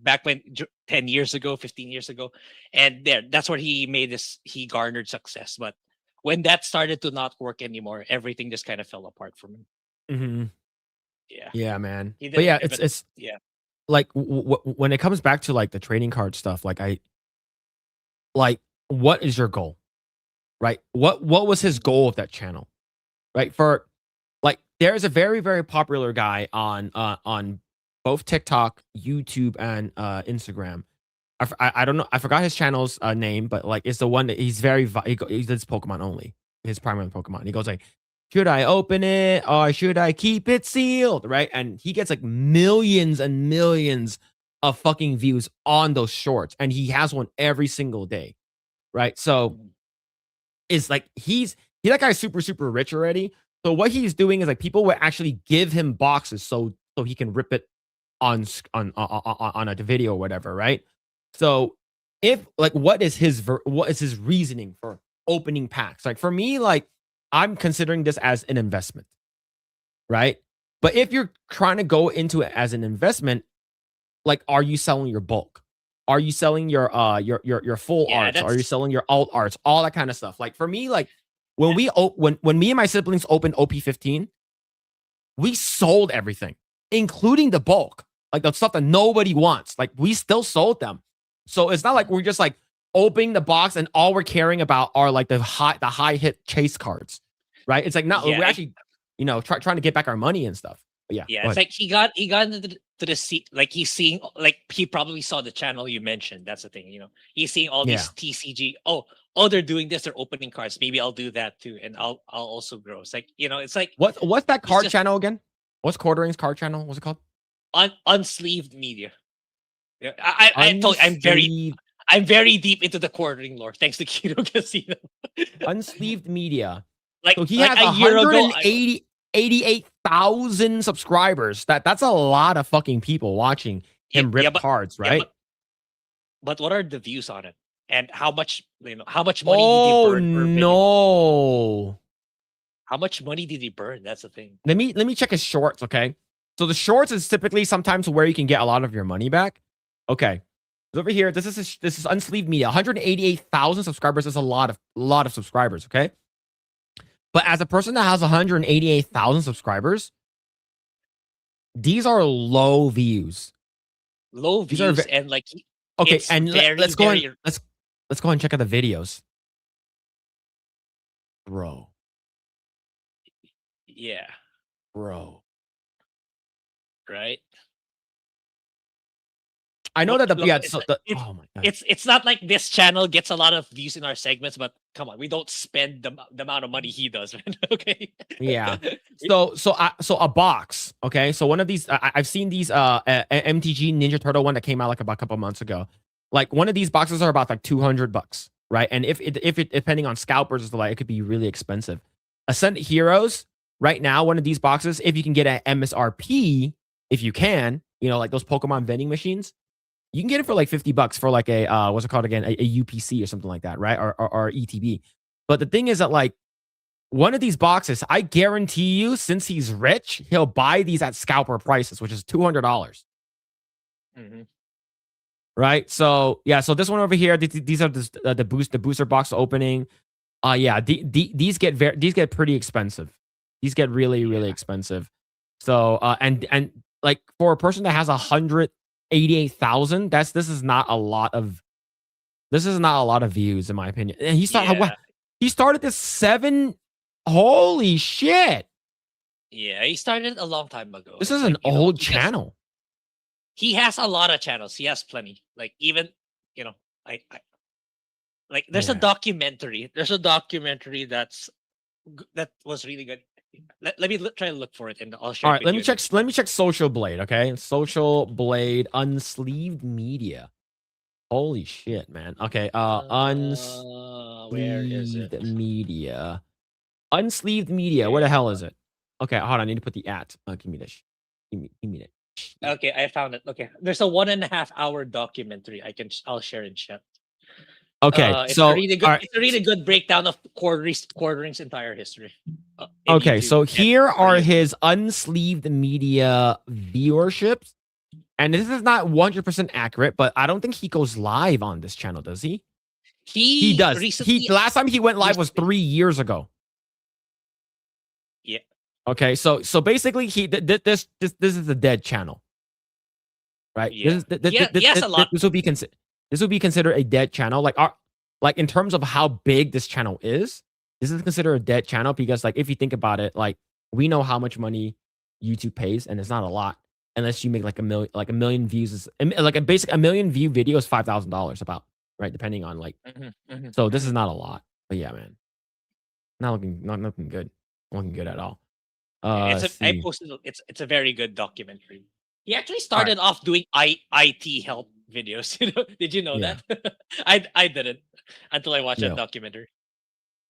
[SPEAKER 2] back when 10 years ago, 15 years ago. And that's where he garnered success. But when that started to not work anymore, everything just kind of fell apart from him.
[SPEAKER 1] Mhm.
[SPEAKER 2] Yeah.
[SPEAKER 1] Yeah, man.
[SPEAKER 2] He
[SPEAKER 1] But
[SPEAKER 2] did
[SPEAKER 1] yeah,
[SPEAKER 2] pivot.
[SPEAKER 1] it's
[SPEAKER 2] Yeah.
[SPEAKER 1] like when it comes back to like the trading card stuff, like what is your goal? Right? What was his goal of that channel? Right? For like there's a very, very popular guy on both TikTok, YouTube, and Instagram. I don't know. I forgot his channel's name, but like it's the one that he's he does Pokemon only. His primary Pokemon. He goes like, should I open it or should I keep it sealed? Right? And he gets like millions and millions of fucking views on those shorts, and he has one every single day. Right? So it's like that guy's super, super rich already. So what he's doing is like people will actually give him boxes so he can rip it on a video or whatever, right? So if like what is his reasoning for opening packs? Like for me, like I'm considering this as an investment, right? But if you're trying to go into it as an investment, like are you selling your bulk? Are you selling your full arts? Are you selling your alt arts? All that kind of stuff. Like for me, like when when me and my siblings opened OP15, we sold everything, including the bulk, like the stuff that nobody wants. Like we still sold them. So it's not like we're just like opening the box and all we're caring about are like the high hit chase cards, right? It's like we're actually trying to get back our money and stuff. But yeah,
[SPEAKER 2] it's like he got into the seat, like he's seeing, like he probably saw the channel you mentioned. That's the thing, he's seeing all these TCG. Oh, they're doing this. They're opening cards. Maybe I'll do that too, and I'll also grow. It's like it's like
[SPEAKER 1] what's that card channel again? What's Quartering's card channel? What's it called?
[SPEAKER 2] Unsleeved Media. Yeah, I'm very deep into the Quartering lore thanks to Keto Casino.
[SPEAKER 1] Unsleeved Media.
[SPEAKER 2] Like
[SPEAKER 1] so he
[SPEAKER 2] like
[SPEAKER 1] has
[SPEAKER 2] a year ago,
[SPEAKER 1] 88,000 subscribers. That's a lot of fucking people watching him rip cards, right?
[SPEAKER 2] But what are the views on it? And how much money did he burn per video?
[SPEAKER 1] No.
[SPEAKER 2] How much money did he burn? That's the thing.
[SPEAKER 1] Let me check his shorts, okay? So the shorts is typically sometimes where you can get a lot of your money back. Okay. So over here, this is Unsleeved Media. 188,000 subscribers is a lot of subscribers, okay? But as a person that has 188,000 subscribers, these are low views.
[SPEAKER 2] Low views and like
[SPEAKER 1] okay, and let's go and check out the videos. Bro.
[SPEAKER 2] Yeah.
[SPEAKER 1] Bro.
[SPEAKER 2] Right?
[SPEAKER 1] I know that oh my God.
[SPEAKER 2] It's not like this channel gets a lot of views in our segments, but come on, we don't spend the amount of money he does, man. Okay.
[SPEAKER 1] Yeah. So a box. Okay. So one of these, I've seen these MTG Ninja Turtle one that came out like about a couple months ago. Like one of these boxes are about like $200, right? And if it depending on scalpers is like, it could be really expensive. Ascendant Heroes right now, one of these boxes, if you can get an MSRP, if you can, like those Pokemon vending machines. You can get it for like $50 for like a what's it called again? A UPC or something like that, right? Or ETB. But the thing is that like one of these boxes, I guarantee you, since he's rich, he'll buy these at scalper prices, which is $200.
[SPEAKER 2] Mm-hmm.
[SPEAKER 1] Right? So yeah, so this one over here, these are the booster box opening. Yeah, these get pretty expensive. These get really expensive. So and like for a person that has 188,000, this is not a lot of views in my opinion. And he started this 7. Holy shit.
[SPEAKER 2] Yeah, he started a long time ago.
[SPEAKER 1] This is an old channel.
[SPEAKER 2] He has a lot of channels. He has plenty. Like even, there's a documentary. There's a documentary that was really good. Let me try to look for it, and I'll share.
[SPEAKER 1] All
[SPEAKER 2] it
[SPEAKER 1] right,
[SPEAKER 2] with
[SPEAKER 1] let
[SPEAKER 2] you
[SPEAKER 1] me check. Let me check Social Blade. Okay, Social Blade unsleeved media. Holy shit, man. Okay,
[SPEAKER 2] Where is it?
[SPEAKER 1] unsleeved media. Unsleeved media. Where the
[SPEAKER 2] Okay.
[SPEAKER 1] hell is it? Okay, hold on. I need to put the at. Give me this. Give me that.
[SPEAKER 2] Okay, I found it. Okay, there's a 1.5 hour documentary. I'll share in chat.
[SPEAKER 1] Okay,
[SPEAKER 2] It's
[SPEAKER 1] so
[SPEAKER 2] a really good.
[SPEAKER 1] all right.
[SPEAKER 2] It's a really good breakdown of quartering's entire history. In
[SPEAKER 1] Okay,
[SPEAKER 2] YouTube,
[SPEAKER 1] so
[SPEAKER 2] and
[SPEAKER 1] here
[SPEAKER 2] for
[SPEAKER 1] are
[SPEAKER 2] YouTube.
[SPEAKER 1] his unsleeved media viewerships, and this is not 100% accurate, but I don't think he goes live on this channel, does he? He does.
[SPEAKER 2] Recently,
[SPEAKER 1] The last time he went live was 3 years ago.
[SPEAKER 2] Yeah.
[SPEAKER 1] Okay, so basically this is a dead channel, right?
[SPEAKER 2] Yeah. He has a lot.
[SPEAKER 1] This would be considered a dead channel. Like in terms of how big this channel is, this is considered a dead channel because like if you think about it, like we know how much money YouTube pays, and it's not a lot unless you make like a million views is like a million view video is $5,000 about, right? Depending on like, so this is not a lot, but yeah, man, not looking good, not looking good at all.
[SPEAKER 2] I
[SPEAKER 1] See.
[SPEAKER 2] posted. It's a very good documentary. He actually started off doing IT help videos. You know, did you know
[SPEAKER 1] Yeah.
[SPEAKER 2] that? I didn't until I watched that documentary.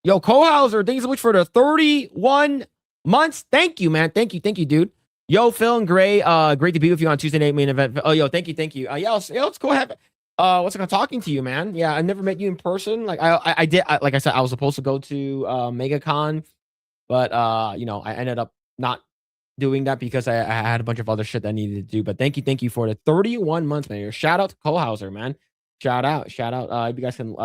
[SPEAKER 1] Yo, Kohauser, thanks so much for the 31 months. Thank you, man. Thank you, dude. Yo, Phil and Grae, great to be with you on Tuesday night main event. Oh, yo, thank you. Yeah, let's go ahead. What's it talking to you, man? Yeah, I never met you in person. Like I did. Like I said, I was supposed to go to MegaCon, but you know, I ended up not doing that because I had a bunch of other shit that I needed to do. But thank you for the 31 months, man. Shout out to Kohauser, man. Shout out. If you guys can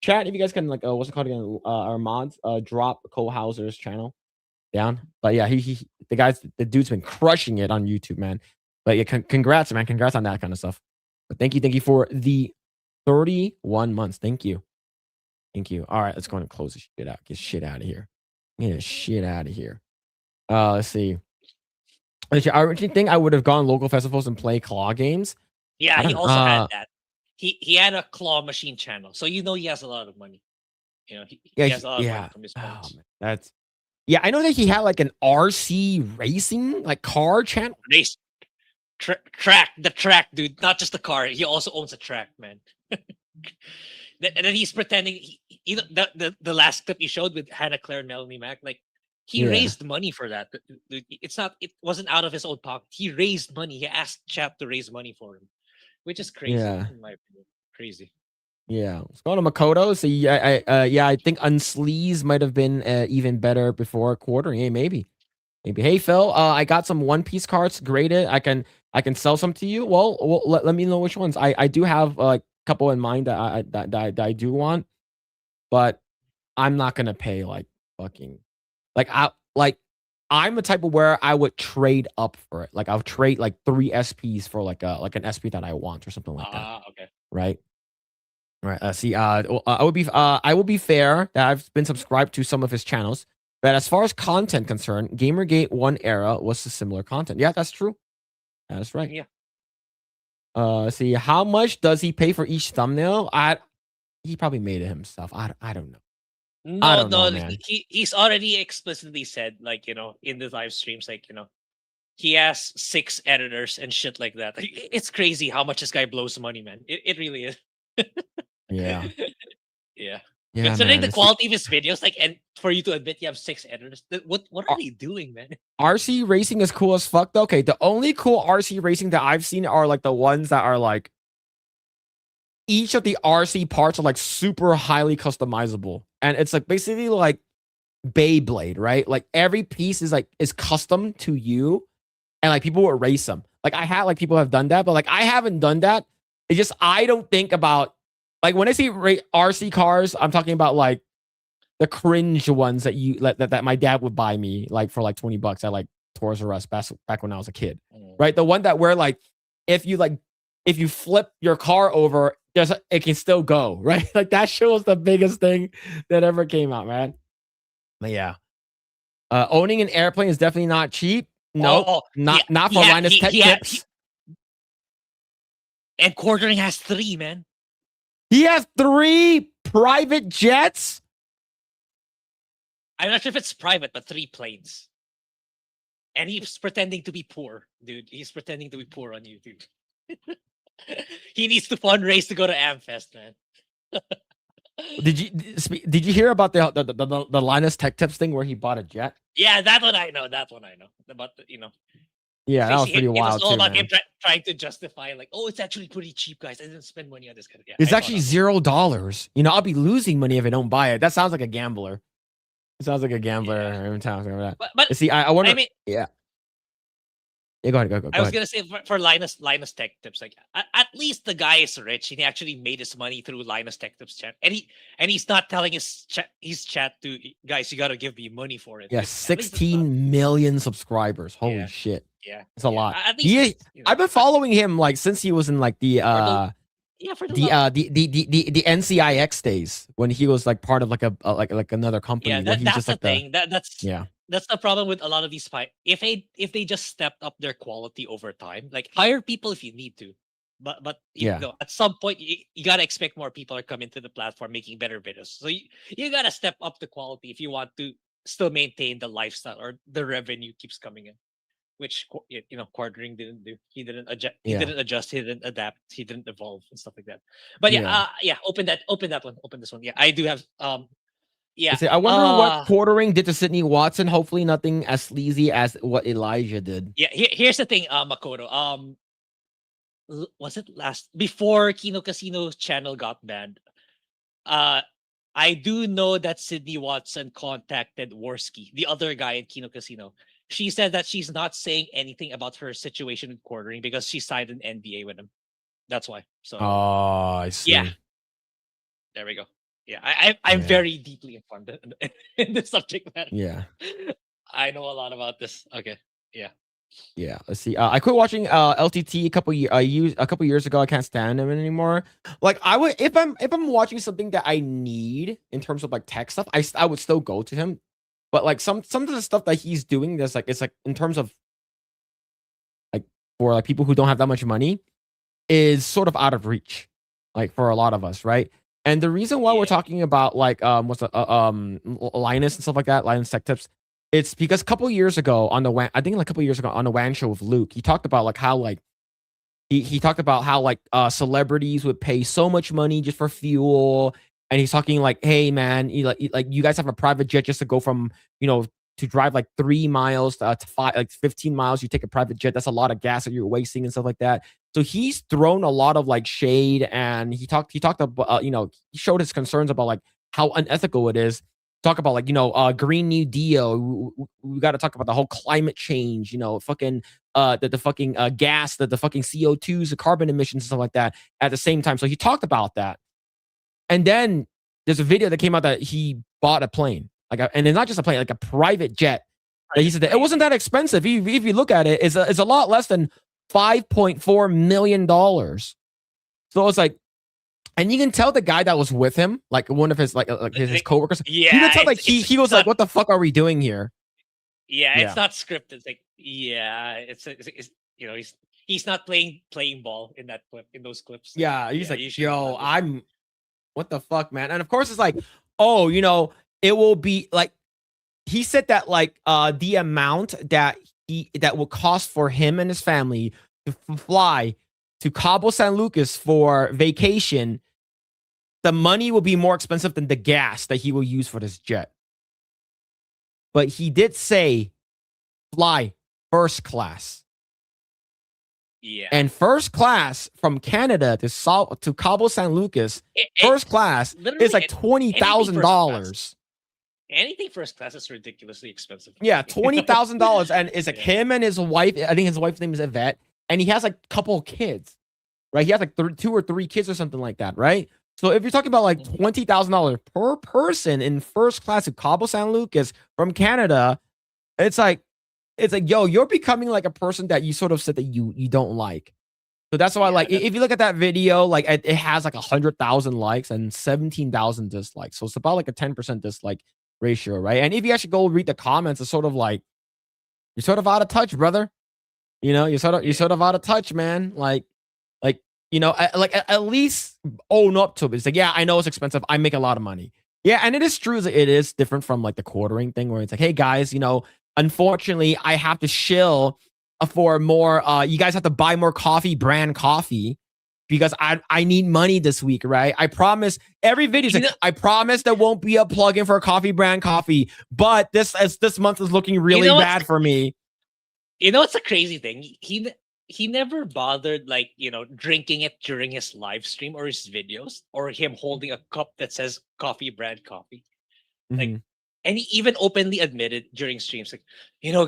[SPEAKER 1] chat, if you guys can like what's it called again? Our mods drop Kohauser's channel down. But yeah, the dude's been crushing it on YouTube, man. But yeah, congrats, man. Congrats on that kind of stuff. But thank you for the 31 months. Thank you. All right, let's go and close this shit out. Get shit out of here. Let's see. I originally think I would have gone local festivals and play claw games.
[SPEAKER 2] Yeah, he also had that. He had a claw machine channel, so you know he has a lot of money. You know, he has a lot of money from his friends.
[SPEAKER 1] I know that he had like an RC racing like car channel.
[SPEAKER 2] Race the track, dude. Not just the car. He also owns a track, man. And then he's pretending. You know, the last clip you showed with Hannah Claire and Melanie Mac, like he raised money for that. It wasn't out of his own pocket. He raised money. He asked Chap to raise money for him, which is crazy in my opinion. Crazy.
[SPEAKER 1] Yeah, let's go to Makoto. So I think Unsleaze might have been even better before quartering. Hey, maybe. Hey, Phil, I got some One Piece cards graded. I can sell some to you. Well, let me know which ones. I do have a couple in mind that I do want, but I'm not gonna pay like fucking I'm the type of where I would trade up for it. Like I'll trade like 3 SPs for like an SP that I want or something like that.
[SPEAKER 2] Okay.
[SPEAKER 1] Right. See, I will be fair that I've been subscribed to some of his channels, but as far as content concerned, Gamergate 1 era was a similar content. Yeah, that's true. That's right.
[SPEAKER 2] Yeah.
[SPEAKER 1] See, how much does he pay for each thumbnail? He probably made it himself. I don't know.
[SPEAKER 2] No, he's already explicitly said, like, you know, in the live streams, like, you know, he has 6 editors and shit like that. It's crazy how much this guy blows money, man. It really is.
[SPEAKER 1] Yeah.
[SPEAKER 2] Yeah.
[SPEAKER 1] Yeah,
[SPEAKER 2] considering
[SPEAKER 1] man,
[SPEAKER 2] the quality of his videos, like, and for you to admit you have 6 editors, what are they doing, man?
[SPEAKER 1] RC racing is cool as fuck though. Okay, the only cool RC racing that I've seen are like the ones that are like each of the RC parts are like super highly customizable, and it's like basically like Beyblade, right? Like every piece is custom to you, and like people would race them. Like I had like people have done that, but like I haven't done that. It's just I don't think about like when I see RC cars, I'm talking about like the cringe ones that that my dad would buy me like for like $20 at like Toys R Us back when I was a kid, right? The one that where like if you flip your car over, it can still go, right? Like that show was the biggest thing that ever came out, man. But yeah, owning an airplane is definitely not cheap. No, not for Linus Tech Tips.
[SPEAKER 2] And quartering has 3, man.
[SPEAKER 1] He has 3 private jets.
[SPEAKER 2] I'm not sure if it's private, but 3 planes. And he's pretending to be poor, dude. He's pretending to be poor on YouTube. He needs to fundraise to go to Amfest, man.
[SPEAKER 1] Did you hear about the Linus Tech Tips thing where he bought a jet?
[SPEAKER 2] Yeah, that one I know. That one I know. About
[SPEAKER 1] Yeah, that was pretty
[SPEAKER 2] it
[SPEAKER 1] wild
[SPEAKER 2] was all
[SPEAKER 1] too,
[SPEAKER 2] about
[SPEAKER 1] man.
[SPEAKER 2] him trying to justify, like, oh, it's actually pretty cheap, guys. I didn't spend money on this kind of. Yeah,
[SPEAKER 1] It's
[SPEAKER 2] I
[SPEAKER 1] actually
[SPEAKER 2] saw that.
[SPEAKER 1] $0. I'll be losing money if I don't buy it. That sounds like a gambler. It sounds like a gambler
[SPEAKER 2] Yeah.
[SPEAKER 1] every time. Something like that.
[SPEAKER 2] But
[SPEAKER 1] See, I wonder.
[SPEAKER 2] I mean,
[SPEAKER 1] Yeah. Yeah, go ahead. Go
[SPEAKER 2] I was
[SPEAKER 1] ahead.
[SPEAKER 2] gonna say for Linus Tech Tips, like at least the guy is rich and he actually made his money through Linus Tech Tips chat, and he's not telling his chat to guys, you gotta give me money for it.
[SPEAKER 1] Yeah,
[SPEAKER 2] Like, at least it's not-
[SPEAKER 1] 16 million subscribers. Holy
[SPEAKER 2] Yeah.
[SPEAKER 1] shit,
[SPEAKER 2] Yeah,
[SPEAKER 1] it's a lot.
[SPEAKER 2] At least
[SPEAKER 1] I've been following him like since he was in like the
[SPEAKER 2] for the
[SPEAKER 1] the NCIX days when he was like part of like a like another company.
[SPEAKER 2] yeah,
[SPEAKER 1] where he's
[SPEAKER 2] that's
[SPEAKER 1] just
[SPEAKER 2] the
[SPEAKER 1] like
[SPEAKER 2] thing. That's
[SPEAKER 1] yeah.
[SPEAKER 2] That's the problem with a lot of these fight. If they just stepped up their quality over time, like hire people if you need to, but
[SPEAKER 1] Yeah.
[SPEAKER 2] at some point you gotta expect more people are coming to the platform making better videos. So you gotta step up the quality if you want to still maintain the lifestyle or the revenue keeps coming in, which Quartering didn't do. He didn't adjust. He
[SPEAKER 1] Yeah.
[SPEAKER 2] didn't adjust. He didn't adapt. He didn't evolve and stuff like that. But open that one. Open this one. Yeah, I do have yeah.
[SPEAKER 1] I wonder what Quartering did to Sydney Watson. Hopefully, nothing as sleazy as what Elijah did.
[SPEAKER 2] Yeah, here's the thing, Makoto. Was it before Kino Casino channel got banned? I do know that Sydney Watson contacted Worski, the other guy in Kino Casino. She said that she's not saying anything about her situation with Quartering because she signed an NDA with him. That's why. So
[SPEAKER 1] I see.
[SPEAKER 2] yeah, there we go. Yeah, I'm very deeply informed in the subject matter.
[SPEAKER 1] Yeah.
[SPEAKER 2] I know a lot about this. Okay. Yeah.
[SPEAKER 1] Yeah, let's see. I quit watching LTT a couple years ago. I can't stand him anymore. Like I would if I'm watching something that I need in terms of like tech stuff, I would still go to him. But like some of the stuff that he's doing, it's like in terms of like for like people who don't have that much money, is sort of out of reach, like for a lot of us, right? And the reason why we're talking about like Linus and stuff like that, Linus Tech Tips, it's because a couple years ago on the WAN show with Luke, he talked about like how like he talked about how like celebrities would pay so much money just for fuel, and he's talking like, hey man, you guys have a private jet just to go from to drive like 3 miles to 15 miles. You take a private jet, that's a lot of gas that you're wasting and stuff like that. So he's thrown a lot of like shade, and he talked about he showed his concerns about like how unethical it is. Talk about like Green New Deal. We got to talk about the whole climate change. Fucking the fucking gas, the fucking CO2s, the carbon emissions, and stuff like that. At the same time, so he talked about that. And then there's a video that came out that he bought a plane, and it's not just a plane, like a private jet. That he said that it wasn't that expensive. If you look at it, it's a lot less than $5.4 million. So it's like, and you can tell the guy that was with him, like one of his his coworkers.
[SPEAKER 2] Yeah,
[SPEAKER 1] you can tell like he was like, "What the fuck are we doing here?"
[SPEAKER 2] Yeah,
[SPEAKER 1] Yeah.
[SPEAKER 2] it's not scripted. It's like he's not playing ball in that clip, in those clips.
[SPEAKER 1] Yeah, he's
[SPEAKER 2] you
[SPEAKER 1] like,
[SPEAKER 2] should
[SPEAKER 1] "Yo,
[SPEAKER 2] not
[SPEAKER 1] I'm what the fuck, man?" And of course, it's like, "Oh, it will be like." He said that like the amount that will cost for him and his family to fly to Cabo San Lucas for vacation, the money will be more expensive than the gas that he will use for this jet. But he did say fly first class.
[SPEAKER 2] Yeah.
[SPEAKER 1] And first class from Canada to Cabo San Lucas, first class is like $20,000.
[SPEAKER 2] Anything first class is ridiculously expensive.
[SPEAKER 1] Yeah, $20,000, and it's like him and his wife. I think his wife's name is Yvette, and he has like a couple of kids, right? He has like 2 or 3 kids or something like that, right? So if you're talking about like $20,000 per person in first class to Cabo San Lucas from Canada, it's like, yo, you're becoming like a person that you sort of said that you don't like. So that's why, like, if you look at that video, like it has like 100,000 likes and 17,000 dislikes. So it's about like a 10% dislike ratio, right? And if you actually go read the comments, it's sort of like you're sort of out of touch, brother. You're sort of out of touch, man. Like at least own up to it. It's like, yeah, I know it's expensive. I make a lot of money. Yeah, and it is true that it is different from like the quartering thing where it's like, hey guys, unfortunately I have to shill for more. You guys have to buy more brand coffee because I need money this week, right? I promise every video. Like, I promise there won't be a plugin for coffee brand coffee, but this month is looking really bad for me.
[SPEAKER 2] It's a crazy thing. He never bothered drinking it during his live stream or his videos, or him holding a cup that says coffee brand coffee. And he even openly admitted during streams, like,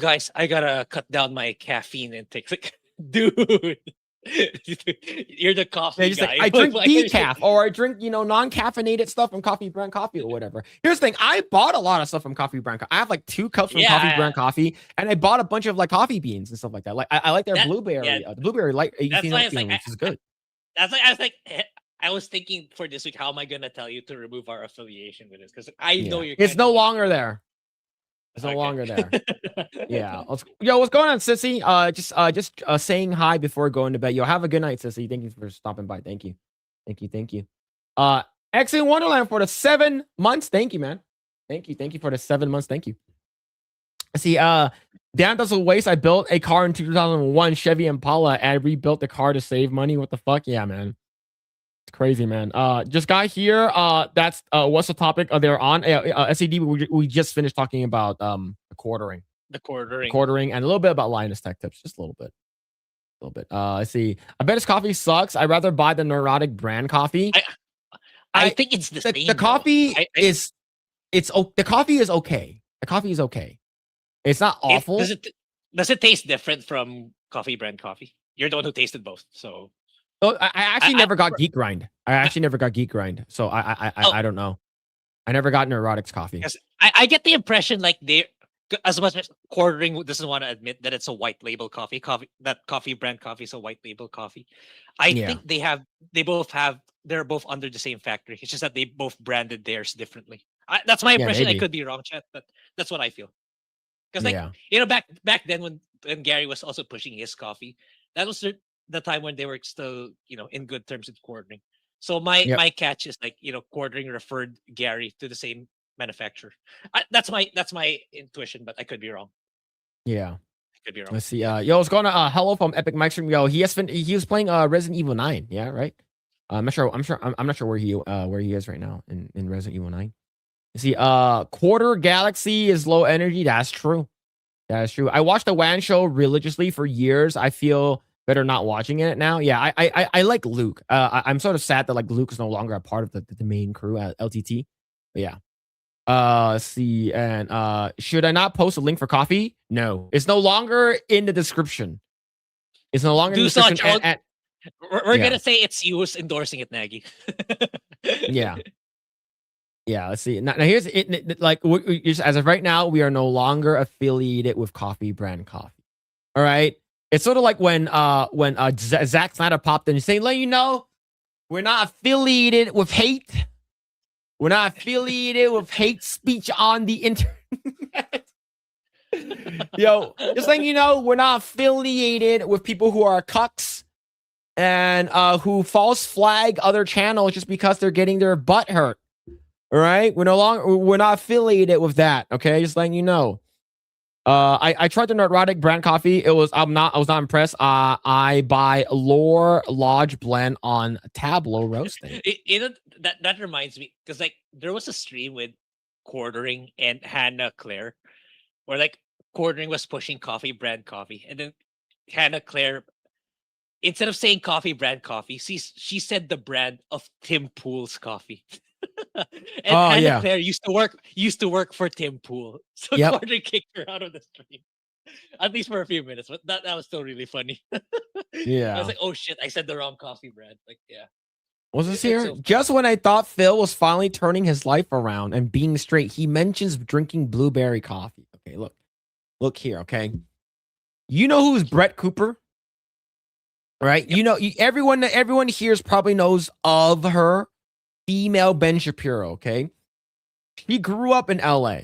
[SPEAKER 2] guys, I gotta cut down my caffeine intake. Like, dude, you're the coffee guy.
[SPEAKER 1] Like, I drink decaf, or I drink, non-caffeinated stuff from coffee brand coffee or whatever. Here's the thing. I bought a lot of stuff from coffee brand coffee. I have like 2 cups from coffee brand coffee, and I bought a bunch of like coffee beans and stuff like that. Like I like their blueberry, the blueberry light 18 oatmeal, which is good.
[SPEAKER 2] That's like, I was thinking for this week, how am I gonna tell you to remove our affiliation with this? Because I know you're.
[SPEAKER 1] It's no longer there. It's no longer there. Yeah. Yo, what's going on, Sissy? Just saying hi before going to bed. Yo, have a good night, Sissy. Thank you for stopping by. Thank you. X in Wonderland for the 7 months. Thank you, man. Thank you for the 7 months. Thank you. See, Dan doesn't waste. I built a car in 2001 Chevy Impala and I rebuilt the car to save money. What the fuck? Yeah, man. It's crazy, man. Just got here. That's what's the topic they're on? SED. We just finished talking about the quartering.
[SPEAKER 2] The quartering.
[SPEAKER 1] Quartering and a little bit about Linus Tech Tips. Just a little bit. Let's see. I bet his coffee sucks. I'd rather buy the Neurotic brand coffee.
[SPEAKER 2] I think it's the same.
[SPEAKER 1] The coffee is the coffee is okay. The coffee is okay. It's not awful.
[SPEAKER 2] Does it taste different from coffee brand coffee? You're the one who tasted both, so.
[SPEAKER 1] Oh, I actually never got Geek Grind. So I don't know. I never got Neurotics coffee.
[SPEAKER 2] I get the impression like they, as much as quartering doesn't want to admit that it's a white label coffee. That coffee brand coffee is a white label coffee. I think they're both under the same factory. It's just that they both branded theirs differently. That's my impression. I could be wrong, chat, but that's what I feel. Because back then when Gary was also pushing his coffee, that was the time when they were still, in good terms with quartering. So my catch is like, quartering referred Gary to the same manufacturer. That's my intuition, but I could be wrong.
[SPEAKER 1] Yeah.
[SPEAKER 2] I could be wrong.
[SPEAKER 1] Let's see. Yo, what's going on? Hello from Epic Mike Stream. Yo, he was playing Resident Evil 9. Yeah, right. I'm not sure where he is right now in Resident Evil 9. You see, Quarter Galaxy is low energy. That's true. I watched the WAN show religiously for years. I feel better not watching it now. Yeah, I like Luke. I'm sort of sad that like Luke is no longer a part of the main crew at LTT. But yeah. Let's see, and should I not post a link for coffee? No, it's no longer in the description. It's no longer in the description.
[SPEAKER 2] We're gonna say it's you who's endorsing it, Nagy.
[SPEAKER 1] Yeah. Let's see. Now here's it. Like, as of right now, we are no longer affiliated with coffee brand coffee. All right. It's sort of like when Zack Snyder popped in and saying, "Let you know, we're not affiliated with hate. We're not affiliated with hate speech on the internet." Yo, just letting you know, we're not affiliated with people who are cucks and who false flag other channels just because they're getting their butt hurt. All right, we're not affiliated with that. Okay, just letting you know. I tried the Neurotic brand coffee. I was not impressed. I buy Lore Lodge blend on Tableau roasting.
[SPEAKER 2] That reminds me, because like there was a stream with Quartering and Hannah Claire, where like Quartering was pushing coffee brand coffee, and then Hannah Claire, instead of saying coffee brand coffee, she said the brand of Tim Pool's coffee. And Hannah Claire used to work for Tim Pool, so Quartering kicked her out of the stream, at least for a few minutes. But that was still really funny.
[SPEAKER 1] Yeah,
[SPEAKER 2] I was like, oh shit, I said the wrong coffee brand. Like, yeah.
[SPEAKER 1] Was this here? So just when I thought Phil was finally turning his life around and being straight, he mentions drinking blueberry coffee. Okay, look here. Okay, you know who's Brett Cooper, right?
[SPEAKER 2] Yep.
[SPEAKER 1] Everyone here probably knows of her. Female Ben Shapiro, okay? She grew up in LA.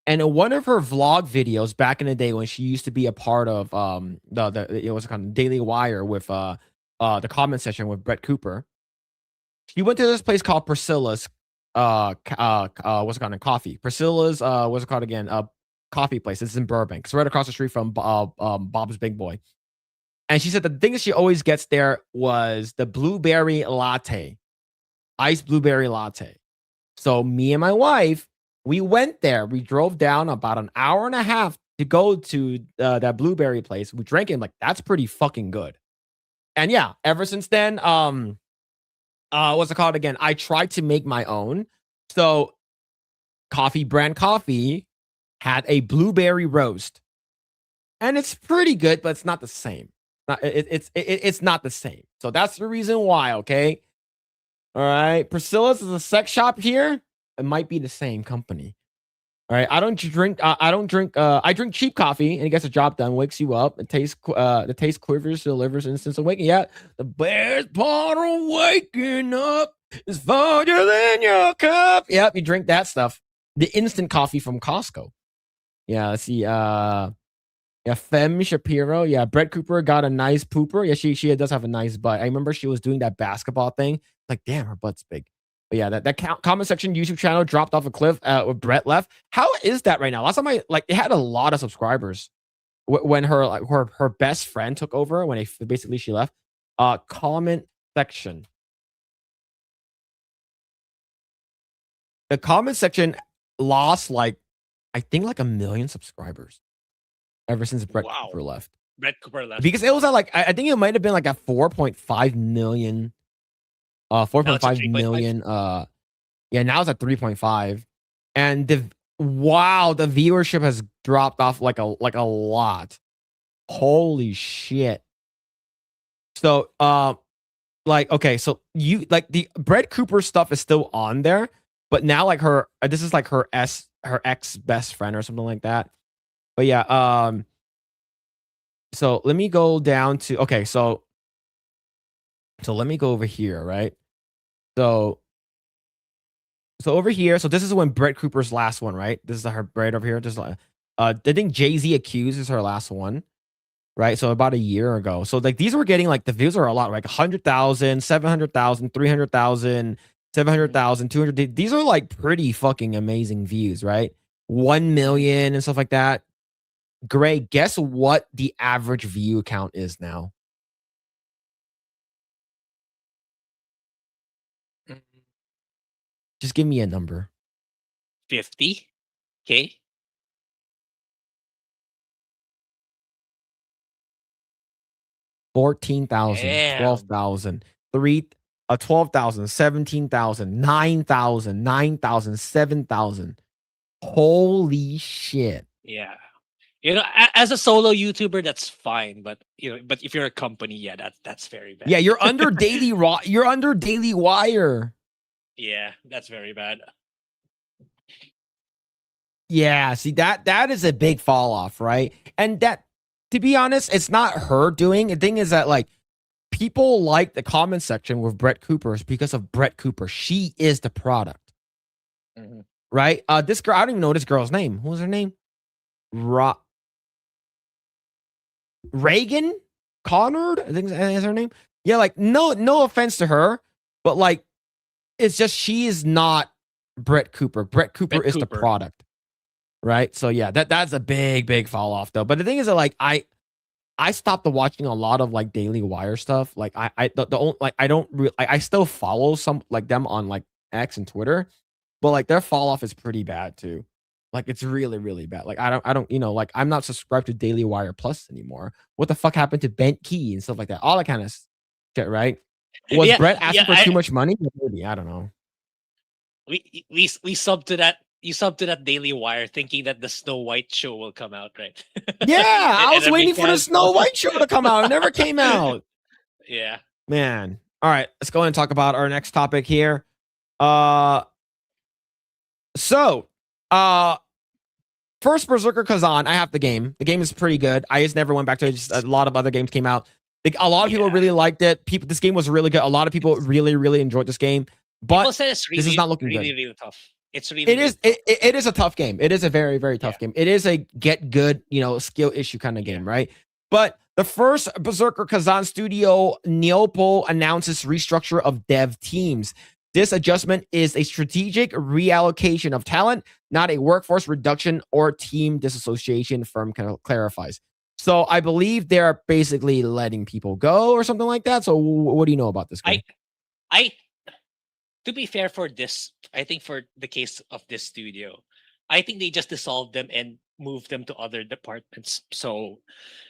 [SPEAKER 1] And in one of her vlog videos back in the day when she used to be a part of it was kind of Daily Wire with the comment section with Brett Cooper, she went to this place called Priscilla's what's it called? Coffee. Priscilla's what's it called again? Coffee place. It's in Burbank. It's right across the street from Bob's Big Boy. And she said the thing that she always gets there was the blueberry latte, iced blueberry latte. So me and my wife, we went there. We drove down about an hour and a half to go to that blueberry place. We drank it. Like, that's pretty fucking good. And yeah, ever since then, what's it called again? I tried to make my own. So Coffee Brand Coffee had a blueberry roast. And it's pretty good, but it's not the same. It's not the same. So that's the reason why, okay? All right. Priscilla's is a sex shop here. It might be the same company. All right. I drink cheap coffee and it gets the job done, wakes you up. The taste quivers, delivers instance of waking. Yeah. The best part of waking up is farther than your cup. Yep, you drink that stuff. The instant coffee from Costco. Yeah, let's see. Yeah, Femme Shapiro. Yeah, Brett Cooper got a nice pooper. Yeah, she does have a nice butt. I remember she was doing that basketball thing. Like, damn, her butt's big. But yeah, that comment section YouTube channel dropped off a cliff with Brett left. How is that right now? Last time it had a lot of subscribers when her best friend took over, when basically she left. Comment section. The comment section lost I think 1 million subscribers ever since Brett Cooper left.
[SPEAKER 2] Brett Cooper left.
[SPEAKER 1] Because it was at I think it might have been a 4.5 million. 4.5 million. Yeah, now it's at 3.5. And the viewership has dropped off like a lot. Holy shit. So okay, so you the Brett Cooper stuff is still on there, but now her this is her ex best friend or something like that. But yeah, so let me go down to so let me go over here, right? So over here, so this is when Brett Cooper's last one, right? This is her right over here. Just I think Jay-Z Accused is her last one, right? So about a year ago. So these were getting the views are a lot, like 100,000, 700,000, 300,000, 700,000, 200. These are pretty fucking amazing views, right? 1 million and stuff like that. Grae, guess what the average view count is now? Just give me a number.
[SPEAKER 2] 50K.
[SPEAKER 1] 14,000, 12,000, 12,000, 17,000, 9,000, 9,000, 7,000. Holy shit.
[SPEAKER 2] Yeah. As a solo YouTuber, that's fine, but but if you're a company, yeah, that's very bad.
[SPEAKER 1] Yeah, you're under Daily Wire.
[SPEAKER 2] Yeah, that's very bad.
[SPEAKER 1] Yeah, see that is a big fall off, right? And that, to be honest, it's not her doing. The thing is that people like the comment section with Brett Cooper because of Brett Cooper. She is the product, right? This girl, I don't even know this girl's name. What was her name? Reagan Connard, I think is her name. Yeah, no offense to her, but it's just she is not Brett Cooper. Brett Cooper is the product, right? So yeah, that's a big fall off though. But the thing is that I stopped watching a lot of Daily Wire stuff. I still follow some them on X and Twitter, but their fall off is pretty bad too. It's really, really bad. I don't, I'm not subscribed to Daily Wire Plus anymore. What the fuck happened to Bent Key and stuff like that? All that kind of shit, right? Was Brett asking for too much money? Maybe, I don't know.
[SPEAKER 2] We sub to that. You sub to that Daily Wire thinking that the Snow White show will come out, right?
[SPEAKER 1] Yeah, I was waiting for the Snow White show to come out. It never came out.
[SPEAKER 2] Yeah.
[SPEAKER 1] Man. All right, let's go and talk about our next topic here. First Berserker Kazan, I have the game. The game is pretty good. I just never went back to it. Just a lot of other games came out. A lot of people really liked it. This game was really good. A lot of people really, really enjoyed this game. But this is not looking
[SPEAKER 2] really,
[SPEAKER 1] good.
[SPEAKER 2] really tough. It's really
[SPEAKER 1] it is a tough game. It is a very, very tough game. It is a get good, skill issue kind of game, right? But the first Berserker Kazan studio, Neopol, announces restructure of dev teams. This adjustment is a strategic reallocation of talent, not a workforce reduction or team disassociation, firm kind of clarifies. So I believe they're basically letting people go or something like that. So what do you know about this guy?
[SPEAKER 2] I to be fair for this, I think for the case of this studio, I think they just dissolved them and moved them to other departments. So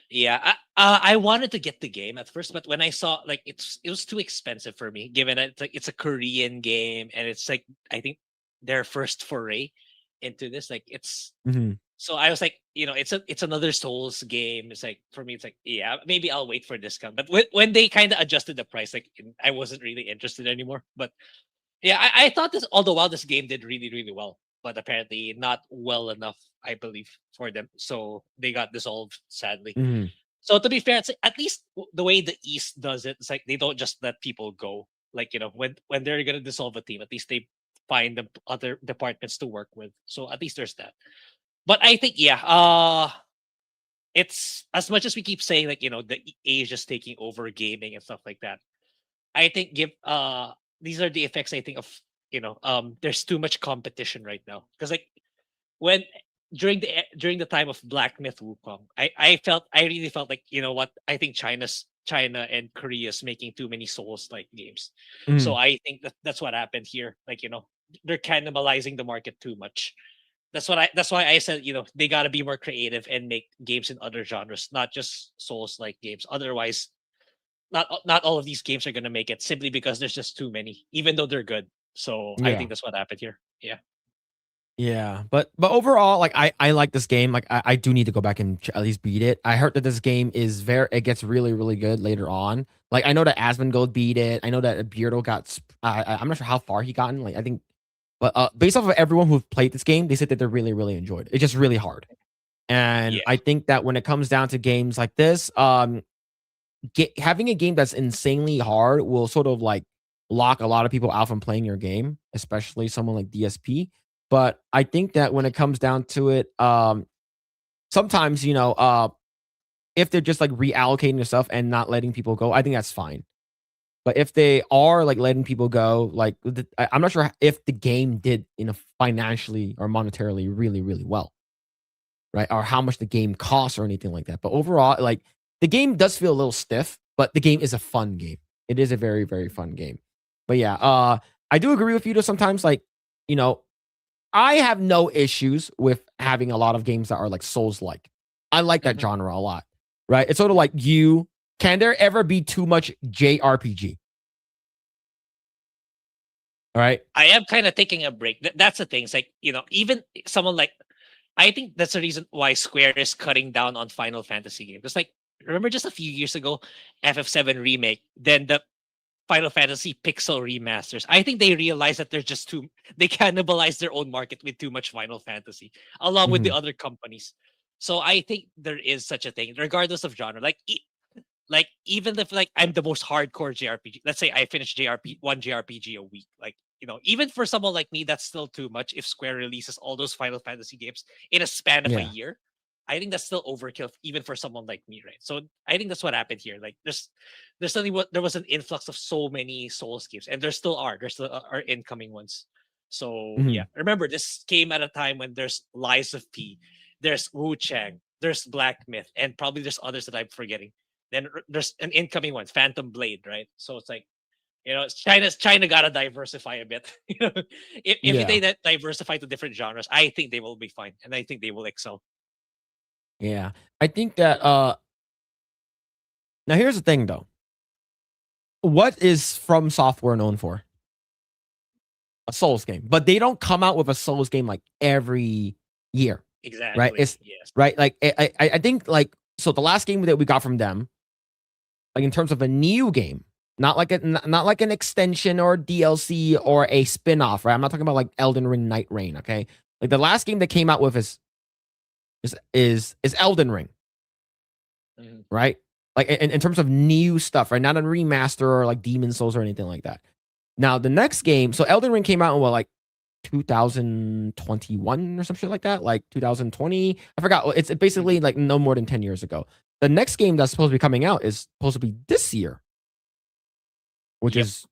[SPEAKER 2] yeah, I wanted to get the game at first, but when I saw like it was too expensive for me, given that it's a Korean game and it's like I think their first foray into this. Like it's
[SPEAKER 1] Mhm.
[SPEAKER 2] so I was like, it's another Souls game. It's like for me, it's like yeah, maybe I'll wait for discount. But when they kind of adjusted the price, like I wasn't really interested anymore. But yeah, I thought this all the while this game did really really well, but apparently not well enough, I believe, for them. So they got dissolved sadly.
[SPEAKER 1] Mhm.
[SPEAKER 2] So to be fair, it's at least the way the East does it, it's like they don't just let people go. Like when they're gonna dissolve a team, at least they find the other departments to work with. So at least there's that. But I think yeah, it's as much as we keep saying like the Asia's taking over gaming and stuff like that. I think these are the effects I think of there's too much competition right now because like when during the time of Black Myth Wukong, I really felt like what I think China and Korea's making too many Souls like games. So
[SPEAKER 1] Mhm.
[SPEAKER 2] I think that's what happened here. Like they're cannibalizing the market too much. That's why I said they got to be more creative and make games in other genres, not just Souls like games. Otherwise, not all of these games are gonna make it simply because there's just too many, even though they're good. So I
[SPEAKER 1] Yeah.
[SPEAKER 2] think that's what happened here. Yeah.
[SPEAKER 1] Yeah, but overall, like I like this game. Like I do need to go back and at least beat it. I heard that this game is it gets really really good later on. Like I know that Asmongold beat it. I know that Beardo got. I'm not sure how far he gotten. Like I think, but based off of everyone who've played this game, they said that they really really enjoyed it. It's just really hard, and
[SPEAKER 2] Yeah.
[SPEAKER 1] I think that when it comes down to games like this, having a game that's insanely hard will sort of like lock a lot of people out from playing your game, especially someone like DSP. But I think that when it comes down to it, sometimes if they're just like reallocating their stuff and not letting people go, I think that's fine. But if they are like letting people go, like I'm not sure if the game did financially or monetarily really really well, right? Or how much the game costs or anything like that. But overall, like the game does feel a little stiff, but the game is a fun game. It is a very very fun game. But yeah, I do agree with you though. Sometimes like you know I have no issues with having a lot of games that are like Souls like. I like that
[SPEAKER 2] Mhm.
[SPEAKER 1] genre a lot, right? It's sort of like can there ever be too much JRPG? All right.
[SPEAKER 2] I am kind of taking a break. That's the thing. It's like, even someone like, I think that's the reason why Square is cutting down on Final Fantasy games. It's like, remember just a few years ago, FF7 Remake, then the Final Fantasy Pixel remasters. I think they realized that they cannibalize their own market with too much Final Fantasy, along with the
[SPEAKER 1] Mhm.
[SPEAKER 2] other companies. So I think there is such a thing, regardless of genre. Like even if like I'm the most hardcore JRPG, let's say I finish one JRPG a week, like even for someone like me, that's still too much. If Square releases all those Final Fantasy games in a span of a
[SPEAKER 1] Yeah.
[SPEAKER 2] year, I think that's still overkill, even for someone like me, right? So I think that's what happened here. Like there's suddenly there was an influx of so many Souls games, and there still are incoming ones. So yeah,
[SPEAKER 1] Mhm.
[SPEAKER 2] remember this came at a time when there's Lies of P, there's Wu Chang, there's Black Myth, and probably there's others that I'm forgetting. Then there's an incoming one, Phantom Blade, right? So it's like, China gotta diversify a bit. If
[SPEAKER 1] Yeah.
[SPEAKER 2] they diversify to different genres, I think they will be fine, and I think they will excel.
[SPEAKER 1] Yeah. I think that now here's the thing though. What is From Software known for? A Souls game. But they don't come out with a Souls game like every year, right?
[SPEAKER 2] Exactly.
[SPEAKER 1] It's
[SPEAKER 2] Yes.
[SPEAKER 1] right. Like I think like so the last game that we got from them, like in terms of a new game, not like not like an extension or DLC or a spin-off, right? I'm not talking about like Elden Ring Night Rain, okay? Like the last game that came out with is Elden Ring,
[SPEAKER 2] Mhm.
[SPEAKER 1] right? Like in terms of new stuff, right? Not a remaster or like Demon Souls or anything like that. Now the next game, so Elden Ring came out in what, like 2021 or some shit like that, like 2020. I forgot. It's basically like no more than 10 years ago. The next game that's supposed to be coming out is supposed to be this year, which
[SPEAKER 2] Yep.
[SPEAKER 1] is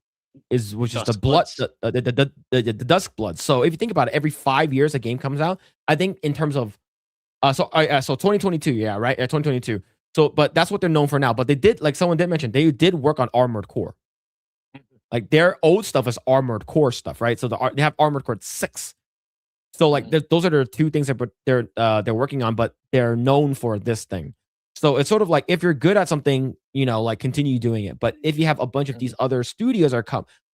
[SPEAKER 1] which is the
[SPEAKER 2] Dusk
[SPEAKER 1] blood,
[SPEAKER 2] Bloods.
[SPEAKER 1] the Dusk Blood. So if you think about it, every 5 years a game comes out. I think in terms of so 2022, yeah, right, 2022. So, but that's what they're known for now. But they did, like someone did mention, they did work on Armored Core. Like their old stuff is Armored Core stuff, right? So they have Armored Core 6. So like those are the two things that they're working on, but they're known for this thing. So it's sort of like if you're good at something, like continue doing it. But if you have a bunch of these other studios are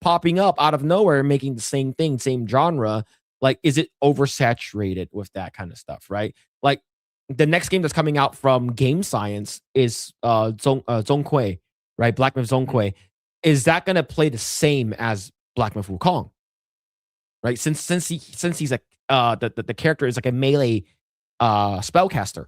[SPEAKER 1] popping up out of nowhere, making the same thing, same genre, like is it oversaturated with that kind of stuff, right? Like the next game that's coming out from Game Science is Zhongkui, right? Black Myth Zhongkui. Is that going to play the same as Black Myth Wukong? Right? Since he's like the character is like a melee spellcaster.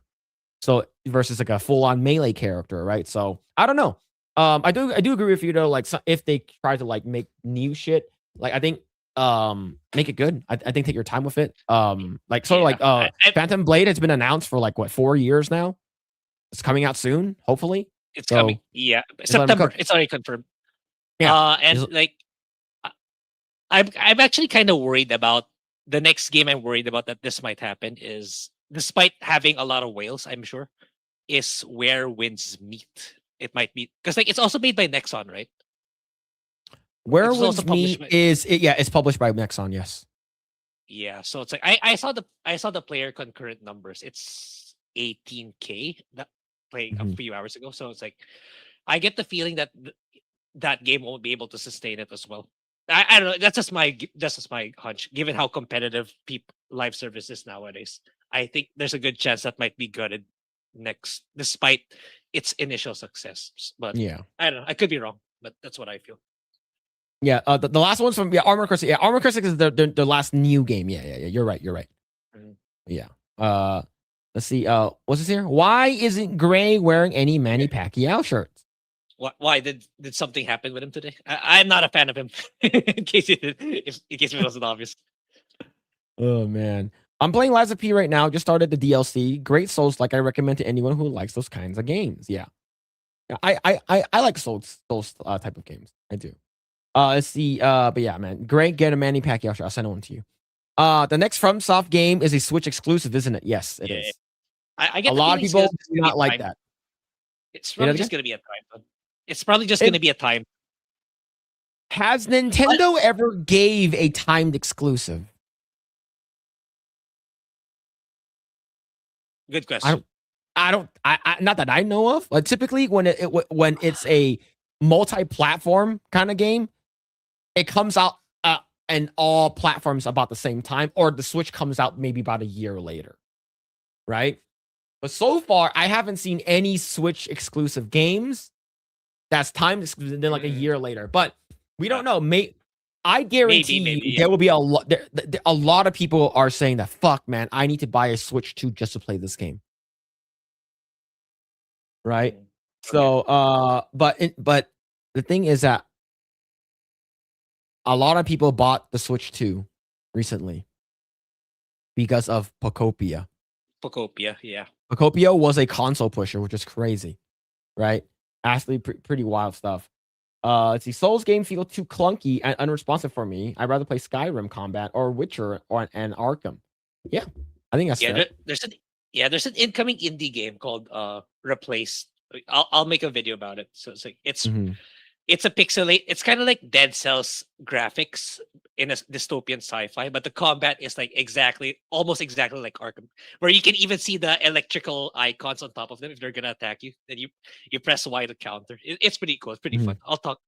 [SPEAKER 1] So versus like a full-on melee character, right? So I don't know. I do agree with you though. Like if they try to like make new shit, like I think make it good. I think take your time with it. Phantom Blade has been announced for like what 4 years now. It's coming out soon, hopefully.
[SPEAKER 2] It's coming. Yeah, September. It's already confirmed. Yeah, I'm actually kind of worried about the next game. I'm worried about that this might happen is, despite having a lot of whales, I'm sure, is Where Winds Meet. It might be because like it's also made by Nexon, right?
[SPEAKER 1] Where Winds Meet it's published by Nexon, yes.
[SPEAKER 2] Yeah, so it's like I saw the player concurrent numbers. It's 18K that playing a few hours ago. So it's like I get the feeling that that game won't be able to sustain it as well. I don't know. That's just my hunch. Given how competitive live service is nowadays, I think there's a good chance that might be gutted next, despite its initial success. But
[SPEAKER 1] yeah,
[SPEAKER 2] I don't know. I could be wrong, but that's what I feel.
[SPEAKER 1] Yeah, the last one's from Armored Core 6. Yeah, Armored Core 6 is the last new game. Yeah. You're right. Yeah. Let's see. What's this here? Why isn't Grae wearing any Manny Pacquiao shirts?
[SPEAKER 2] Why did something happen with him today? I'm not a fan of him. in case it wasn't obvious.
[SPEAKER 1] Oh man, I'm playing Lies of P right now. Just started the DLC. Great Souls, like I recommend to anyone who likes those kinds of games. Yeah, I like Souls type of games. I do. Let's see. But yeah, man, Grae, get a Manny Pacquiao shirt. I'll send one to you. The next FromSoft game is a Switch exclusive, isn't it? Yes, it is.
[SPEAKER 2] I get
[SPEAKER 1] a lot of people do not like that.
[SPEAKER 2] It's probably just going to be a time. It's probably just going to be a time.
[SPEAKER 1] Has Nintendo ever gave a timed exclusive?
[SPEAKER 2] Good question.
[SPEAKER 1] I don't. Not that I know of. But typically, when it's a multi-platform kind of game, it comes out and all platforms about the same time, or the Switch comes out maybe about a year later, right? But so far, I haven't seen any Switch exclusive games that's timed exclusive then like a year later. But we don't know. I guarantee maybe, there will be a lot. A lot of people are saying that, fuck, man, I need to buy a Switch 2 just to play this game, right? Okay. So, but the thing is that a lot of people bought the Switch 2 recently because of Pocopia.
[SPEAKER 2] Yeah.
[SPEAKER 1] Pocopia was a console pusher, which is crazy, right? Actually, pretty wild stuff. Let's see. Souls game feel too clunky and unresponsive for me. I'd rather play Skyrim Combat or Witcher and Arkham. Yeah, I think that's fair.
[SPEAKER 2] There's an incoming indie game called Replace. I'll make a video about it. So it's like it's a pixelate. It's kind of like Dead Cells graphics in a dystopian sci-fi, but the combat is like almost exactly like Arkham, where you can even see the electrical icons on top of them if they're gonna attack you. Then you press Y to counter. It's pretty cool. It's pretty fun. I'll talk.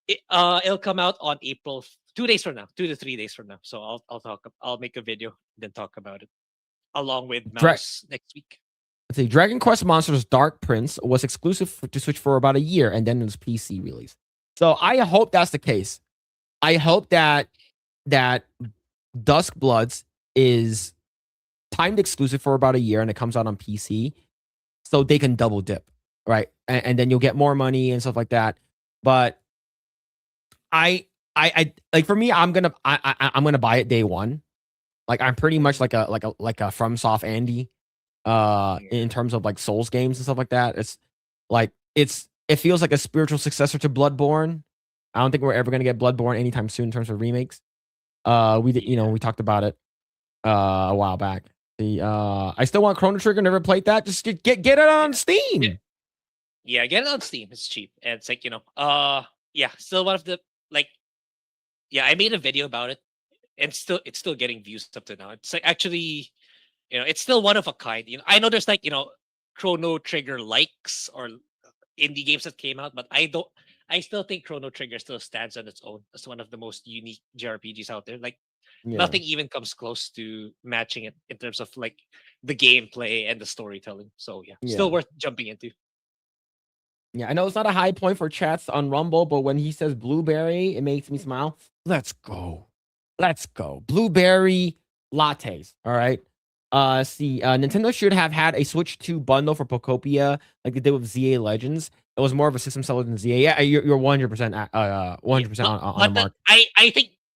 [SPEAKER 2] It'll come out on April 2 days from now, 2 to 3 days from now. So I'll make a video and then talk about it along with Mouse next week.
[SPEAKER 1] Let's see. Dragon Quest Monsters Dark Prince was exclusive to Switch for about a year, and then it was PC release. So I hope that's the case. I hope that Dusk Bloods is timed exclusive for about a year, and it comes out on PC, so they can double dip, right? And then you'll get more money and stuff like that. But I like, for me, I'm gonna buy it day one. Like I'm pretty much like a FromSoft Andy. In terms of like Souls games and stuff like that, it feels like a spiritual successor to Bloodborne. I don't think we're ever gonna get Bloodborne anytime soon in terms of remakes. We talked about it a while back. I still want Chrono Trigger. Never played that. Just get it on Steam.
[SPEAKER 2] Yeah, get it on Steam. It's cheap, and it's like still one of the I made a video about it, and it's still getting views up to now. It's like actually, it's still one of a kind. I know there's Chrono Trigger likes or indie games that came out, but I still think Chrono Trigger still stands on its own as one of the most unique JRPGs out there. Nothing even comes close to matching it in terms of the gameplay and the storytelling. So still worth jumping into.
[SPEAKER 1] Yeah, I know it's not a high point for chats on Rumble, but when he says blueberry, it makes me smile. Let's go. Blueberry lattes. All right. Nintendo should have had a Switch 2 bundle for Pokopia like they did with ZA Legends. It was more of a system seller than ZA. Yeah, you're 100% 100% on the mark.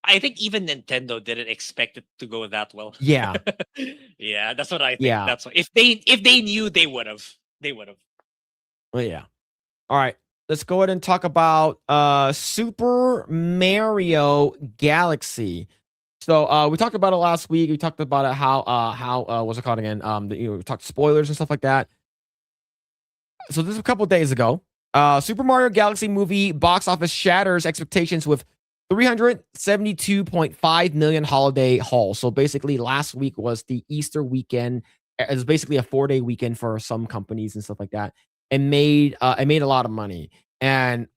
[SPEAKER 2] I think even Nintendo didn't expect it to go that well.
[SPEAKER 1] Yeah.
[SPEAKER 2] Yeah, that's what I think.
[SPEAKER 1] Yeah.
[SPEAKER 2] That's what if they knew, they would have.
[SPEAKER 1] Well, yeah. All right. Let's go ahead and talk about Super Mario Galaxy. So we talked about it last week. We talked about it how what's it called again? We talked spoilers and stuff like that. So this is a couple of days ago. Super Mario Galaxy movie box office shatters expectations with $372.5 million holiday haul. So basically, last week was the Easter weekend. It was basically a 4-day weekend for some companies and stuff like that. It made a lot of money. And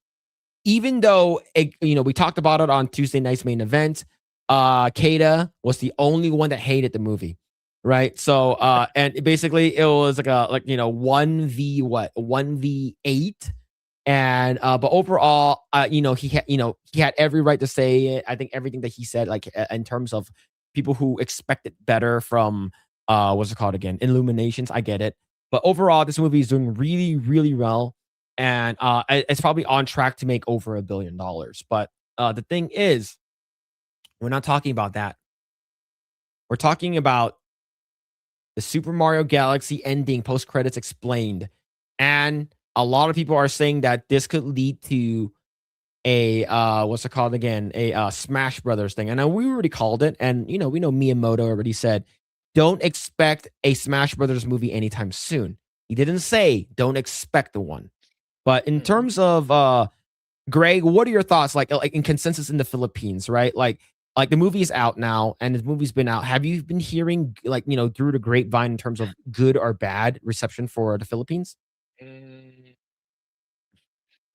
[SPEAKER 1] even though we talked about it on Tuesday night's main event, Kada was the only one that hated the movie, right? So and basically it was like 1v8. And but overall, he had every right to say it. I think everything that he said, in terms of people who expected better from what's it called again? Illuminations. I get it. But overall, this movie is doing really, really well. And it's probably on track to make over $1 billion. But the thing is, we're not talking about that. We're talking about the Super Mario Galaxy ending, post-credits explained. And a lot of people are saying that this could lead to a what's it called again? A Smash Brothers thing. And we already called it. And we know Miyamoto already said, don't expect a Smash Brothers movie anytime soon. He didn't say don't expect the one. But in terms of Grae, what are your thoughts? Like in consensus in the Philippines, right? Like the movie is out now, and the movie's been out. Have you been hearing through the grapevine in terms of good or bad reception for the Philippines?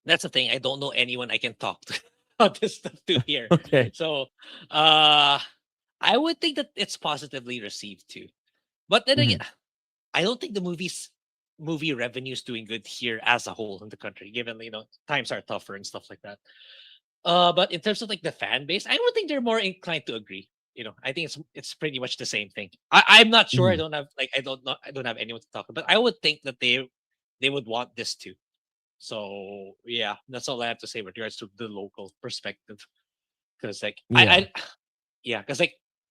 [SPEAKER 2] That's the thing. I don't know anyone I can talk to about this stuff to here.
[SPEAKER 1] Okay.
[SPEAKER 2] So I would think that it's positively received too. But then again, I don't think the movie revenue is doing good here as a whole in the country, given times are tougher and stuff like that. But in terms of the fan base, I would think they're more inclined to agree. I think it's pretty much the same thing. I'm not sure. I don't have I don't have anyone to talk to, but I would think that they would want this too. So yeah, that's all I have to say with regards to the local perspective. Because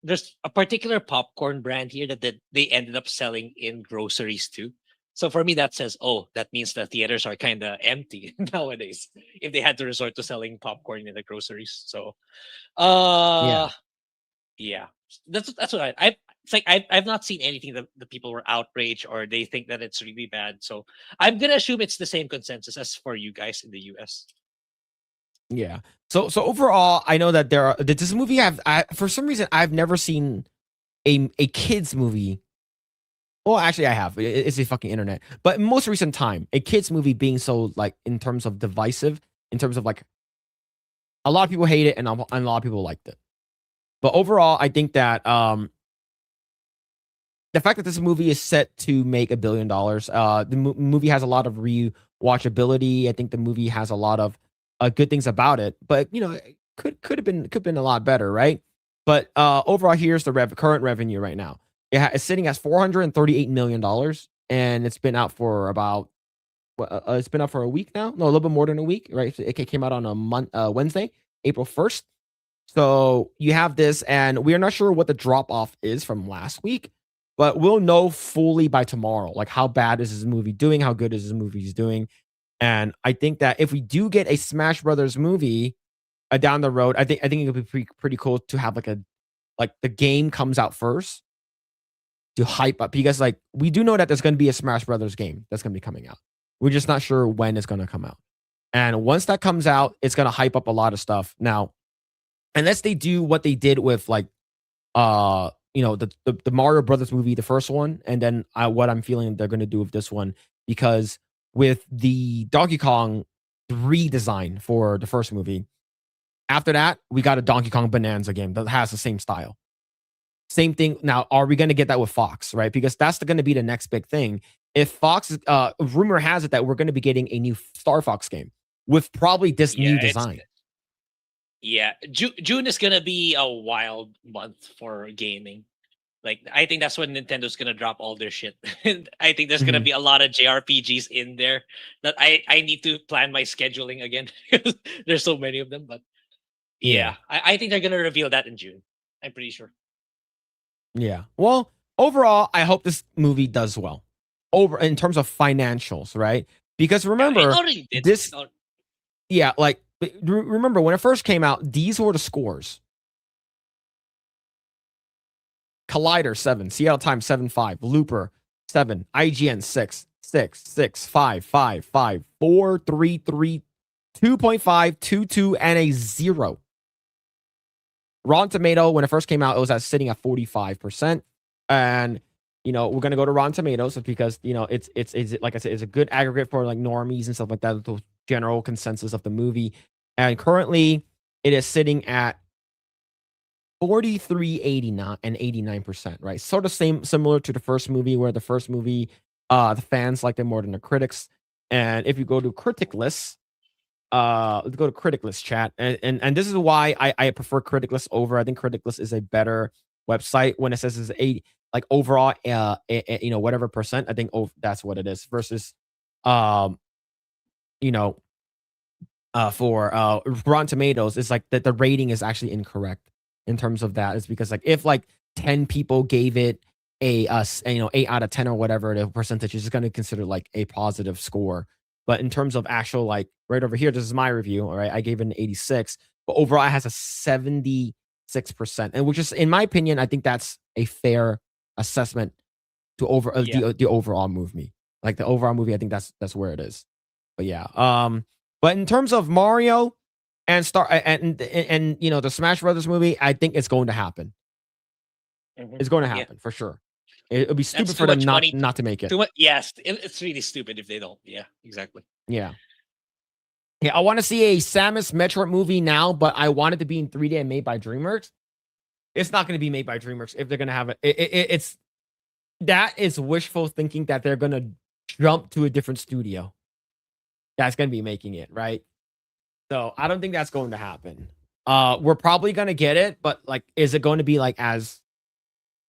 [SPEAKER 2] there's a particular popcorn brand here that they ended up selling in groceries too. So for me, that says, that means the theaters are kind of empty nowadays if they had to resort to selling popcorn in the groceries. So, yeah, that's what it's like. I've not seen anything that the people were outraged or they think that it's really bad. So I'm gonna assume it's the same consensus as for you guys in the US.
[SPEAKER 1] Yeah. So overall, I know that this movie for some reason I've never seen a kids movie. Well, actually, I have. It's a fucking internet. But in most recent time, a kids movie being so in terms of divisive, in terms of a lot of people hate it and a lot of people liked it. But overall, I think that the fact that this movie is set to make $1 billion, the movie has a lot of rewatchability. I think the movie has a lot of good things about it. But it could have been a lot better, right? But overall, here's the current revenue right now. It's sitting at $438 million, and it's been out for about it's been out for a week now. No, a little bit more than a week, right? So it came out on a Wednesday, April 1st. So you have this, and we are not sure what the drop off is from last week, but we'll know fully by tomorrow, how bad is this movie doing, how good is this movie doing. And I think that if we do get a Smash Brothers movie, down the road, I think it would be pretty cool to have like the game comes out first to hype up, because like we do know that there's going to be a Smash Brothers game that's going to be coming out. We're just not sure when it's going to come out. And once that comes out, it's going to hype up a lot of stuff. Now, unless they do what they did with like the Mario Brothers movie, the first one, and then what I'm feeling they're going to do with this one, because with the Donkey Kong redesign for the first movie, after that we got a Donkey Kong Bonanza game that has the same style. Same thing. Now, are we going to get that with Fox, right? Because that's going to be the next big thing. If Fox, rumor has it that we're going to be getting a new Star Fox game with probably this new design.
[SPEAKER 2] Yeah, June is gonna be a wild month for gaming. Like, I think that's when Nintendo's gonna drop all their shit. I think there's gonna be a lot of JRPGs in there that I need to plan my scheduling again. There's so many of them, but yeah, I think they're gonna reveal that in June. I'm pretty sure.
[SPEAKER 1] Yeah. Well, overall, I hope this movie does well. Over in terms of financials, right? Because remember, this. Yeah, like. Remember, when it first came out, these were the scores. Collider 7, Seattle Times 7.5, Looper 7, IGN 6, 6, 6, 5, 5, 5, 4, 3, 3, 2.5, 2, 2, and a 0. Rotten Tomato, when it first came out, it was sitting at 45%. And we're gonna go to Rotten Tomatoes because it's like I said, it's a good aggregate for like normies and stuff like that. The general consensus of the movie, and currently it is sitting at 43.89 and 89%, right? Sort of similar to the first movie, where the first movie, the fans liked it more than the critics. And if you go to critic lists, let's go to critic list chat, and this is why I prefer critic list over. I think critic list is a better website when it says it's 80, like overall, whatever percent. I think that's what it is versus, for Rotten Tomatoes, it's like that the rating is actually incorrect in terms of that. It's because like if like 10 people gave it a 8 out of 10 or whatever, the percentage is going to consider like a positive score. But in terms of actual, like right over here, this is my review. All right, I gave it an 86, but overall it has a 76%, and which is, in my opinion, I think that's a fair assessment to the overall movie. Like the overall movie, I think that's where it is. But yeah, but in terms of Mario and the Smash Brothers movie, I think it's going to happen. It's going to happen for sure. It would be stupid for them not to make it.
[SPEAKER 2] Yes, it's really stupid if they don't. Yeah, exactly.
[SPEAKER 1] Yeah. Yeah, I want to see a Samus Metroid movie now, but I want it to be in 3D and made by DreamWorks. It's not going to be made by DreamWorks if they're going to have it. That is wishful thinking that they're going to jump to a different studio that's going to be making it, right? So I don't think that's going to happen. We're probably going to get it, but like, is it going to be like as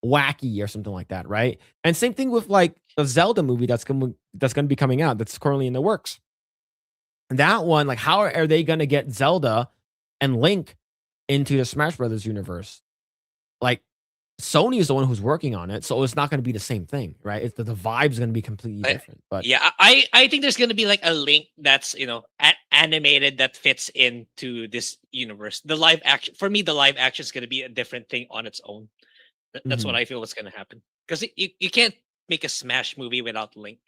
[SPEAKER 1] wacky or something like that, right? And same thing with like the Zelda movie that's going to be coming out, that's currently in the works. That one, like, how are they going to get Zelda and Link into the Smash Brothers universe? Like, Sony is the one who's working on it, so it's not going to be the same thing, right? It's the vibe's going to be completely different. But
[SPEAKER 2] yeah, I think there's going to be like a Link that's animated that fits into this universe. The live action, for me, the live action is going to be a different thing on its own. That's what I feel what's going to happen, because you can't make a Smash movie without Link.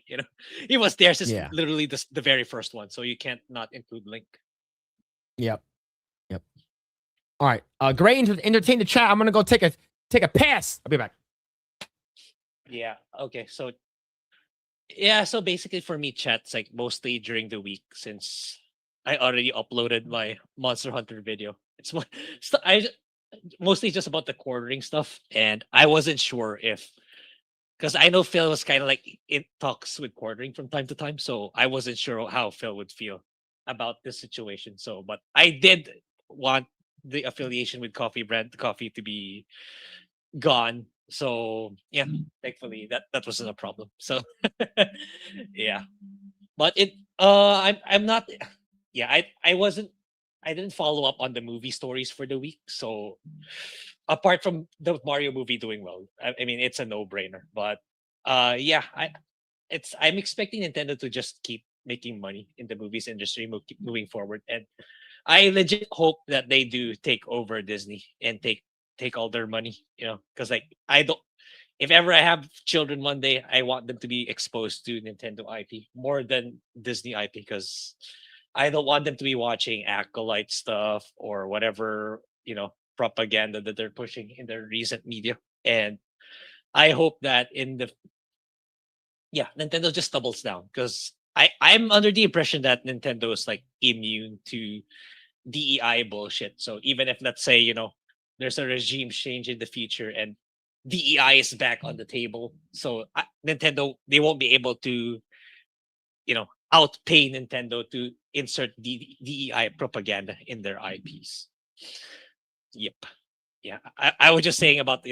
[SPEAKER 2] He was there since literally the very first one, so you can't not include Link.
[SPEAKER 1] Yep. All right, Grae entertain the chat. I'm gonna go take a pass. I'll be back.
[SPEAKER 2] Yeah. Okay. So basically for me, chat's like mostly during the week, since I already uploaded my Monster Hunter video. It's mostly just about the quartering stuff, and I wasn't sure because I know Phil was kind of like in talks with quartering from time to time, so I wasn't sure how Phil would feel about this situation. So, but I did want the affiliation with Coffee Brand Coffee to be gone. So yeah, thankfully that wasn't a problem. So yeah, but I'm not. Yeah, I didn't follow up on the movie stories for the week. So apart from the Mario movie doing well, I mean, it's a no-brainer. But yeah, I'm expecting Nintendo to just keep making money in the movies industry moving forward. And I legit hope that they do take over Disney and take all their money, because like I don't. If ever I have children one day, I want them to be exposed to Nintendo IP more than Disney IP, because I don't want them to be watching acolyte stuff or whatever, propaganda that they're pushing in their recent media. And I hope that Nintendo just doubles down, because I'm under the impression that Nintendo is like immune to DEI bullshit. So even if, let's say, there's a regime change in the future and DEI is back on the table, so Nintendo, they won't be able to, outpay Nintendo to insert DEI propaganda in their IPs. Yep. Yeah. I was just saying about,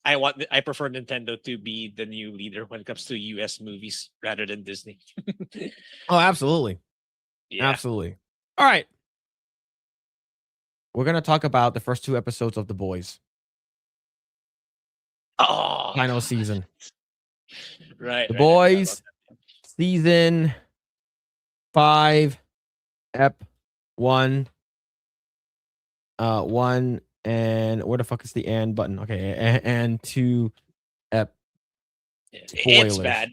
[SPEAKER 2] I prefer Nintendo to be the new leader when it comes to US movies rather than Disney.
[SPEAKER 1] Oh, absolutely.
[SPEAKER 2] Yeah.
[SPEAKER 1] Absolutely. All right. We're going to talk about the first 2 episodes of The Boys.
[SPEAKER 2] Oh,
[SPEAKER 1] Final season.
[SPEAKER 2] Right.
[SPEAKER 1] The
[SPEAKER 2] right, I forgot
[SPEAKER 1] Boys,
[SPEAKER 2] about
[SPEAKER 1] season 5, ep 1. 1, and where the fuck is the and button? Okay, and 2 ep.
[SPEAKER 2] that.
[SPEAKER 1] Spoilers.
[SPEAKER 2] It's bad.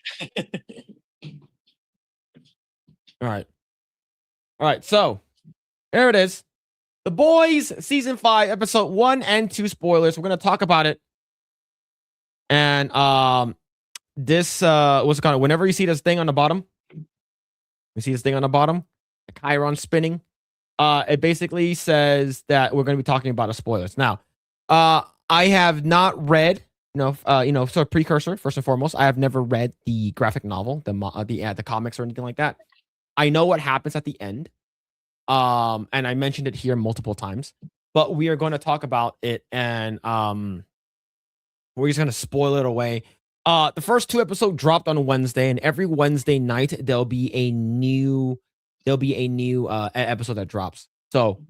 [SPEAKER 1] All right. So there it is. The Boys, season 5, episode 1 and 2 spoilers. We're gonna talk about it. And this what's it called? Whenever you see this thing on the bottom, the Chiron spinning. It basically says that we're going to be talking about the spoilers. Now, I have not read, sort of precursor. First and foremost, I have never read the graphic novel, the comics or anything like that. I know what happens at the end, and I mentioned it here multiple times. But we are going to talk about it, and we're just going to spoil it away. The first 2 episodes dropped on Wednesday, and every Wednesday night there'll be a new episode that drops. So,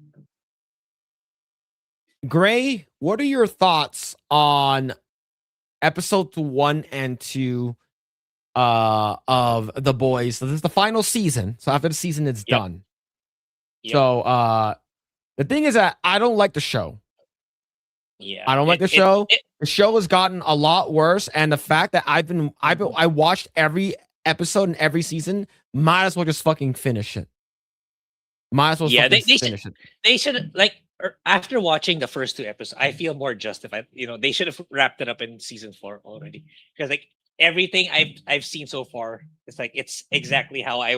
[SPEAKER 1] Grae, what are your thoughts on episodes 1 and 2 of The Boys? So this is the final season. So after the season, it's done.
[SPEAKER 2] Yep.
[SPEAKER 1] So the thing is that I don't like the show.
[SPEAKER 2] Yeah.
[SPEAKER 1] I don't like the show. The show has gotten a lot worse, and the fact that I watched every episode and every season, might as well just fucking finish it. Might as well finish it.
[SPEAKER 2] They should, like, after watching the first 2 episodes, I feel more justified. They should have wrapped it up in season 4 already, because like everything I've seen so far, it's exactly how I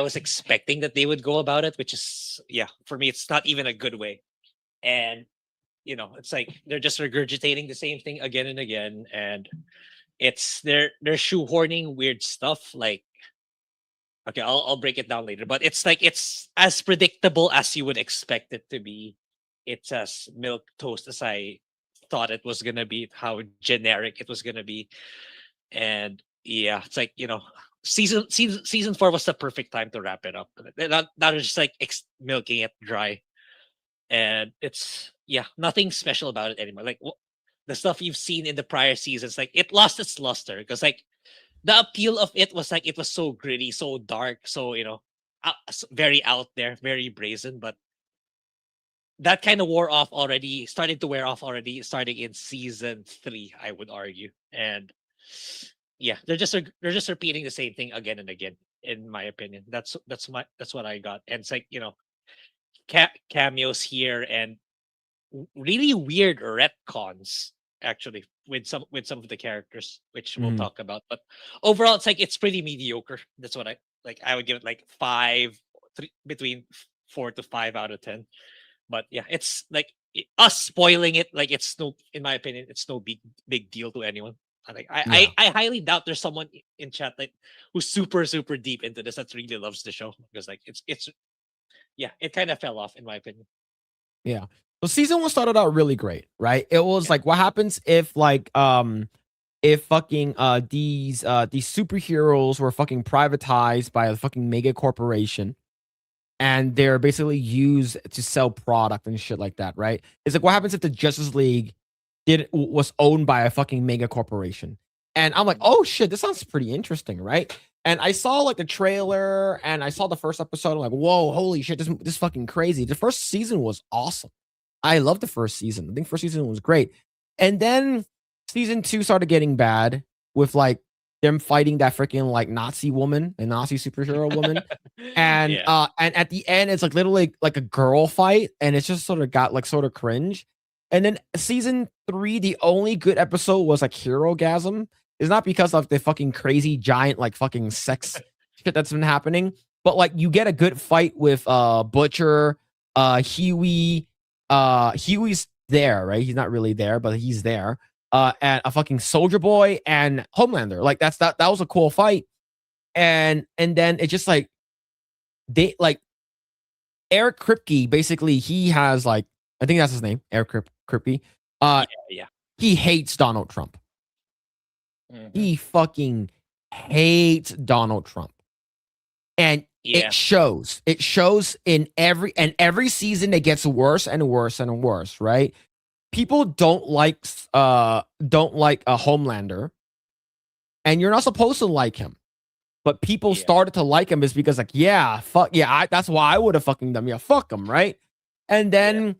[SPEAKER 2] was expecting that they would go about it, which is, for me, it's not even a good way. And it's like they're just regurgitating the same thing again and again, and they're shoehorning weird stuff. Like, okay, I'll break it down later, but it's like it's as predictable as you would expect it to be. It's as milk toast as I thought it was gonna be. How generic it was gonna be, and it's like season 4 was the perfect time to wrap it up. Not just like milking it dry, and it's nothing special about it anymore. Like the stuff you've seen in the prior seasons, like it lost its luster, because like the appeal of it was like it was so gritty, so dark, so very out there, very brazen. But that kind of started to wear off already, starting in season 3, I would argue. And they're just repeating the same thing again and again, in my opinion. That's what I got. And it's like cameos here and really weird retcons, actually, with some of the characters, which we'll talk about. But overall, it's pretty mediocre. That's what I would give it like 3 between 4 to 5 out of 10. But it's like us spoiling it, like it's no, in my opinion, it's no big deal to anyone. I highly doubt there's someone in chat who's super deep into this that really loves the show, because like it's it kind of fell off, in my opinion.
[SPEAKER 1] Yeah. So season 1 started out really great, right? It was like, what happens if fucking these superheroes were fucking privatized by a fucking mega corporation, and they're basically used to sell product and shit like that, right? It's like, what happens if the Justice League was owned by a fucking mega corporation? And I'm like, oh shit, this sounds pretty interesting, right? And I saw like the trailer and I saw the first episode. I'm like, whoa, holy shit, this fucking crazy. The first season was awesome. I loved the first season. I think first season was great. And then season 2 started getting bad with like them fighting that freaking like Nazi woman, a Nazi superhero woman. And and at the end, it's like literally like a girl fight, and it's just sort of got like sort of cringe. And then season 3, the only good episode was like Hero-gasm. It's not because of the fucking crazy giant like fucking sex shit that's been happening, but like you get a good fight with Butcher, Huey. Huey's there, right? He's not really there, but he's there. And a fucking Soldier Boy and Homelander. Like that was a cool fight. And then it just like they like Eric Kripke, basically he has like, I think that's his name, Eric Kripke. He hates Donald Trump. He fucking hates Donald Trump. And it shows. It shows in every season it gets worse and worse and worse, right? People don't like a Homelander, and you're not supposed to like him. But people started to like him is because like, that's why I would have fucking them. Yeah, fuck him, right? And then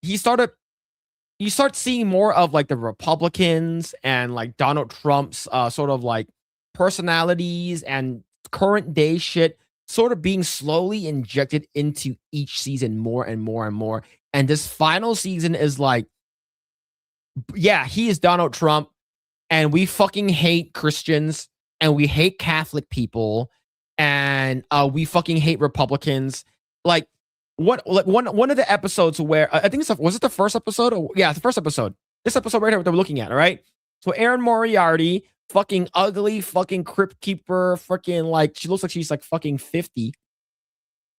[SPEAKER 1] you start seeing more of like the Republicans and like Donald Trump's sort of like personalities and current day shit sort of being slowly injected into each season more and more and more. And this final season is like, he is Donald Trump, and we fucking hate Christians, and we hate Catholic people, and we fucking hate Republicans. Like one of the episodes where I think was it the first episode? It's the first episode. This episode right here that we're looking at, all right? So Erin Moriarty, fucking ugly, fucking crypt keeper, freaking like she looks like she's like fucking 50.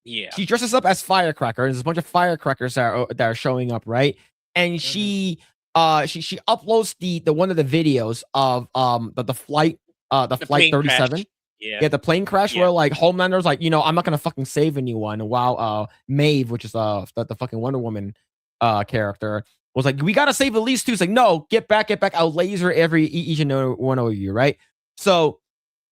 [SPEAKER 2] Yeah.
[SPEAKER 1] She dresses up as Firecracker. There's a bunch of firecrackers that are showing up, right? And she uploads the one of the videos of the flight flight 37.
[SPEAKER 2] Crash.
[SPEAKER 1] The plane crash where like Homelander's like, I'm not gonna fucking save anyone. While Maeve, which is the fucking Wonder Woman character, was like, we gotta save at least 2. It's like, no, get back. I'll laser each and one of you, right? So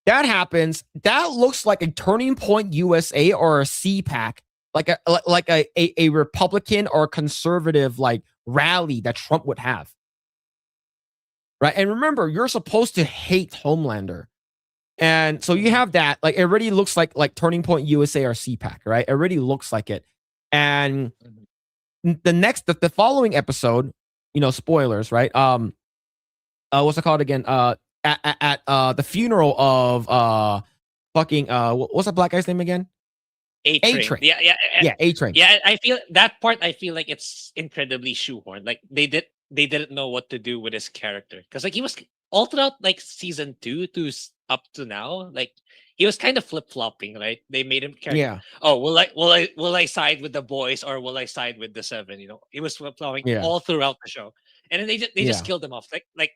[SPEAKER 1] that happens. That looks like a Turning Point USA or a CPAC, like a Republican or conservative like rally that Trump would have. Right. And remember, you're supposed to hate Homelander. And so you have that. Like, it already looks like Turning Point USA or CPAC, right? It already looks like it. And the following episode, spoilers, right? What's it called again? At the funeral of fucking what's that black guy's name again? A-Train.
[SPEAKER 2] Yeah,
[SPEAKER 1] A-Train.
[SPEAKER 2] Yeah, I feel that part. I feel like it's incredibly shoehorned. Like they didn't know what to do with his character, because like he was all throughout like season 2 to up to now, like he was kind of flip flopping. Right? They made him character.
[SPEAKER 1] Yeah.
[SPEAKER 2] Oh, will I side with the boys or will I side with the 7? He was flip flopping all throughout the show, and then they just killed him off like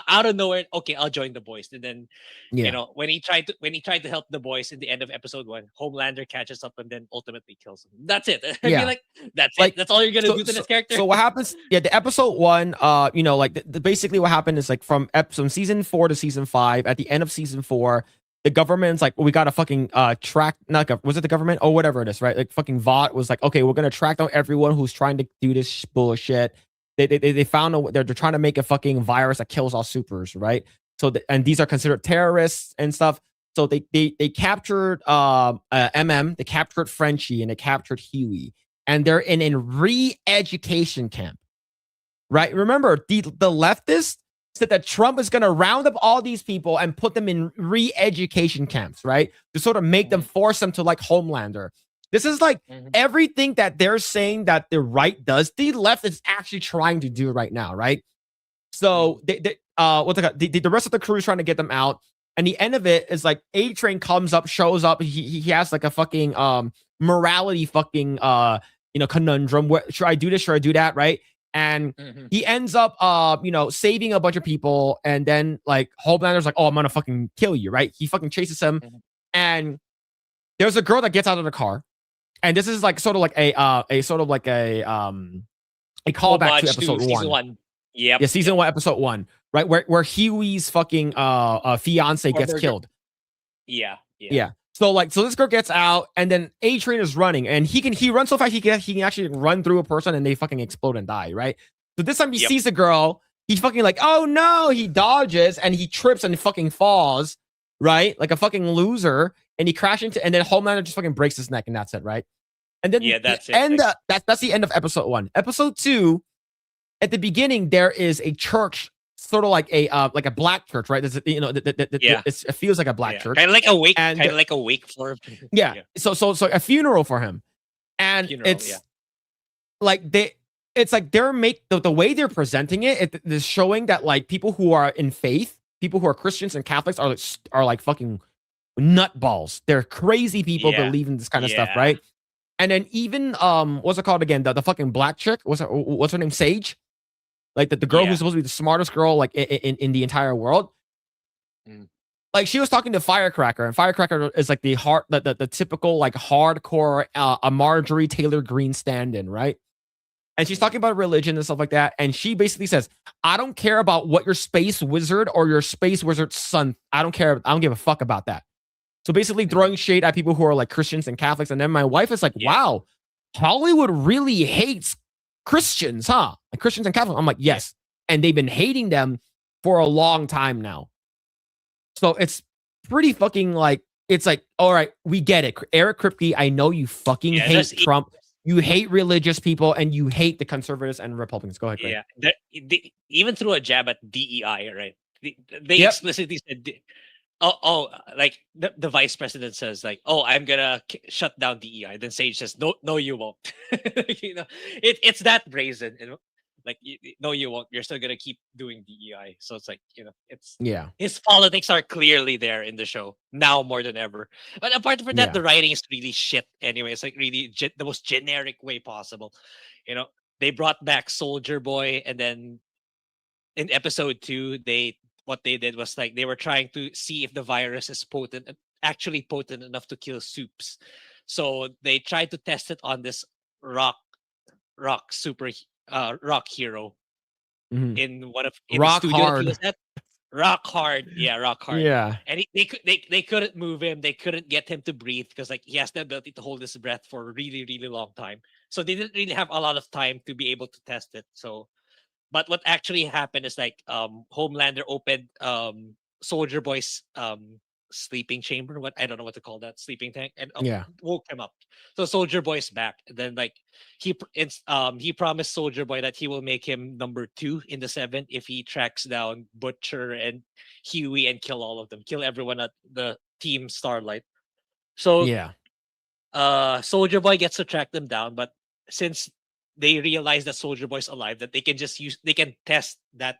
[SPEAKER 2] out of nowhere. Okay, I'll join the boys, and then when he tried to help the boys in the end of episode 1, Homelander catches up and then ultimately kills him. That's it. I feel like that's it. That's all you're gonna do to this character.
[SPEAKER 1] So what happens? The episode 1, basically what happened is like from season 4 to season 5. At the end of season 4, the government's like, well, we gotta fucking track. Was it the government or whatever it is, right? Like fucking Vought was like, okay, we're gonna track down everyone who's trying to do this bullshit. They found they're trying to make a fucking virus that kills all supers, right? So and these are considered terrorists and stuff. So they captured they captured Frenchie, and they captured Huey, and they're in a re-education camp, right? Remember, the leftists said that Trump is going to round up all these people and put them in re-education camps, right? To sort of make them, force them to like Homelander. This is like everything that they're saying that the right does, the left is actually trying to do right now, right? So the rest of the crew is trying to get them out, and the end of it is like A-Train shows up. He has like a fucking morality fucking conundrum. What should I do this? Should I do that? Right? And he ends up saving a bunch of people, and then like Homelander's like, oh, I'm gonna fucking kill you, right? He fucking chases him, and there's a girl that gets out of the car. And this is like sort of like a callback to episode 1.
[SPEAKER 2] Yeah,
[SPEAKER 1] season 1, episode 1, right? Where Huey's fucking fiance gets killed.
[SPEAKER 2] Yeah.
[SPEAKER 1] Yeah. So this girl gets out, and then A-Train is running, and he runs so fast he can actually run through a person, and they fucking explode and die, right? So this time he sees a girl, he's fucking like, oh no, he dodges and he trips and fucking falls, right? Like a fucking loser, and he crashes into, and then Homelander just fucking breaks his neck, and that's it, right? And then
[SPEAKER 2] that's it.
[SPEAKER 1] And that's the end of episode 1. Episode 2, at the beginning, there is a church, sort of like a black church, right? There's, it feels like a black church,
[SPEAKER 2] kind of like a wake, kind of like a wake for him.
[SPEAKER 1] Yeah. So a funeral for him, and it's like the way they're presenting it is showing that like people who are in faith, people who are Christians and Catholics are like fucking nutballs. They're crazy people believing this kind of stuff, right? And then even what's it called again? The fucking black chick. What's her name? Sage. Like the girl who's supposed to be the smartest girl like in the entire world. Like she was talking to Firecracker, and Firecracker is like the typical like hardcore a Marjorie Taylor Greene stand-in, right? And she's talking about religion and stuff like that. And she basically says, I don't care about what your space wizard or your space wizard's son. I don't care. I don't give a fuck about that. So basically throwing shade at people who are like Christians and Catholics. And then my wife is like, wow, Hollywood really hates Christians, huh? Like Christians and Catholics. I'm like, yes. And they've been hating them for a long time now. So it's pretty fucking like, it's like, all right, we get it. Eric Kripke, I know you fucking hate Trump. You hate religious people and you hate the conservatives and Republicans. Go ahead, Greg.
[SPEAKER 2] Yeah. They even threw a jab at DEI, right? They explicitly said, like the vice president says, like, oh, I'm gonna shut down DEI. Then Sage says, no, you won't. It's that brazen. Like, no, you won't. You're still gonna keep doing DEI. So it's like, it's his politics are clearly there in the show now more than ever. But apart from that, the writing is really shit. Anyway, it's like really the most generic way possible. They brought back Soldier Boy, and then in episode 2, what they did was like they were trying to see if the virus is actually potent enough to kill Soups. So they tried to test it on this rock hero in one of
[SPEAKER 1] Rock
[SPEAKER 2] the studio.
[SPEAKER 1] Hard.
[SPEAKER 2] Rock Hard. Yeah, Rock Hard.
[SPEAKER 1] Yeah.
[SPEAKER 2] And they couldn't move him. They couldn't get him to breathe because like he has the ability to hold his breath for a really, really long time. So they didn't really have a lot of time to be able to test it. But what actually happened is like Homelander opened Soldier Boy's sleeping chamber. I don't know what to call that, sleeping tank, and woke him up. So Soldier Boy's back. And then like he promised Soldier Boy that he will make him number 2 in the 7 if he tracks down Butcher and Huey and kill all of them, kill everyone at the Team Starlight. So Soldier Boy gets to track them down, but since they realize that Soldier Boy's alive, that they can test that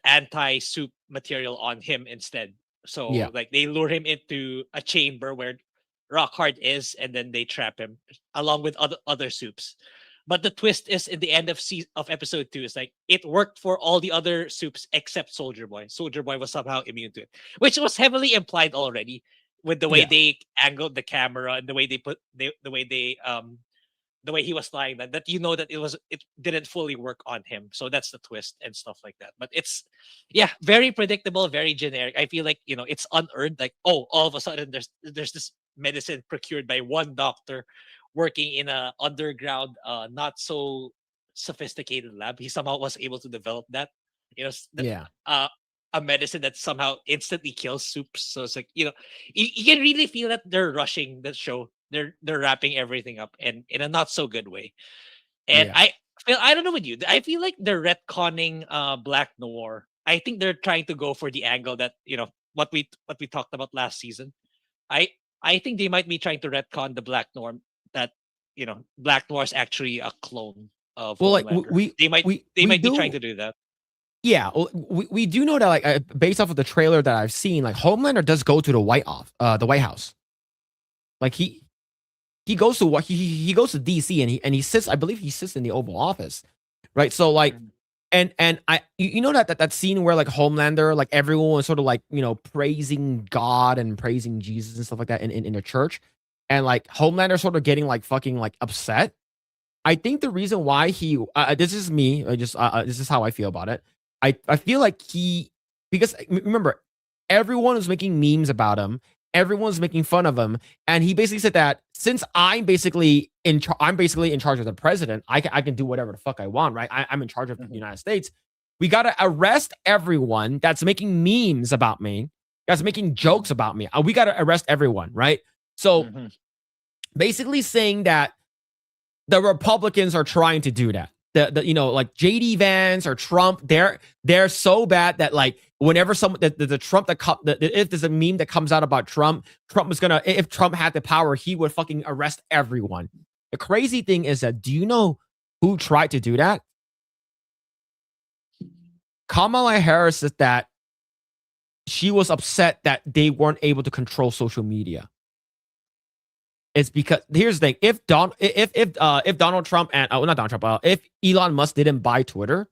[SPEAKER 2] anti-soup material on him instead. So like they lure him into a chamber where Rockhard is, and then they trap him along with other soups. But the twist is in the end of episode 2 is like it worked for all the other soups except Soldier Boy. Soldier Boy was somehow immune to it, which was heavily implied already with the way they angled the camera and the way the way he was flying that it didn't fully work on him. So that's the twist and stuff like that. But it's very predictable, very generic. I feel like it's unearned. Like, oh, all of a sudden there's this medicine procured by one doctor working in a underground, not so sophisticated lab. He somehow was able to develop that. A medicine that somehow instantly kills soups. So it's like you can really feel that they're rushing the show. They're wrapping everything up and in a not so good way. And I don't know with you. I feel like they're retconning Black Noir. I think they're trying to go for the angle that what we talked about last season. I think they might be trying to retcon the Black Noir that Black Noir is actually a clone of Homelander. They might be trying to do that.
[SPEAKER 1] Yeah, well, we do know that like based off of the trailer that I've seen, like Homelander does go to the White House. Like he goes to he goes to DC and he sits, I believe he sits in the Oval Office, right? So like, and I that scene where like Homelander, like everyone was sort of like praising God and praising Jesus and stuff like that in a church, and like Homelander sort of getting like fucking like upset. I think the reason why he this is me, this is how I feel about it. I feel like because remember everyone was making memes about him. everyone's making fun of him, and he basically said that since I'm basically in charge of the president, I can do whatever the fuck I want, right? I'm in charge of the United States. We gotta arrest everyone that's making memes about me, that's making jokes about me. We gotta arrest everyone, right? So basically saying that the Republicans are trying to do that. The like JD Vance or Trump, they're so bad that like whenever the Trump if there's a meme that comes out about Trump is gonna, if Trump had the power, he would fucking arrest everyone. The crazy thing is that, do you know who tried to do that? Kamala Harris said that she was upset that they weren't able to control social media. It's because here's the thing: if Donald Trump and not Donald Trump, if Elon Musk didn't buy Twitter,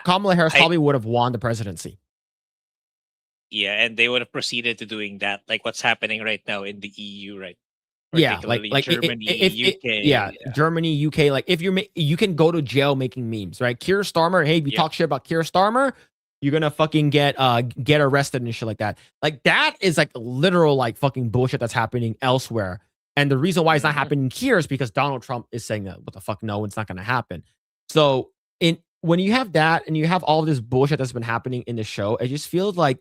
[SPEAKER 1] Kamala Harris probably would have won the presidency.
[SPEAKER 2] Yeah, and they would have proceeded to doing that, like what's happening right now in the EU, right?
[SPEAKER 1] Yeah, like
[SPEAKER 2] Germany, UK.
[SPEAKER 1] Germany, UK. Like if you can go to jail making memes, right? Keir Starmer, hey, if you talk shit about Keir Starmer, you're gonna fucking get arrested and shit like that. Like that is like literal like fucking bullshit that's happening elsewhere. And the reason why it's not happening here is because Donald Trump is saying that, what the fuck, no, it's not gonna happen. So when you have that and you have all this bullshit that's been happening in the show, it just feels like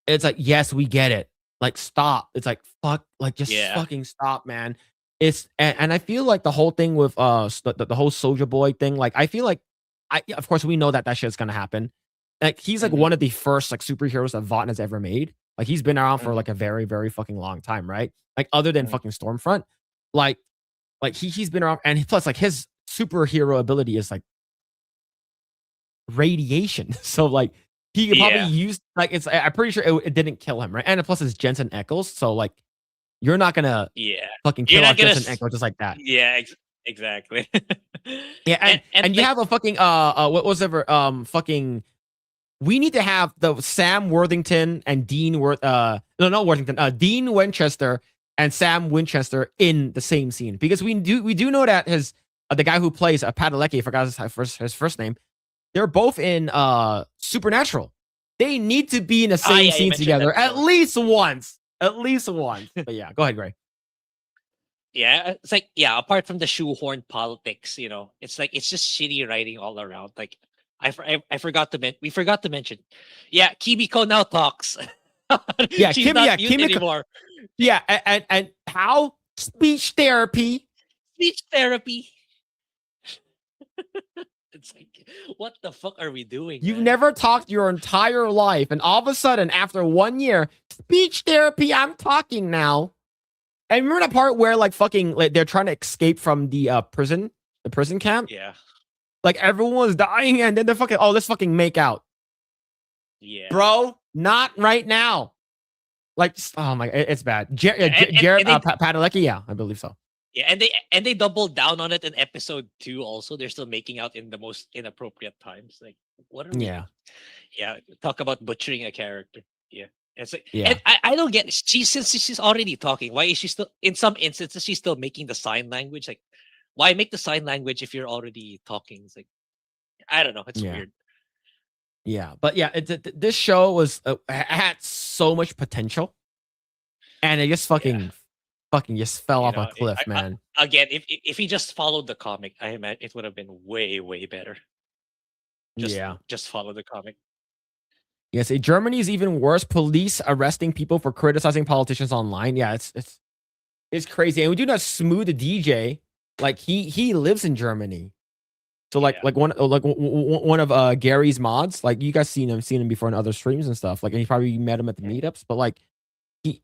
[SPEAKER 1] it's like, yes, we get it. Like stop. It's like fuck, like just fucking stop, man. It's and I feel like the whole thing with the whole Soulja Boy thing, like I feel like of course we know that shit's gonna happen. Like he's like one of the first like superheroes that Vought has ever made. Like he's been around for like a very, very fucking long time, right? Like other than fucking Stormfront, like he's been around, and plus like his superhero ability is like radiation. So like he could probably use like I'm pretty sure it didn't kill him, right? And plus it's Jensen Ackles, so like you're not gonna fucking kill off Jensen Ackles just like that.
[SPEAKER 2] Yeah, exactly.
[SPEAKER 1] Yeah, and you have a fucking what was ever fucking. We need to have the Sam Worthington and Dean Dean Winchester and Sam Winchester in the same scene, because we do know that his the guy who plays Padalecki, I forgot his first name. They're both in Supernatural. They need to be in the same scene together at least once. But yeah, go ahead, Grae.
[SPEAKER 2] Yeah, it's like apart from the shoehorn politics, it's like it's just shitty writing all around. Like I forgot to mention. Yeah, Kimiko now talks.
[SPEAKER 1] Yeah,
[SPEAKER 2] she's not mute anymore.
[SPEAKER 1] Yeah, and how speech therapy.
[SPEAKER 2] It's like, what the fuck are we doing?
[SPEAKER 1] You've never talked your entire life, and all of a sudden, after 1 year, speech therapy, I'm talking now. And remember the part where like fucking like, they're trying to escape from the prison camp?
[SPEAKER 2] Yeah.
[SPEAKER 1] Like everyone was dying, and then they're fucking, let's fucking make out.
[SPEAKER 2] Yeah.
[SPEAKER 1] Bro, not right now. Like, oh my, it's bad. Jared Padalecki, yeah, I believe so.
[SPEAKER 2] Yeah, and they doubled down on it in episode 2 also. They're still making out in the most inappropriate times. Like, what are we? Yeah, talk about butchering a character. Yeah. It's like, and I don't get, since she's already talking, why is she still, in some instances, she's still making the sign language? Like, why make the sign language if you're already talking? It's like, I don't know. It's weird.
[SPEAKER 1] Yeah, but yeah, this show was had so much potential, and it just fucking just fell off a cliff, man.
[SPEAKER 2] Again, if he just followed the comic, I imagine it would have been way better. Just follow the comic.
[SPEAKER 1] Yes, Germany's even worse. Police arresting people for criticizing politicians online. Yeah, it's crazy. And we do not Smooth the DJ. Like he lives in Germany. So like one of Gary's mods, like you guys seen him before in other streams and stuff. Like, and you probably met him at the meetups, but like he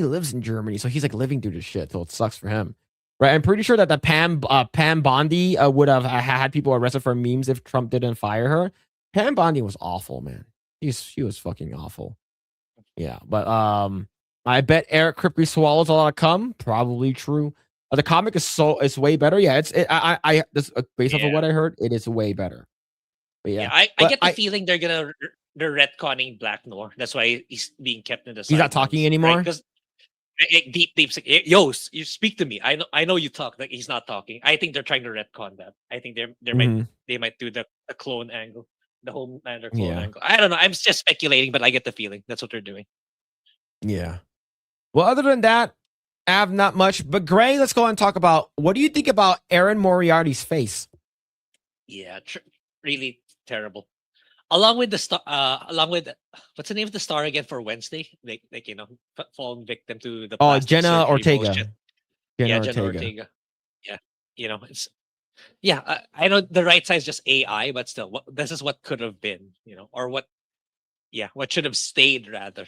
[SPEAKER 1] lives in Germany, so he's like living through this shit. So it sucks for him, right? I'm pretty sure that the Pam Bondi would have had people arrested for memes if Trump didn't fire her. Pam Bondi was awful, man. She was fucking awful. Yeah, but I bet Eric Kripke swallows a lot of cum. Probably true. The comic is way better. Yeah, based off of what I heard, it is way better. But yeah,
[SPEAKER 2] I get the feeling they're retconning Black Noir. That's why he's being kept in the.
[SPEAKER 1] He's not talking anymore.
[SPEAKER 2] Because deep, yo, you speak to me. I know you talk. Like he's not talking. I think they're trying to retcon that. I think they might do the clone angle. the Homelander clone
[SPEAKER 1] Yeah.
[SPEAKER 2] angle. I don't know. I'm just speculating, but I get the feeling that's what they're doing.
[SPEAKER 1] Yeah. Well, other than that, I have not much. But Grae, let's go and talk about what do you think about Aaron Moriarty's face?
[SPEAKER 2] Yeah, really terrible. Along with the star, along with what's the name of the star again for Wednesday? Like falling victim to the
[SPEAKER 1] Oh,
[SPEAKER 2] plastic
[SPEAKER 1] Jenna
[SPEAKER 2] surgery
[SPEAKER 1] Ortega.
[SPEAKER 2] bullshit.
[SPEAKER 1] Jenna
[SPEAKER 2] Yeah, Jenna Ortega. Yeah, it's I know the right side is just AI, but still, this is what could have been, or what should have stayed rather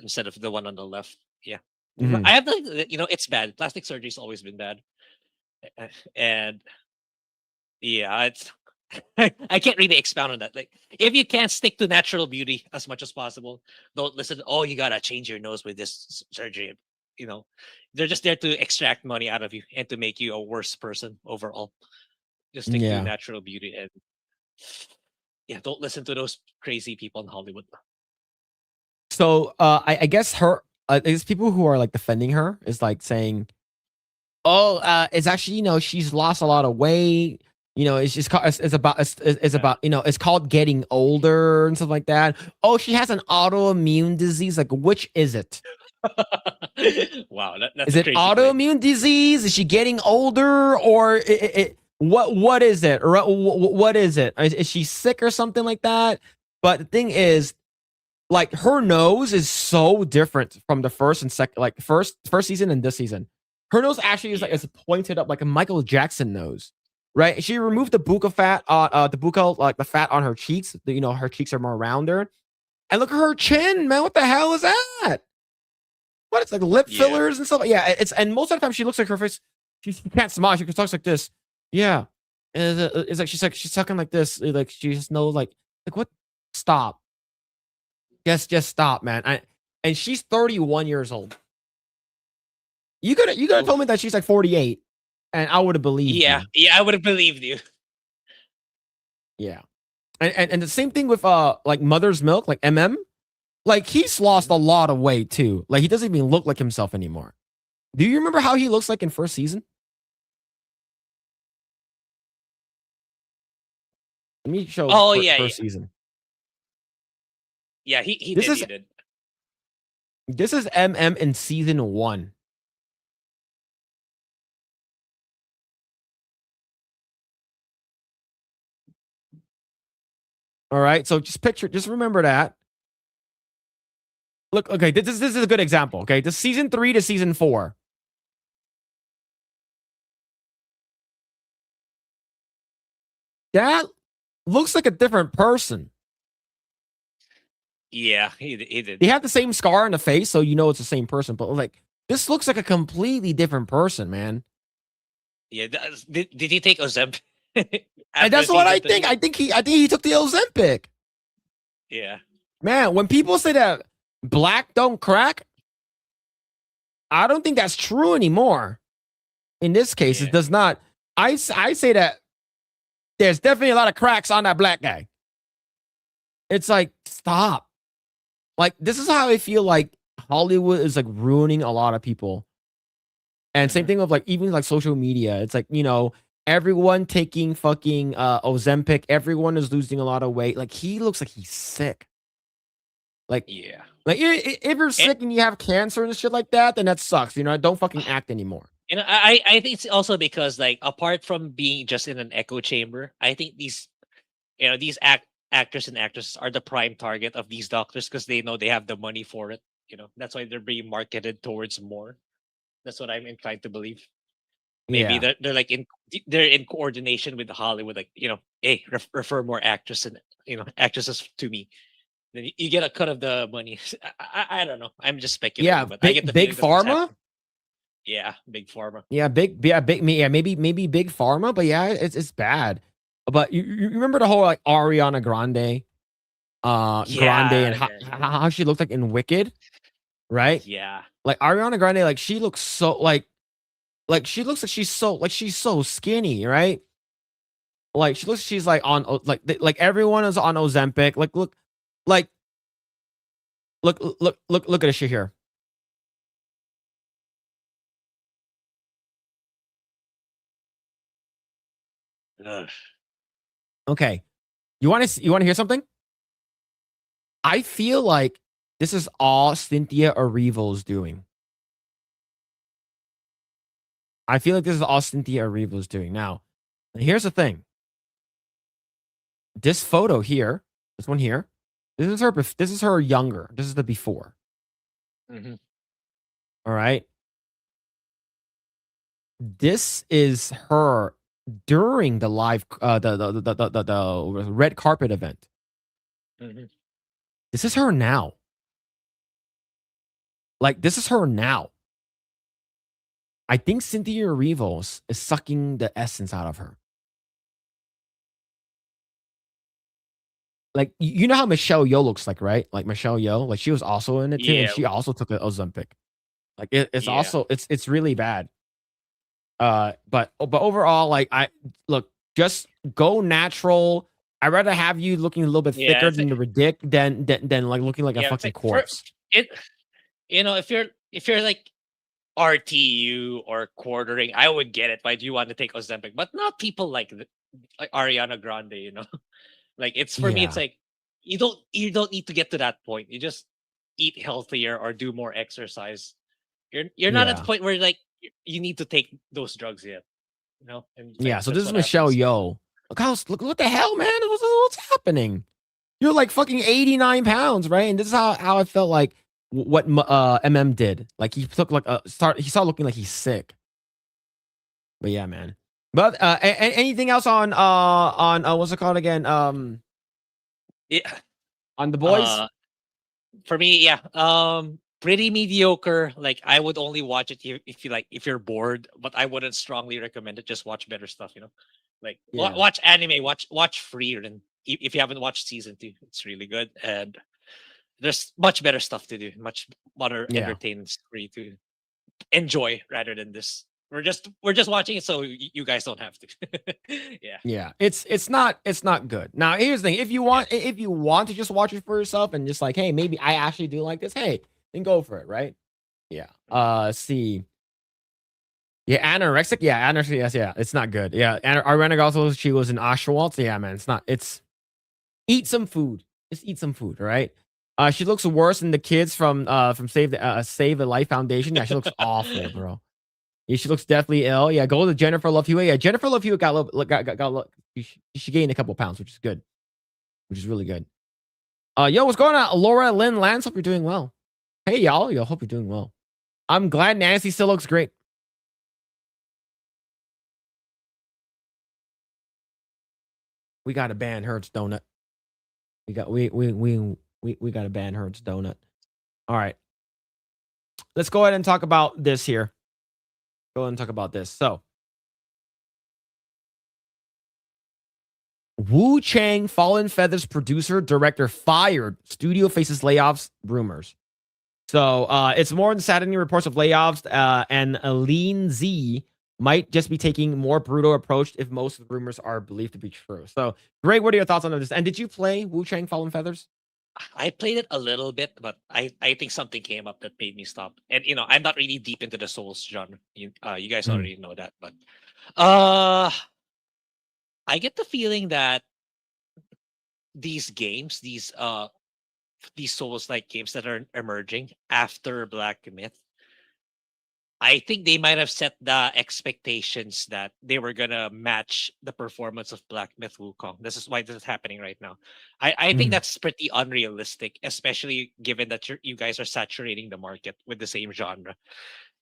[SPEAKER 2] instead of the one on the left. Yeah,
[SPEAKER 1] Mhm.
[SPEAKER 2] I have it's bad. Plastic surgery's always been bad, and yeah, it's. I can't really expound on that. Like, if you can't stick to natural beauty as much as possible, don't listen. Oh, you gotta change your nose with this surgery. They're just there to extract money out of you and to make you a worse person overall. Just stick to natural beauty and don't listen to those crazy people in Hollywood.
[SPEAKER 1] So I guess her there's people who are like defending her is like saying, oh, it's actually, she's lost a lot of weight. It's just it's about it's called getting older and stuff like that. Oh, she has an autoimmune disease. Like, which is it?
[SPEAKER 2] Wow, that's
[SPEAKER 1] is it autoimmune disease? Is she getting older, or what is it? Or what is it? Is she sick or something like that? But the thing is, like, her nose is so different from the first and second, like first season and this season. Her nose actually is like it's pointed up like a Michael Jackson nose. Right, she removed the buccal fat, like the fat on her cheeks. Her cheeks are more rounder, and look at her chin, man. What the hell is that? What? It's like lip fillers and stuff. Yeah, and most of the time she looks like her face. She can't smile. She talks like this. Yeah, and it's like she's talking like this. Like she just knows like what? Stop. Just stop, man. And she's 31 years old. You could have told me that she's like 48. And I would have believed you.
[SPEAKER 2] Yeah, I would have believed you.
[SPEAKER 1] Yeah. And the same thing with like Mother's Milk, like like he's lost a lot of weight too. Like he doesn't even look like himself anymore. Do you remember how he looks like in first season? Let me show first season.
[SPEAKER 2] Yeah, he did.
[SPEAKER 1] This is in season 1. All right, so just remember that. Look, okay, this is a good example. Okay, this season 3 to season 4. That looks like a different person.
[SPEAKER 2] Yeah, he did.
[SPEAKER 1] They have the same scar on the face, so it's the same person. But like, this looks like a completely different person, man.
[SPEAKER 2] Yeah, did he take Ozempic?
[SPEAKER 1] And that's what I think. I think he took the Ozempic.
[SPEAKER 2] Yeah.
[SPEAKER 1] Man, when people say that black don't crack, I don't think that's true anymore. In this case, it does not. I say that there's definitely a lot of cracks on that black guy. It's like, stop. Like, this is how I feel like Hollywood is like ruining a lot of people. And same thing with like even like social media. It's like, everyone taking fucking Ozempic. Everyone is losing a lot of weight. Like, he looks like he's sick. Like, like if you're sick and you have cancer and shit like that, then that sucks. Don't fucking act anymore.
[SPEAKER 2] I think it's also because, like, apart from being just in an echo chamber, I think these actors and actresses are the prime target of these doctors because they know they have the money for it. That's why they're being marketed towards more. That's what I'm inclined to believe. Maybe they're like they're in coordination with Hollywood, like, hey, refer more actresses to me. Then you get a cut of the money. I don't know. I'm just speculating.
[SPEAKER 1] Yeah,
[SPEAKER 2] but I get the
[SPEAKER 1] big pharma.
[SPEAKER 2] Yeah, big pharma.
[SPEAKER 1] Maybe big pharma, but yeah, it's bad. But you remember the whole like Ariana Grande, and how she looked like in Wicked, right?
[SPEAKER 2] Yeah.
[SPEAKER 1] Like Ariana Grande, like she looks so like she looks like she's so skinny, right? Like she's like on like everyone is on Ozempic. Like look at this shit here.
[SPEAKER 2] Ugh.
[SPEAKER 1] Okay. You want to hear something? I feel like this is all Cynthia Erivo's doing. I feel like this is all Cynthia Erivo's doing. Now, here's the thing. This photo here, this one here, this is her. This is her younger. This is the before.
[SPEAKER 2] Mm-hmm.
[SPEAKER 1] All right. This is her during the live, the red carpet event.
[SPEAKER 2] Mm-hmm.
[SPEAKER 1] This is her now. Like, this is her now. I think Cynthia Erivo is sucking the essence out of her. Like, you know how Michelle Yeoh looks like, right? Like Michelle Yeoh, like she was also in it too, and she also took an Ozempic. Like it's also it's really bad. But overall, like just go natural. I'd rather have you looking a little bit thicker than the ridic than like looking like a fucking corpse.
[SPEAKER 2] If you're like RTU or quartering, I would get it. Why do you want to take Ozempic? But not people like Ariana Grande, you know. Like it's for me, it's like you don't need to get to that point. You just eat healthier or do more exercise. You're not at the point where like you need to take those drugs yet. You know? And
[SPEAKER 1] yeah, so this is Michelle Yeoh. Look what the hell, man? What's happening? You're like fucking 89 pounds, right? And this is how I felt like what MM did. Like he took like he started looking like he's sick. But yeah, man. But anything else on what's it called again?
[SPEAKER 2] Yeah.
[SPEAKER 1] On The Boys?
[SPEAKER 2] For me, yeah. Pretty mediocre. Like I would only watch it if you're bored, but I wouldn't strongly recommend it. Just watch better stuff, you know. Like watch anime, watch Free, and if you haven't watched season 2, it's really good. And there's much better stuff to do, much more entertaining story to enjoy rather than this. We're just watching it so you guys don't have to. Yeah.
[SPEAKER 1] It's not good. Now here's the thing: if you want to just watch it for yourself and just like, hey, maybe I actually do like this, hey, then go for it, right? Yeah. See. Yeah, anorexic. Yeah, anorexic. Yes, yeah, it's not good. Yeah, and Ariana also she was in Oshawott. Yeah, man, it's not. It's eat some food. Just eat some food, all right? She looks worse than the kids from Save the Life Foundation. Yeah, she looks awful, bro. Yeah, she looks deathly ill. Yeah, go to Jennifer Love Hewitt. Yeah, Jennifer Love Hewitt got she gained a couple pounds, which is good, which is really good. Yo, what's going on, Laura Lynn Lance? Hope you're doing well. Hey, y'all. Yo, hope you're doing well. I'm glad Nancy still looks great. We got to ban Hertz Donut. We got to ban Hertz Donut. All right. Let's go ahead and talk about this here. Go ahead and talk about this. So, Wu Chang, Fallen Feathers producer, director fired. Studio faces layoffs, rumors. So, it's more than saddening reports of layoffs, and Aline Z might just be taking more brutal approach if most of the rumors are believed to be true. So, Grae, what are your thoughts on this? And did you play Wu Chang Fallen Feathers?
[SPEAKER 2] I played it a little bit, but I think something came up that made me stop. And I'm not really deep into the Souls genre. You guys already know that, but I get the feeling that these games, these Souls-like games that are emerging after Black Myth, I think they might have set the expectations that they were gonna match the performance of Black Myth Wukong. This is why this is happening right now. I think that's pretty unrealistic, especially given that you guys are saturating the market with the same genre.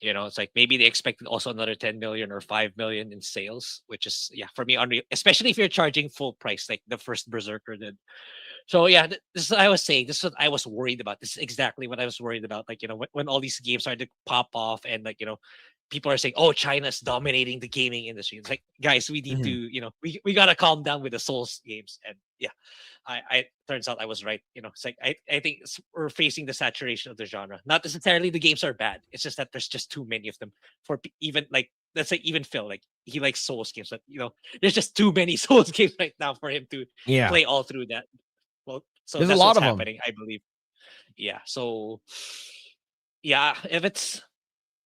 [SPEAKER 2] It's like maybe they expected also another 10 million or 5 million in sales, which is for me unreal, especially if you're charging full price like the first Berserker did. So yeah, this is what I was saying. This is what I was worried about. This is exactly what I was worried about. Like, when all these games started to pop off and like, people are saying, oh, China's dominating the gaming industry. It's like, guys, we need to, we gotta calm down with the Souls games. And yeah, I turns out I was right. It's like I think we're facing the saturation of the genre. Not necessarily the games are bad. It's just that there's just too many of them for even like, let's say even Phil, like he likes Souls games, but there's just too many Souls games right now for him to play all through that. Well, so
[SPEAKER 1] there's
[SPEAKER 2] that's
[SPEAKER 1] a lot
[SPEAKER 2] what's
[SPEAKER 1] of
[SPEAKER 2] happening, I believe. Yeah. So yeah,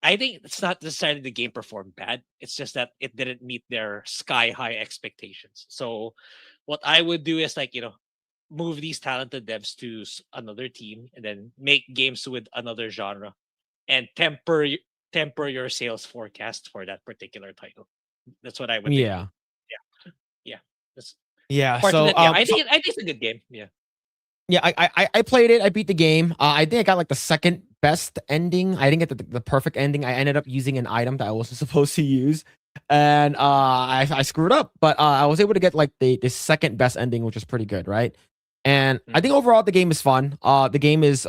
[SPEAKER 2] I think it's not necessarily the game performed bad. It's just that it didn't meet their sky high expectations. So what I would do is like, move these talented devs to another team and then make games with another genre and temper your sales forecast for that particular title. That's what I would think.
[SPEAKER 1] Yeah.
[SPEAKER 2] Yeah. That's
[SPEAKER 1] Yeah.
[SPEAKER 2] part of
[SPEAKER 1] So
[SPEAKER 2] it. Yeah, I think it's a good game. Yeah.
[SPEAKER 1] yeah, I played it. I beat the game. I think I got like the second best ending. I didn't get the perfect ending. I ended up using an item that I wasn't supposed to use, and I screwed up. But I was able to get like the second best ending, which is pretty good, right? And I think overall the game is fun. The game is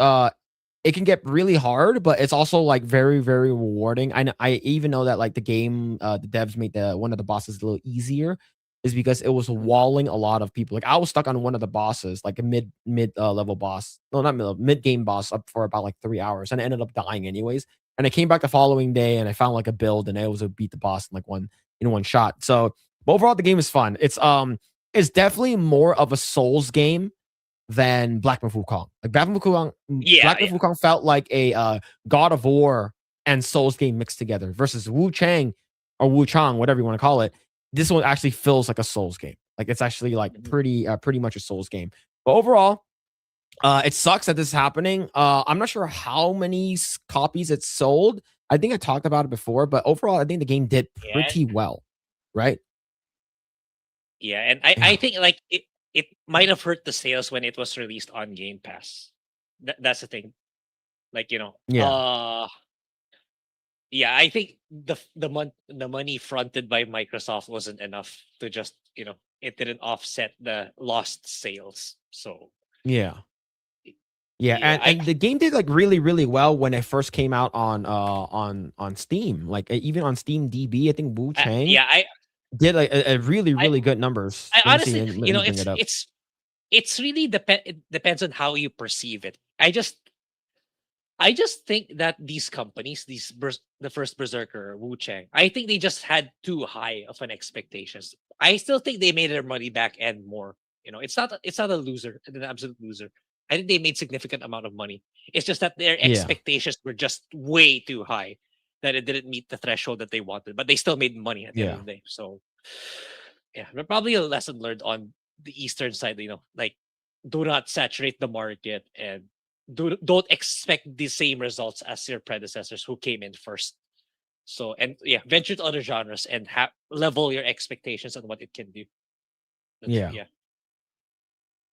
[SPEAKER 1] it can get really hard, but it's also like very very rewarding. I even know that like the game the devs made one of the bosses a little easier is because it was walling a lot of people. Like I was stuck on one of the bosses, like a mid level boss. No, not mid game boss up for about like 3 hours. And I ended up dying anyways. And I came back the following day and I found like a build and I was able to beat the boss in like one shot. So overall the game is fun. It's definitely more of a Souls game than Black Myth: Wukong. Like Black Myth: Wukong felt like a God of War and Souls game mixed together versus Wu Chang or Wu Chang, whatever you want to call it. This one actually feels like a Souls game. Like it's actually like pretty much a Souls game. But overall, it sucks that this is happening. I'm not sure how many copies it sold. I think I talked about it before, but overall, I think the game did pretty well, right?
[SPEAKER 2] Yeah, and I think like it might have hurt the sales when it was released on Game Pass. That's the thing. Like, yeah, I think the money fronted by Microsoft wasn't enough to just, it didn't offset the lost sales. So
[SPEAKER 1] yeah, and the game did like really really well when it first came out on Steam. Like even on Steam DB, I think Wu Chang did like a really really good numbers.
[SPEAKER 2] I honestly, it's really it depends on how you perceive it. I just think that these companies, the first Berserker, Wu Chang, I think they just had too high of an expectations. I still think they made their money back and more. It's not a loser, an absolute loser. I think they made significant amount of money. It's just that their expectations were just way too high, that it didn't meet the threshold that they wanted. But they still made money at the end of the day. So yeah, but probably a lesson learned on the Eastern side. Like do not saturate the market and don't expect the same results as your predecessors who came in first. So venture to other genres and level your expectations on what it can do.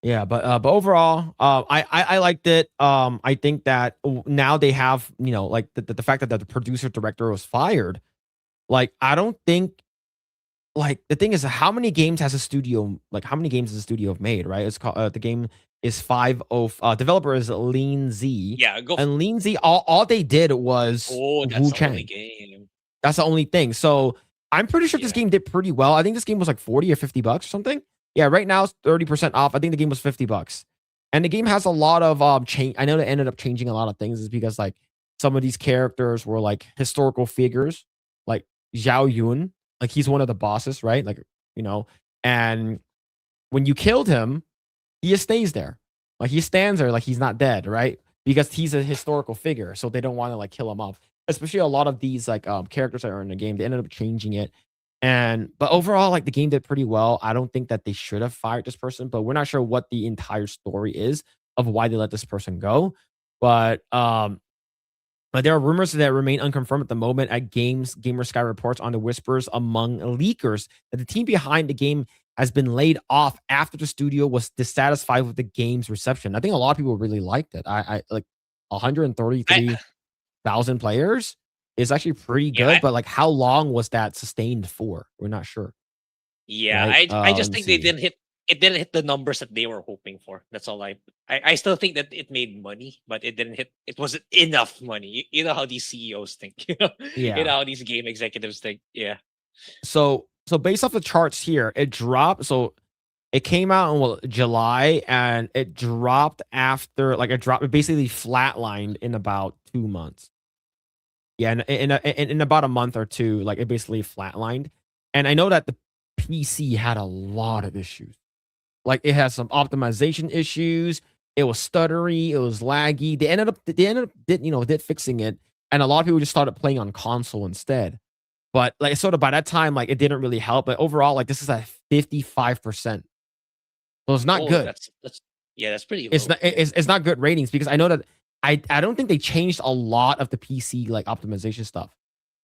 [SPEAKER 1] But overall, I liked it. I think that now they have like the fact that the producer director was fired. Like I don't think. Like the thing is, how many games has a studio? Like how many games has a studio made? Right? It's called the game is 5.0. Developer is Lean Z.
[SPEAKER 2] Yeah,
[SPEAKER 1] and Lean Z. All they did was
[SPEAKER 2] Wu Chang. The game.
[SPEAKER 1] That's the only thing. So I'm pretty sure this game did pretty well. I think this game was like $40 or $50 or something. Yeah, right now it's 30% off. I think the game was $50, and the game has a lot of change. I know they ended up changing a lot of things, is because like some of these characters were like historical figures, like Zhao Yun. Like he's one of the bosses, right? Like, and when you killed him, he just stays there. Like he stands there like he's not dead, right? Because he's a historical figure. So they don't want to like kill him off. Especially a lot of these like characters that are in the game, they ended up changing it. But overall, like the game did pretty well. I don't think that they should have fired this person, but we're not sure what the entire story is of why they let this person go. But there are rumors that remain unconfirmed at the moment at Gamer Sky reports on the whispers among leakers that the team behind the game has been laid off after the studio was dissatisfied with the game's reception. I think a lot of people really liked it. I like 133,000 players is actually pretty good, but like how long was that sustained for? We're not sure.
[SPEAKER 2] Yeah, right? I just think they didn't hit the numbers that they were hoping for. That's all. I still think that it made money, but it didn't hit. It wasn't enough money. You know how these CEOs think. You know how these game executives think. Yeah.
[SPEAKER 1] So based off the charts here, it dropped. So it came out in July, and it dropped after it basically flatlined in about 2 months. Yeah, in about a month or two, like it basically flatlined. And I know that the PC had a lot of issues. Like it has some optimization issues. It was stuttery. It was laggy. They ended up did fixing it, and a lot of people just started playing on console instead. But like sort of by that time, like it didn't really help. But overall, like this is a 55% So it's not good.
[SPEAKER 2] That's pretty low.
[SPEAKER 1] It's not good ratings because I know that I don't think they changed a lot of the PC like optimization stuff.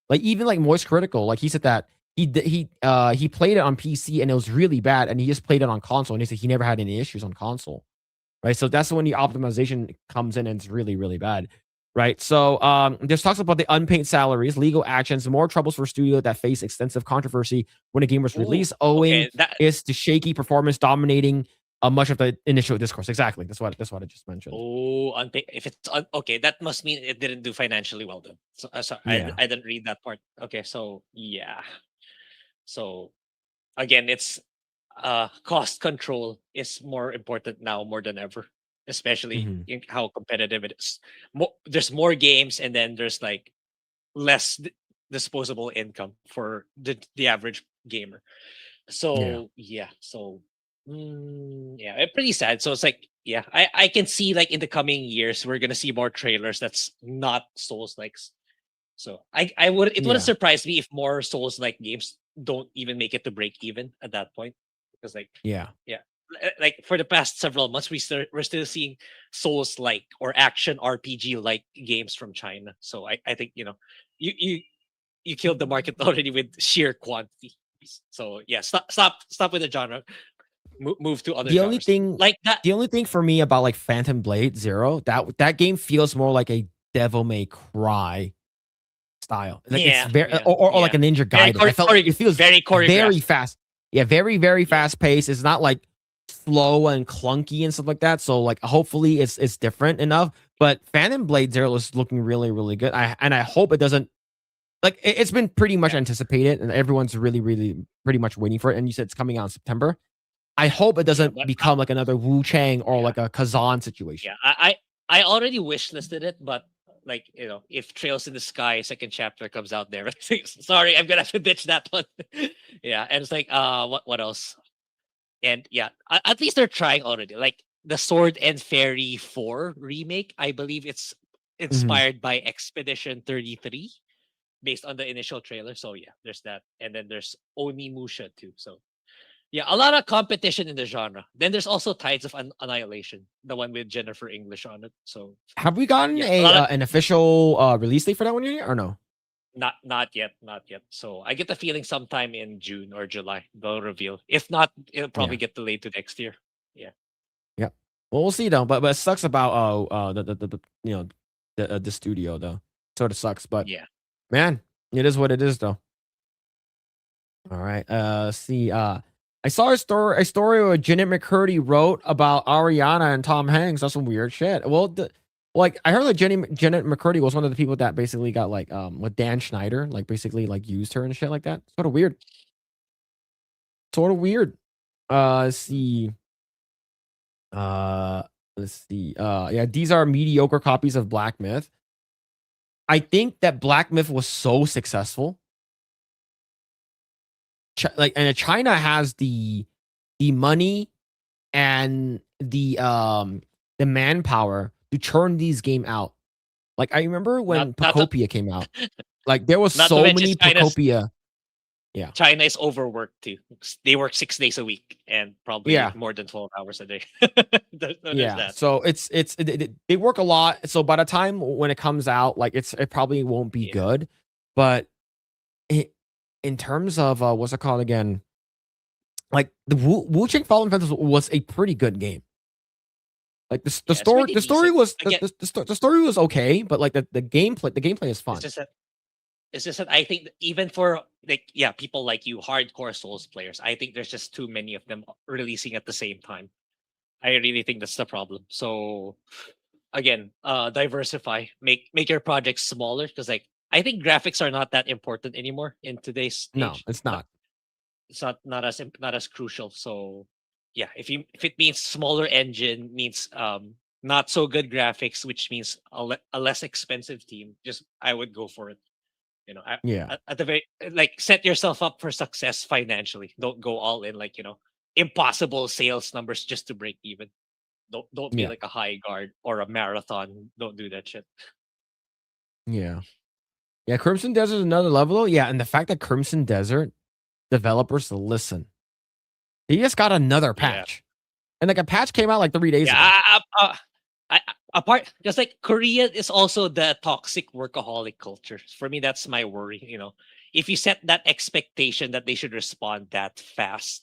[SPEAKER 1] Like even like Moist Critical, like he said that he played it on PC and it was really bad, and he just played it on console, and he said he never had any issues on console. Right. So that's when the optimization comes in and it's really, really bad. Right. So there's talks about the unpaid salaries, legal actions, more troubles for studio that face extensive controversy when a game was released, owing is to shaky performance dominating much of the initial discourse. Exactly. That's what I just mentioned.
[SPEAKER 2] Oh, if it's okay, that must mean it didn't do financially well then. So, I didn't read that part. Okay, so yeah. So again, it's cost control is more important now more than ever, especially in how competitive it is. There's more games, and then there's like less disposable income for the average gamer. So it's pretty sad. So it's like, I can see like in the coming years we're gonna see more trailers that's not Souls likes. So it wouldn't surprise me if more Souls like games don't even make it to break even at that point, because like like for the past several months we're still seeing Souls like or action RPG like games from China. So I think you killed the market already with sheer quantity. So stop with the genre. Move to other.
[SPEAKER 1] The only thing
[SPEAKER 2] like that.
[SPEAKER 1] The only thing for me about like Phantom Blade Zero, that game feels more like a Devil May Cry style. Like it's very or like a Ninja Gaiden. I felt it feels very fast. Yeah, very, very fast paced. It's not like slow and clunky and stuff like that. So like hopefully it's different enough. But Phantom Blade Zero is looking really, really good. I hope it doesn't like it's been pretty much anticipated and everyone's really, really pretty much waiting for it. And you said it's coming out in September. I hope it doesn't become like another Wu Chang or like a Kazan situation.
[SPEAKER 2] Yeah, I already wishlisted it, but like if Trails in the Sky second chapter comes out there, sorry, I'm gonna have to ditch that one. And it's like what else? And at least they're trying already. Like the Sword and Fairy 4 remake, I believe it's inspired by Expedition 33, based on the initial trailer. So there's that, and then there's Onimusha too. So. Yeah, a lot of competition in the genre. Then there's also Tides of Annihilation, the one with Jennifer English on it. So
[SPEAKER 1] have we gotten an official release date for that one yet, or no?
[SPEAKER 2] Not yet. So I get the feeling sometime in June or July they'll reveal. If not, it'll probably get delayed to next year. Yeah.
[SPEAKER 1] Well, we'll see though. But it sucks about the studio though. Sort of sucks, but man, it is what it is though. All right. See. I saw a story where Janet McCurdy wrote about Ariana and Tom Hanks. That's some weird shit. Well, I heard that Janet McCurdy was one of the people that basically got like with Dan Schneider, like basically like used her and shit like that. Sort of weird. Let's see. These are mediocre copies of Black Myth. I think that Black Myth was so successful. And China has the money and the manpower to churn these game out. Like I remember when Pocopia came out. Like there was so many Pocopia. Yeah,
[SPEAKER 2] China is overworked too. They work 6 days a week and probably more than 12 hours a day. That.
[SPEAKER 1] So they work a lot. So by the time when it comes out, like it probably won't be good. But in terms of what's it called again? Like the Wu Chang Fallen Fences was a pretty good game. Like the story was okay, but like the gameplay is fun.
[SPEAKER 2] It's just that I think even for people like you, hardcore Souls players, I think there's just too many of them releasing at the same time. I really think that's the problem. So again, diversify, make your projects smaller, because like I think graphics are not that important anymore in today's stage.
[SPEAKER 1] No, it's not.
[SPEAKER 2] It's not as crucial. So if it means smaller engine, means not so good graphics, which means a less expensive team, I would go for it. At the very set yourself up for success financially. Don't go all in impossible sales numbers just to break even. Don't be like a High Guard or a Marathon. Don't do that shit.
[SPEAKER 1] Yeah, Crimson Desert is another level though. Yeah, and the fact that Crimson Desert developers listen. They just got another patch. And like a patch came out like 3 days ago.
[SPEAKER 2] Apart, just like Korea is also the toxic workaholic culture. For me, that's my worry. If you set that expectation that they should respond that fast,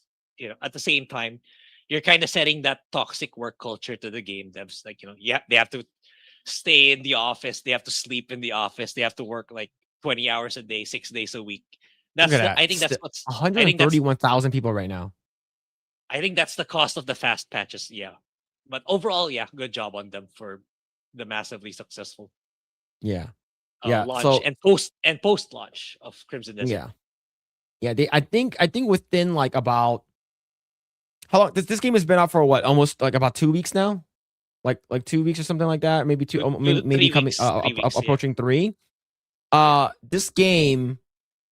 [SPEAKER 2] at the same time, you're kind of setting that toxic work culture to the game devs. Like, yeah, they have to stay in the office, they have to sleep in the office, they have to work like 20 hours a day, 6 days a week.
[SPEAKER 1] Look at that.
[SPEAKER 2] I think that's what's
[SPEAKER 1] 131,000 people right now.
[SPEAKER 2] I think that's the cost of the fast patches. Yeah. But overall, yeah, good job on them for the massively successful launch
[SPEAKER 1] So
[SPEAKER 2] and post launch of Crimson Desert.
[SPEAKER 1] Yeah. I think within like about how long this game has been out for what? Almost like about 2 weeks now? Like 2 weeks or something like that. Maybe maybe coming approaching 3. This game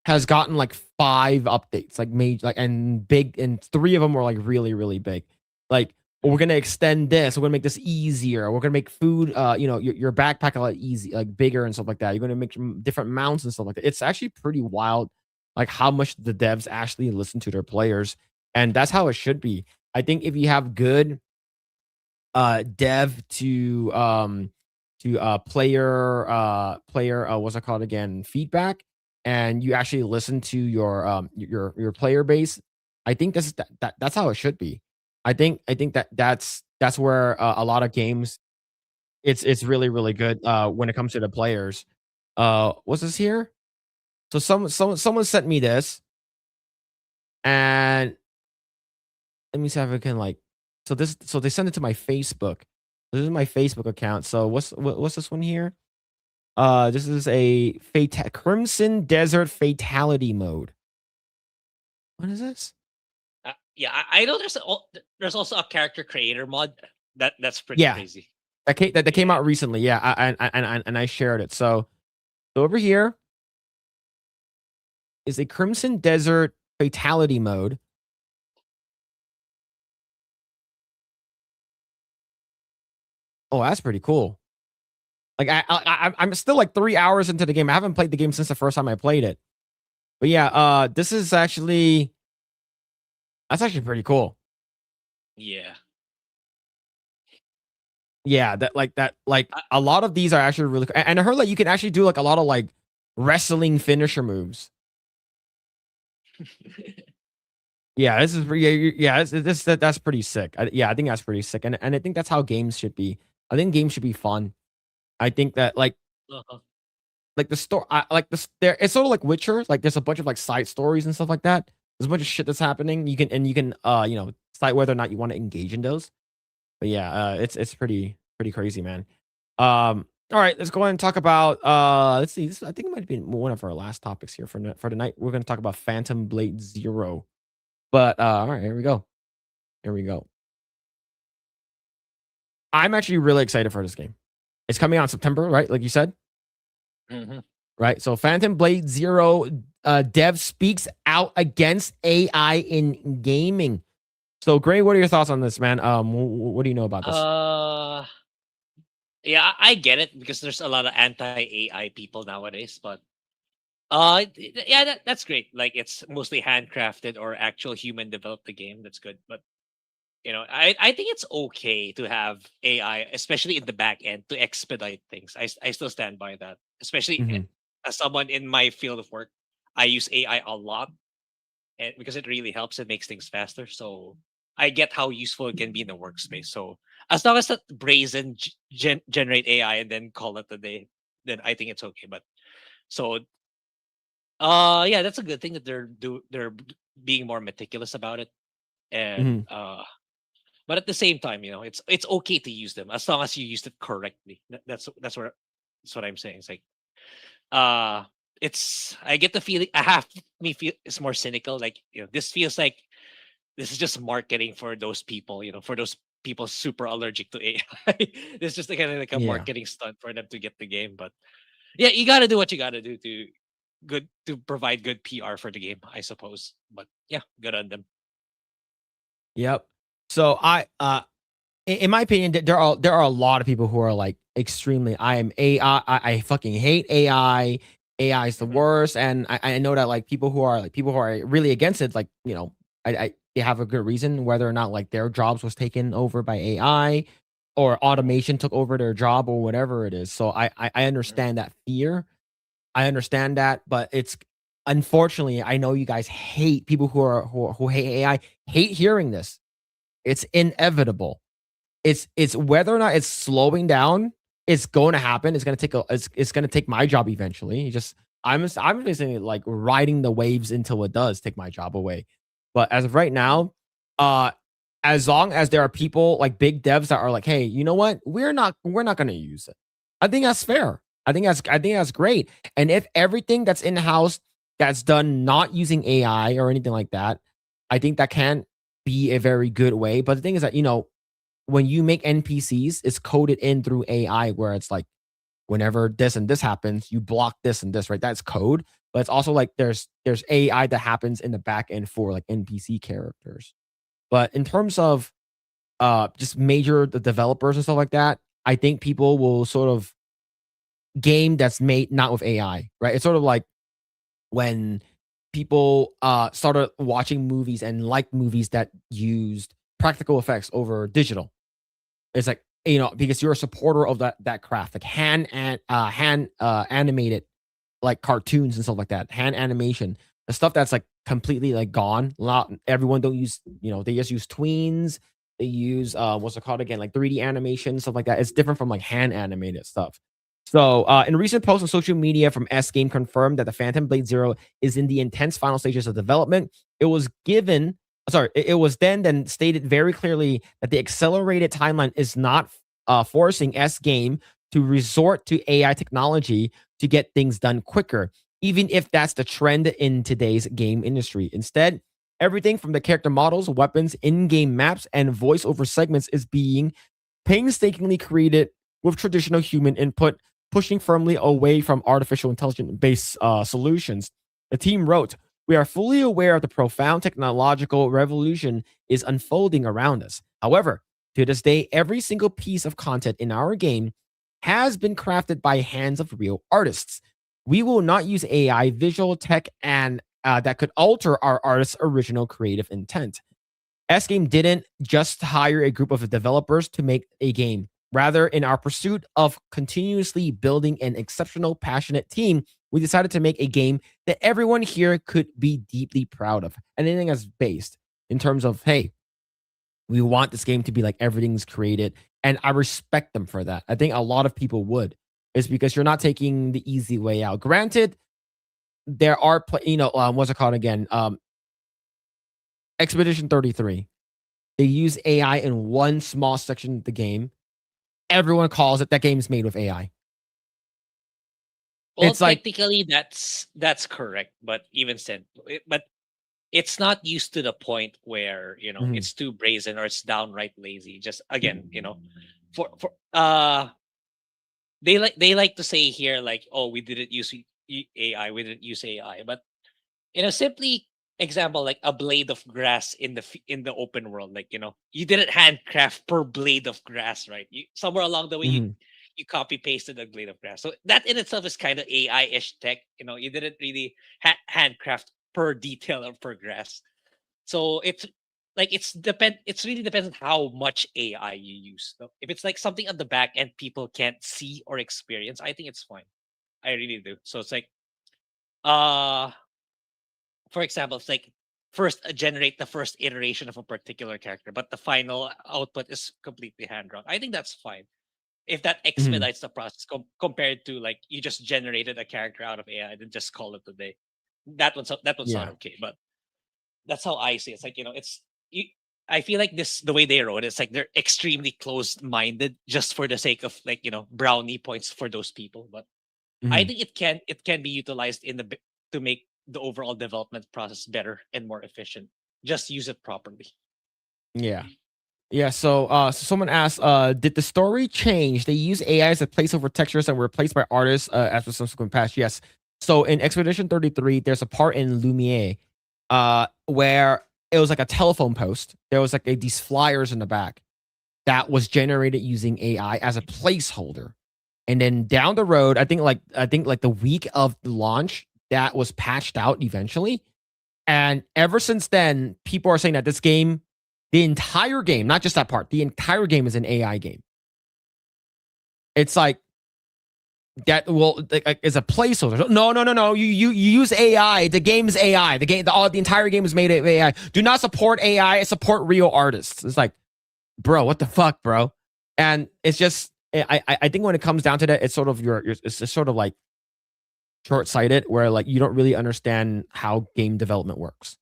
[SPEAKER 1] has gotten like 5 updates, like major, and big, and 3 of them were like really, really big. Like, we're gonna extend this. We're gonna make this easier. We're gonna make food, your backpack a lot easy, like bigger and stuff like that. You're gonna make different mounts and stuff like that. It's actually pretty wild, like how much the devs actually listen to their players, and that's how it should be. I think if you have good dev to player what's it called again, feedback, and you actually listen to your player base, I think that's how it should be. I think that's where a lot of games, it's really, really good when it comes to the players. What's this here? So someone sent me this, and let me see if I can like. So they sent it to my Facebook. This is my Facebook account. So what's this one here? This is a Crimson Desert Fatality mode. What is this?
[SPEAKER 2] I know there's also a character creator mod that's pretty crazy.
[SPEAKER 1] That came out recently. Yeah, and I shared it. So over here is a Crimson Desert Fatality mode. Oh, that's pretty cool. Like I'm still like 3 hours into the game. I haven't played the game since the first time I played it. But yeah, this is actually, that's actually pretty cool.
[SPEAKER 2] Yeah.
[SPEAKER 1] Yeah, a lot of these are actually really cool. And I heard like you can actually do like a lot of like wrestling finisher moves. Yeah, this is that's pretty sick. I think that's pretty sick. And I think that's how games should be. I think games should be fun. I think that like the story, it's sort of like Witcher. Like there's a bunch of like side stories and stuff like that. There's a bunch of shit that's happening. You can decide whether or not you want to engage in those. But yeah, it's pretty crazy, man. All right, let's go ahead and talk about let's see. I think it might be one of our last topics here for tonight. We're going to talk about Phantom Blade Zero. But all right, here we go. I'm actually really excited for this game. It's coming out in September, right? Like you said.
[SPEAKER 2] Mm-hmm.
[SPEAKER 1] Right. So Phantom Blade Zero dev speaks out against AI in gaming. So Grae, what are your thoughts on this, man? What do you know about this?
[SPEAKER 2] Yeah, I get it because there's a lot of anti-AI people nowadays, but yeah, that's great. Like it's mostly handcrafted or actual human developed the game. That's good. But I think it's okay to have AI, especially in the back end, to expedite things. I still stand by that. Especially as someone in my field of work, I use AI a lot, and because it really helps, it makes things faster. So I get how useful it can be in the workspace. So as long as that brazen generate AI and then call it a day, then I think it's okay. But so yeah, that's a good thing that they're being more meticulous about it. And but at the same time, it's okay to use them as long as you use it correctly. That's what I'm saying. It's like I get the feeling it's more cynical. Like this feels like this is just marketing for those people. For those people super allergic to AI. It's just kind of like a marketing stunt for them to get the game. But yeah, you got to do what you got to do to provide good PR for the game, I suppose. But yeah, good on them.
[SPEAKER 1] Yep. So in my opinion, there are a lot of people who are like extremely, I am AI. I fucking hate AI. AI is the worst. And I know that like people who are really against it, like, they have a good reason, whether or not like their jobs was taken over by AI or automation took over their job or whatever it is. So I understand that fear. I understand that, but it's unfortunately, I know you guys hate people who hate AI, hate hearing this. It's inevitable. It's whether or not it's slowing down, it's going to happen. It's going to take my job eventually. I'm basically like riding the waves until it does take my job away. But as of right now, as long as there are people like big devs that are like, hey, you know what? We're not going to use it. I think that's fair. I think that's great. And if everything that's in house that's done not using AI or anything like that, I think that can be a very good way. But the thing is that, when you make NPCs, it's coded in through AI where it's like, whenever this and this happens, you block this and this, right? That's code. But it's also like there's AI that happens in the back end for like NPC characters. But in terms of just the developers and stuff like that, I think people will sort of game that's made not with AI, right? It's sort of like when people started watching movies and like movies that used practical effects over digital. It's like, because you're a supporter of that craft, like hand animated like cartoons and stuff like that, hand animation, the stuff that's like completely like gone. Everyone don't use, they just use tweens. They use what's it called again, like 3D animation, stuff like that. It's different from like hand animated stuff. So in recent posts on social media from S Game confirmed that the Phantom Blade Zero is in the intense final stages of development. It was then stated very clearly that the accelerated timeline is not forcing S Game to resort to AI technology to get things done quicker, even if that's the trend in today's game industry. Instead, everything from the character models, weapons, in-game maps, and voiceover segments is being painstakingly created with traditional human input, pushing firmly away from artificial intelligence-based solutions. The team wrote, "We are fully aware of the profound technological revolution is unfolding around us. However, to this day, every single piece of content in our game has been crafted by hands of real artists. We will not use AI, visual tech, and that could alter our artists' original creative intent." S Game didn't just hire a group of developers to make a game. Rather, in our pursuit of continuously building an exceptional, passionate team, we decided to make a game that everyone here could be deeply proud of. Anything that's based in terms of, hey, we want this game to be like everything's created. And I respect them for that. I think a lot of people would. It's because you're not taking the easy way out. Granted, there are, what's it called again? Expedition 33. They use AI in one small section of the game. Everyone calls it that game is made with AI.
[SPEAKER 2] Well,
[SPEAKER 1] It's like,
[SPEAKER 2] technically that's correct, but it's not used to the point where
[SPEAKER 1] Mhm.
[SPEAKER 2] it's too brazen or it's downright lazy. Just again, for they like to say here like, oh, we didn't use AI, we didn't use AI, but simply example like a blade of grass in the open world, like you didn't handcraft per blade of grass, right? Somewhere along the way
[SPEAKER 1] Mhm.
[SPEAKER 2] you copy pasted a blade of grass, so that in itself is kind of AI-ish tech. You didn't really handcraft per detail or per grass. So it's like it's really depends on how much AI you use. So if it's like something on the back end people can't see or experience, I think it's fine. I really do. So it's like uh for example, it's like first generate the first iteration of a particular character, but the final output is completely hand drawn. I think that's fine if that expedites the process compared to like you just generated a character out of AI and then just call it a day. That one's not
[SPEAKER 1] Yeah.
[SPEAKER 2] okay, but that's how I see it. It's like I feel like the way they wrote it, it's like they're extremely closed-minded just for the sake of like brownie points for those people. But I
[SPEAKER 1] Mhm.
[SPEAKER 2] think it can be utilized to make the overall development process better and more efficient. Just use it properly.
[SPEAKER 1] Yeah. Yeah, so someone asked, did the story change? They use AI as a placeholder textures and were replaced by artists after subsequent patch. Yes. So in Expedition 33, there's a part in Lumiere where it was like a telephone post. There was like these flyers in the back that was generated using AI as a placeholder. And then down the road, I think like the week of the launch, that was patched out eventually. And ever since then, people are saying that this game, the entire game, not just that part, the entire game is an AI game. It's like that is a placeholder. No. You use AI. The game is AI. The entire game is made of AI. Do not support AI. Support real artists. It's like, bro, what the fuck, bro? And it's just, I think when it comes down to that, it's sort of it's sort of like short-sighted, where like you don't really understand how game development works,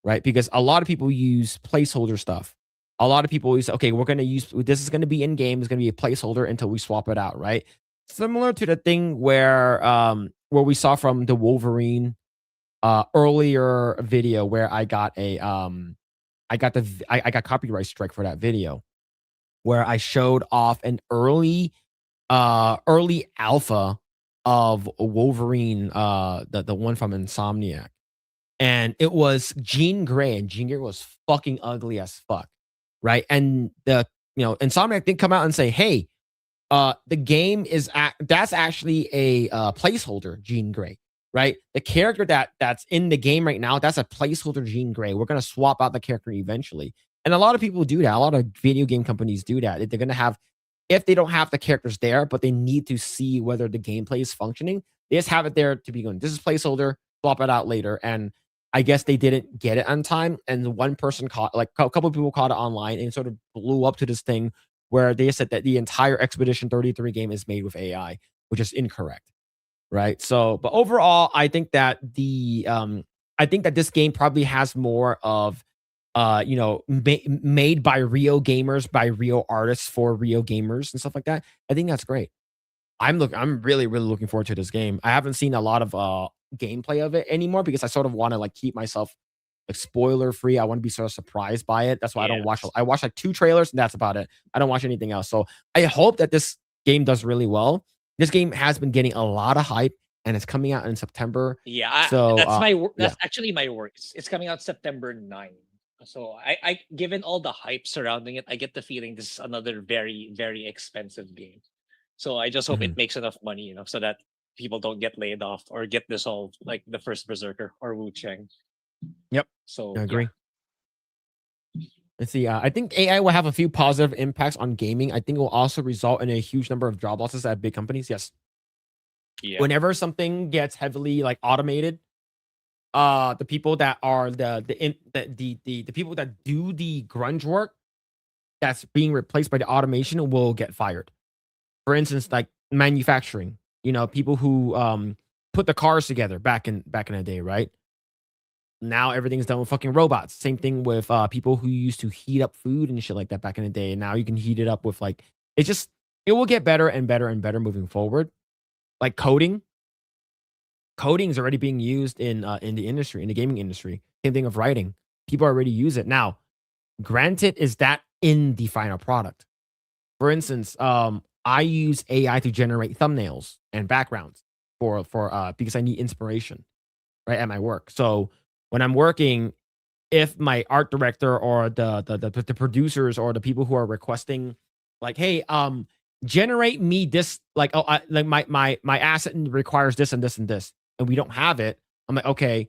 [SPEAKER 1] right? Because a lot of people use placeholder stuff. A lot of people use, okay, we're going to use, this is going to be in game, it's going to be a placeholder until we swap it out, right? Similar to the thing where we saw from the Wolverine earlier video, where I got I got copyright strike for that video, where I showed off an early alpha of Wolverine, the one from Insomniac, and it was Jean Grey, and Jean Grey was fucking ugly as fuck, right? And Insomniac did come out and say, hey, the game is that's actually a placeholder Jean Grey, right? The character that's in the game right now, that's a placeholder Jean Grey. We're gonna swap out the character eventually. And a lot of people do that. A lot of video game companies do that. They're gonna have, if they don't have the characters there, but they need to see whether the gameplay is functioning, they just have it there to be going, this is placeholder, swap it out later. And I guess they didn't get it on time. And one person caught, like a couple of people caught it online, and sort of blew up to this thing where they said that the entire Expedition 33 game is made with AI, which is incorrect, right? So, but overall, I think that this game probably has more of, made by real gamers, by real artists for real gamers and stuff like that. I think that's great. I'm really, really looking forward to this game. I haven't seen a lot of gameplay of it anymore, because I sort of want to like keep myself like spoiler free. I want to be sort of surprised by it. That's why I don't watch. I watch like 2 trailers and that's about it. I don't watch anything else. So I hope that this game does really well. This game has been getting a lot of hype, and it's coming out in September.
[SPEAKER 2] Yeah,
[SPEAKER 1] so
[SPEAKER 2] that's actually my work. It's coming out September 9. So I given all the hype surrounding it, I get the feeling this is another very, very expensive game. So I just hope it makes enough money, so that people don't get laid off or get dissolved like the first Berserker or Wu Chang.
[SPEAKER 1] Yep.
[SPEAKER 2] So
[SPEAKER 1] I agree. Let's see. I think AI will have a few positive impacts on gaming. I think it will also result in a huge number of job losses at big companies. Yes.
[SPEAKER 2] Yeah.
[SPEAKER 1] Whenever something gets heavily like automated, the people that are the people that do the grunge work that's being replaced by the automation will get fired. For instance, like manufacturing, people who put the cars together back in the day, right? Now everything's done with fucking robots. Same thing with people who used to heat up food and shit like that back in the day. And now you can heat it up with like, it will get better and better and better moving forward. Like coding is already being used in the industry, in the gaming industry. Same thing of writing. People already use it. Now, granted, is that in the final product? For instance, I use AI to generate thumbnails and backgrounds for because I need inspiration, right, at my work. So when I'm working, if my art director or the producers or the people who are requesting, like, hey, generate me this, like, like my asset requires this and this and this, and we don't have it, I'm like, okay.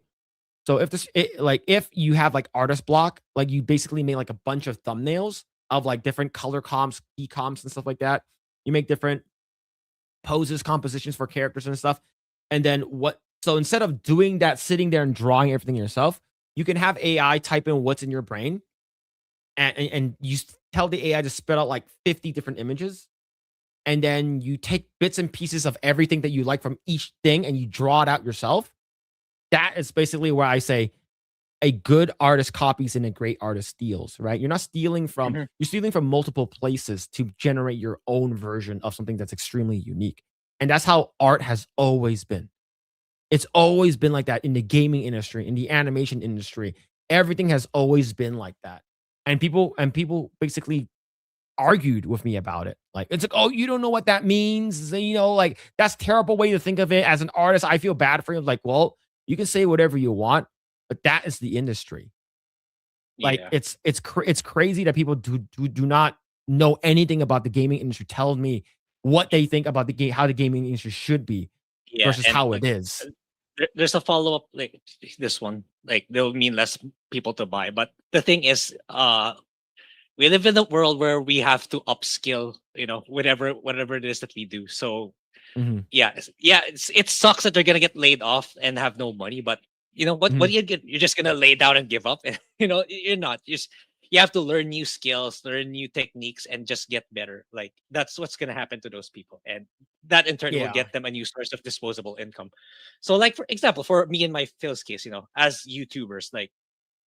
[SPEAKER 1] So if you have like artist block, like you basically make like a bunch of thumbnails of like different color comps, key comps and stuff like that. You make different poses, compositions for characters and stuff. And then so instead of doing that, sitting there and drawing everything yourself, you can have AI type in what's in your brain, and you tell the AI to spit out like 50 different images. And then you take bits and pieces of everything that you like from each thing and you draw it out yourself. That is basically where I say a good artist copies and a great artist steals, right? You're not stealing from, you're stealing from multiple places to generate your own version of something that's extremely unique. And that's how art has always been. It's always been like that in the gaming industry, in the animation industry. Everything has always been like that. And people basically argued with me about it. Like, it's like, oh, you don't know what that means. Like, that's a terrible way to think of it. As an artist, I feel bad for you. Like, well, you can say whatever you want, but that is the industry. Like, it's crazy that people do not know anything about the gaming industry tell me what they think about the game, how the gaming industry should be versus how it is.
[SPEAKER 2] there's a follow up like this one. Like they'll mean less people to buy, but the thing is, we live in a world where we have to upskill. Whatever it is that we do. So
[SPEAKER 1] Mhm.
[SPEAKER 2] it sucks that they're gonna get laid off and have no money. But what
[SPEAKER 1] Mhm.
[SPEAKER 2] do you get? You're just gonna lay down and give up. You're not. You have to learn new skills, learn new techniques, and just get better. Like that's what's gonna happen to those people, and that in turn will
[SPEAKER 1] Yeah.
[SPEAKER 2] get them a new source of disposable income. So, like for example, for me and my Phil's case, as YouTubers, like,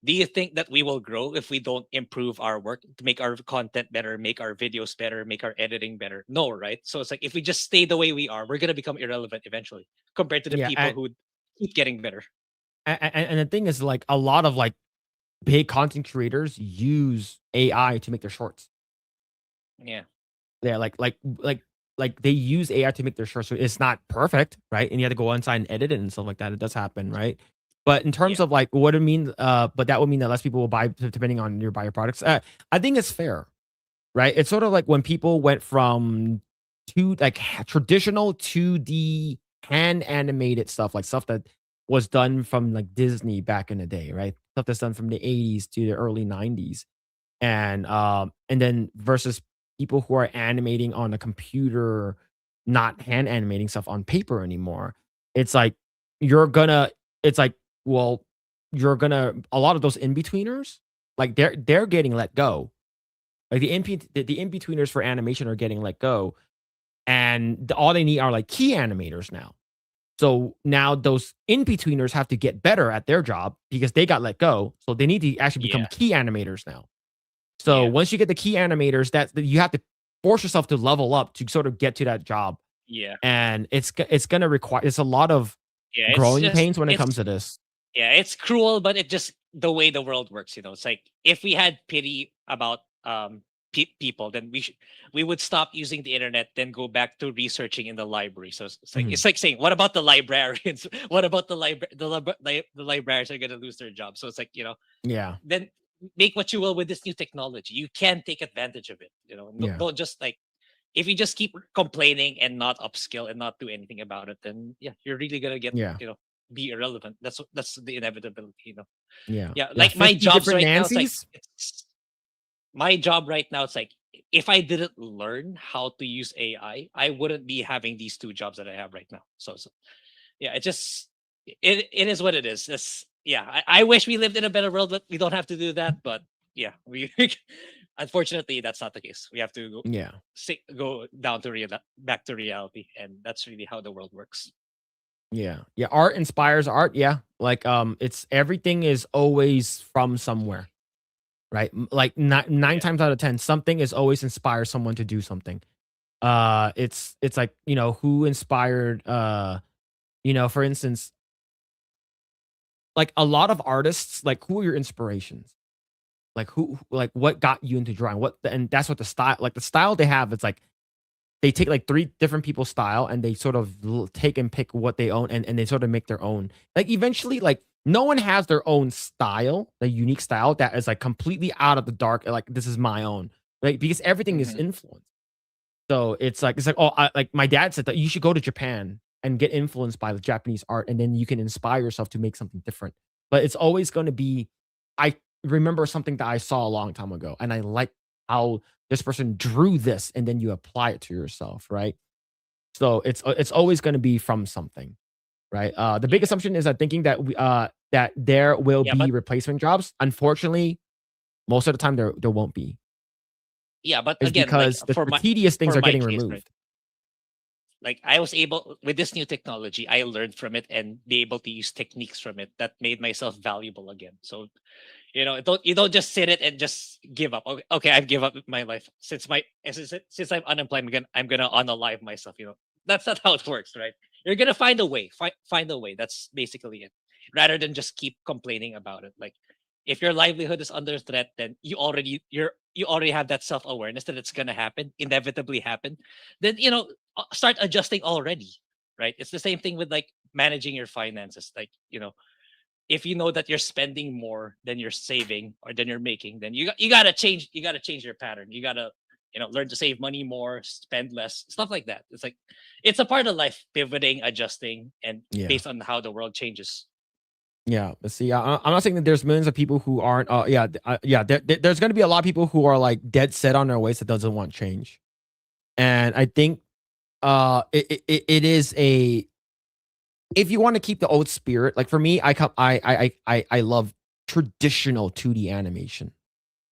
[SPEAKER 2] do you think that we will grow if we don't improve our work to make our content better, make our videos better, make our editing better? No, right? So it's like if we just stay the way we are, we're gonna become irrelevant eventually, compared to the
[SPEAKER 1] Yeah.
[SPEAKER 2] people who keep getting better.
[SPEAKER 1] And the thing is, like, a lot of like big content creators use AI to make their shorts.
[SPEAKER 2] Yeah.
[SPEAKER 1] Yeah, like they use AI to make their shorts. So it's not perfect, right? And you have to go inside and edit it and stuff like that. It does happen, right? But in terms
[SPEAKER 2] Yeah.
[SPEAKER 1] of like what it means, but that would mean that less people will buy depending on your buyer products. I think it's fair, right? It's sort of like when people went from traditional to the hand animated stuff, like stuff that was done from like Disney back in the day, right? Stuff that's done from the 80s to the early 90s. And then versus people who are animating on a computer, not hand animating stuff on paper anymore. It's like you're gonna it's like, well, you're gonna a lot of those in-betweeners, like they're getting let go. Like the in-betweeners for animation are getting let go, and all they need are like key animators now. So now those in-betweeners have to get better at their job because they got let go. So they need to actually become
[SPEAKER 2] Yeah.
[SPEAKER 1] key animators now. So
[SPEAKER 2] Yeah.
[SPEAKER 1] once you get the key animators, that you have to force yourself to level up to sort of get to that job,
[SPEAKER 2] Yeah.
[SPEAKER 1] and it's gonna require it's a lot of
[SPEAKER 2] Yeah.
[SPEAKER 1] growing pains when it comes to this.
[SPEAKER 2] Yeah, it's cruel, but it just the way the world works. It's like if we had pity about people, then we would stop using the internet, then go back to researching in the library. So it's like saying, what about the librarians? What about the librarians are gonna lose their job? So it's like
[SPEAKER 1] Yeah,
[SPEAKER 2] then make what you will with this new technology. You can take advantage of it.
[SPEAKER 1] yeah,
[SPEAKER 2] Don't just like if you just keep complaining and not upskill and not do anything about it, then yeah, you're really gonna get
[SPEAKER 1] yeah,
[SPEAKER 2] be irrelevant. That's the inevitability.
[SPEAKER 1] yeah,
[SPEAKER 2] Yeah,
[SPEAKER 1] yeah.
[SPEAKER 2] like my
[SPEAKER 1] 50
[SPEAKER 2] jobs
[SPEAKER 1] different
[SPEAKER 2] right now,
[SPEAKER 1] Nancy's.
[SPEAKER 2] my job right now. It's like if I didn't learn how to use AI, I wouldn't be having these two jobs that I have right now. So yeah, it is what it is. Yeah, I wish we lived in a better world, but we don't have to do that. But yeah, we unfortunately that's not the case. We have to
[SPEAKER 1] Yeah,
[SPEAKER 2] go down to back to reality, and that's really how the world works.
[SPEAKER 1] yeah, yeah. Art inspires art. Yeah, like it's everything is always from somewhere, right? Like nine
[SPEAKER 2] Yeah.
[SPEAKER 1] times out of 10, something is always inspire someone to do something. It's like who inspired for instance, like a lot of artists, like who are your inspirations? Like like what got you into drawing? And that's what the style they have. It's like they take like three different people's style and they sort of take and pick what they own and they sort of make their own. Like eventually, like no one has their own style, the unique style that is like completely out of the dark. Like this is my own, like because everything is
[SPEAKER 2] Mhm.
[SPEAKER 1] influenced. So it's like like my dad said that you should go to Japan and get influenced by the Japanese art, and then you can inspire yourself to make something different. But it's always going to be, I remember something that I saw a long time ago, and I like how this person drew this, and then you apply it to yourself, right? So it's always going to be from something, right? The big
[SPEAKER 2] Yeah.
[SPEAKER 1] assumption is that thinking that that there will
[SPEAKER 2] Yeah,
[SPEAKER 1] be
[SPEAKER 2] but
[SPEAKER 1] replacement jobs. Unfortunately, most of the time there won't be.
[SPEAKER 2] yeah, but
[SPEAKER 1] It's
[SPEAKER 2] again, like
[SPEAKER 1] because the
[SPEAKER 2] for my
[SPEAKER 1] tedious things
[SPEAKER 2] for
[SPEAKER 1] are
[SPEAKER 2] my
[SPEAKER 1] getting
[SPEAKER 2] case,
[SPEAKER 1] removed.
[SPEAKER 2] right? Like I was able with this new technology, I learned from it and be able to use techniques from it that made myself valuable again. So you don't just sit it and just give up. Okay, I've give up my life since I'm unemployed. I'm gonna unalive myself. That's not how it works, right? You're gonna find a way. Find a way. That's basically it. Rather than just keep complaining about it. Like if your livelihood is under threat, then you already have that self awareness that it's gonna happen, inevitably happen. Then start adjusting already, right? It's the same thing with like managing your finances. Like if you know that you're spending more than you're saving or than you're making, then you gotta change your pattern. You gotta learn to save money more, spend less, stuff like that. It's like it's a part of life, pivoting, adjusting, and
[SPEAKER 1] Yeah.
[SPEAKER 2] based on how the world changes.
[SPEAKER 1] Yeah, but see, I'm not saying that there's millions of people who aren't. There's going to be a lot of people who are like dead set on their ways that doesn't want change, and I think, it is a. If you want to keep the old spirit, like for me, I love traditional 2D animation.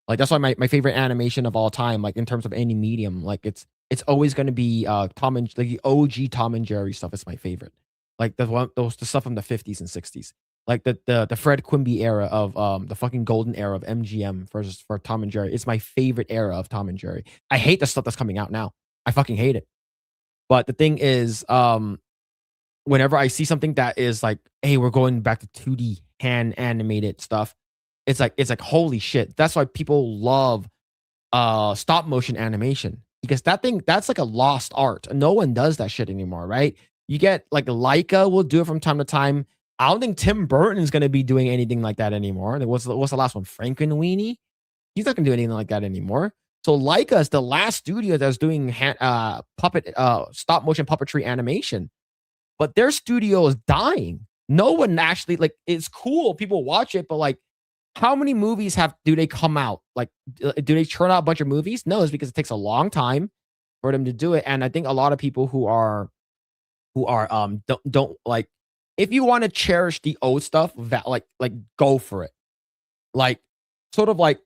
[SPEAKER 1] Like that's why my favorite animation of all time, like in terms of any medium, like it's always going to be Tom and like the OG Tom and Jerry stuff is my favorite. Like the stuff from the 50s and 60s. Like the Fred Quimby era of the fucking golden era of MGM for Tom and Jerry. It's my favorite era of Tom and Jerry. I hate the stuff that's coming out now. I fucking hate it. But the thing is, whenever I see something that is like, hey, we're going back to 2D hand animated stuff, it's like holy shit. That's why people love stop motion animation, because that's like a lost art. No one does that shit anymore, right? You get like Leica will do it from time to time. I don't think Tim Burton is going to be doing anything like that anymore. What's the last one? Frankenweenie? He's not going to do anything like that anymore. So Leica is the last studio that's doing stop motion puppetry animation, but their studio is dying. No one actually, like, it's cool. People watch it, but like, how many movies do they come out? Like, do they churn out a bunch of movies? No, it's because it takes a long time for them to do it. And I think a lot of people who don't like, if you want to cherish the old stuff, that like go for it. Like sort of like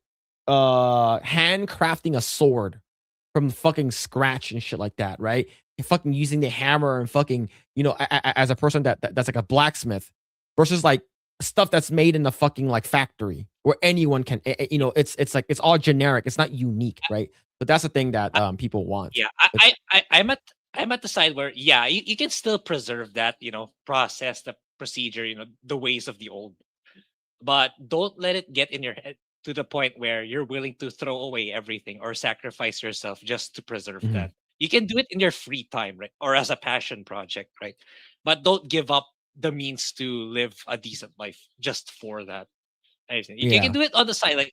[SPEAKER 1] handcrafting a sword from fucking scratch and shit like that, right? And fucking using the hammer and fucking, as a person that's like a blacksmith, versus like stuff that's made in the fucking like factory where anyone can, it's like it's all generic. It's not unique, right? But that's the thing that people want.
[SPEAKER 2] Yeah, I'm at the side where you can still preserve that, process, the procedure, the ways of the old, but don't let it get in your head to the point where you're willing to throw away everything or sacrifice yourself just to preserve
[SPEAKER 1] Mhm.
[SPEAKER 2] that. You can do it in your free time, right? Or as a passion project, right? But don't give up the means to live a decent life just for that. You
[SPEAKER 1] Yeah.
[SPEAKER 2] can do it on the side, like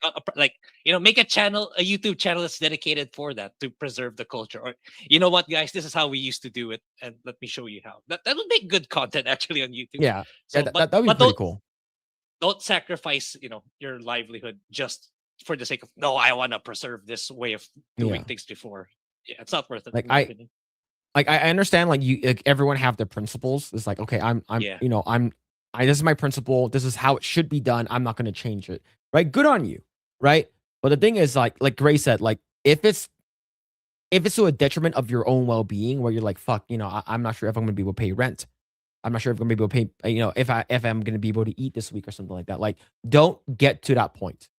[SPEAKER 2] make a YouTube channel that's dedicated for that, to preserve the culture. Or you know what, guys, this is how we used to do it, and let me show you how. That would make good content actually on YouTube.
[SPEAKER 1] Yeah.
[SPEAKER 2] So,
[SPEAKER 1] That
[SPEAKER 2] but
[SPEAKER 1] would be
[SPEAKER 2] but
[SPEAKER 1] pretty
[SPEAKER 2] don't
[SPEAKER 1] cool.
[SPEAKER 2] don't sacrifice your livelihood just for the sake of, no, I want to preserve this way of doing
[SPEAKER 1] Yeah.
[SPEAKER 2] things before. Yeah, it's not worth it.
[SPEAKER 1] Like,
[SPEAKER 2] in my opinion.
[SPEAKER 1] Like I understand, like everyone have their principles. It's like, okay,
[SPEAKER 2] Yeah.
[SPEAKER 1] This is my principle. This is how it should be done. I'm not going to change it. Right? Good on you. Right? But the thing is, like Grae said, like if it's to a detriment of your own well-being, where you're like, fuck, I'm not sure if I'm going to be able to pay rent. I'm not sure if I'm going to be able to pay, if I'm going to be able to eat this week or something like that. Like, don't get to that point.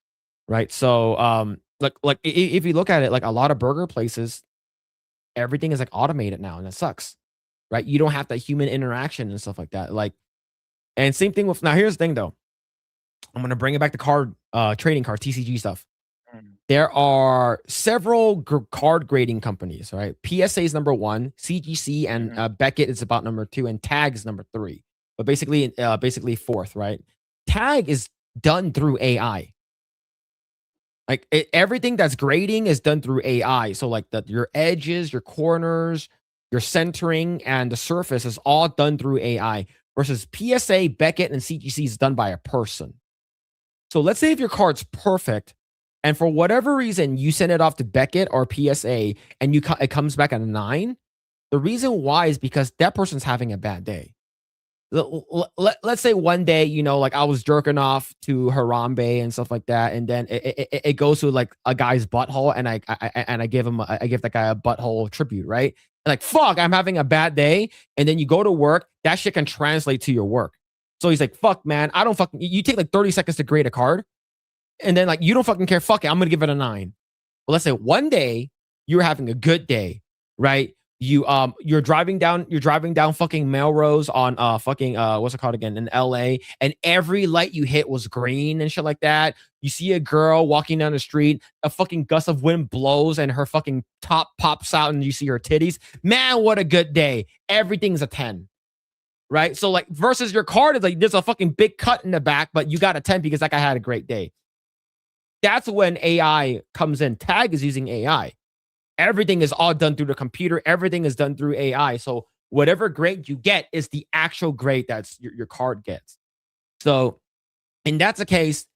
[SPEAKER 1] Right? So, like if you look at it, like a lot of burger places, everything is like automated now, and that sucks, right? You don't have that human interaction and stuff like that. Like, and same thing with, now here's the thing though. I'm going to bring it back to trading card, TCG stuff. There are several card grading companies, right? PSA is number 1, CGC and Beckett is about number 2, and Tag is number 3. But basically fourth, right? Tag is done through AI. Like everything that's grading is done through AI. So like your edges, your corners, your centering, and the surface is all done through AI. Versus PSA, Beckett, and CGC is done by a person. So let's say if your card's perfect, and for whatever reason you send it off to Beckett or PSA, and it comes back at a 9. The reason why is because that person's having a bad day. Let's say one day, like I was jerking off to Harambe and stuff like that, and then it goes to like a guy's butthole, and I give that guy a butthole tribute, right? Like, fuck, I'm having a bad day, and then you go to work, that shit can translate to your work. So he's like, fuck, man, I don't fucking. You take like 30 seconds to grade a card, and then like you don't fucking care. Fuck it, I'm gonna give it a 9. Well, let's say one day you're having a good day, right? You're driving down fucking Melrose on fucking what's it called again, in LA, and every light you hit was green and shit like that. You see a girl walking down the street, a fucking gust of wind blows and her fucking top pops out and you see her titties. Man, what a good day. Everything's a 10. Right? So like versus your card is like there's a fucking big cut in the back, but you got a 10 because that guy had a great day. That's when AI comes in. Tag is using AI. Everything is all done through the computer. Everything is done through AI. So whatever grade you get is the actual grade that's your card gets. So, and that's the case.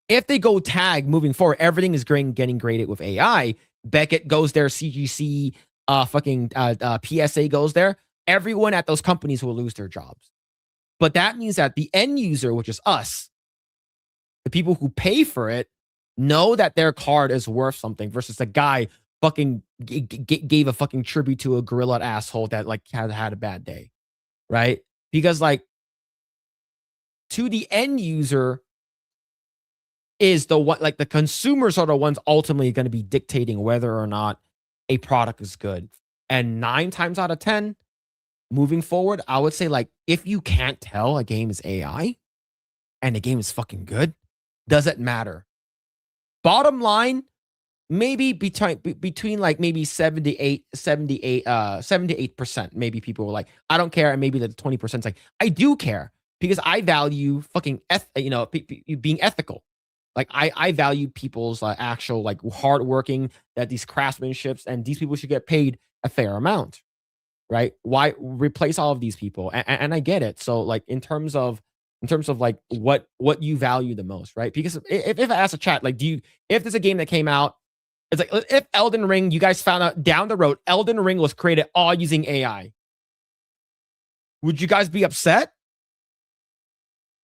[SPEAKER 1] If they go tag moving forward, everything is getting graded with AI. Beckett goes there, CGC, PSA goes there. Everyone at those companies will lose their jobs. But that means that the end user, which is us, the people who pay for it, know that their card is worth something versus a guy fucking gave a fucking tribute to a gorilla asshole that like had a bad day, right? Because like to the end user is the one, like the consumers are the ones ultimately going to be dictating whether or not a product is good. And 9 times out of 10, moving forward, I would say like if you can't tell a game is AI and the game is fucking good, doesn't matter. Bottom line, maybe between like maybe 78%. Maybe people were like, I don't care, and maybe the 20% is like, I do care because I value fucking being ethical. Like I value people's actual like hardworking, that these craftsmanships, and these people should get paid a fair amount, right? Why replace all of these people? And I get it. So like in terms of like what you value the most, right? Because if I ask a chat, like, if there's a game that came out, it's like if Elden Ring, you guys found out down the road, Elden Ring was created all using AI, would you guys be upset?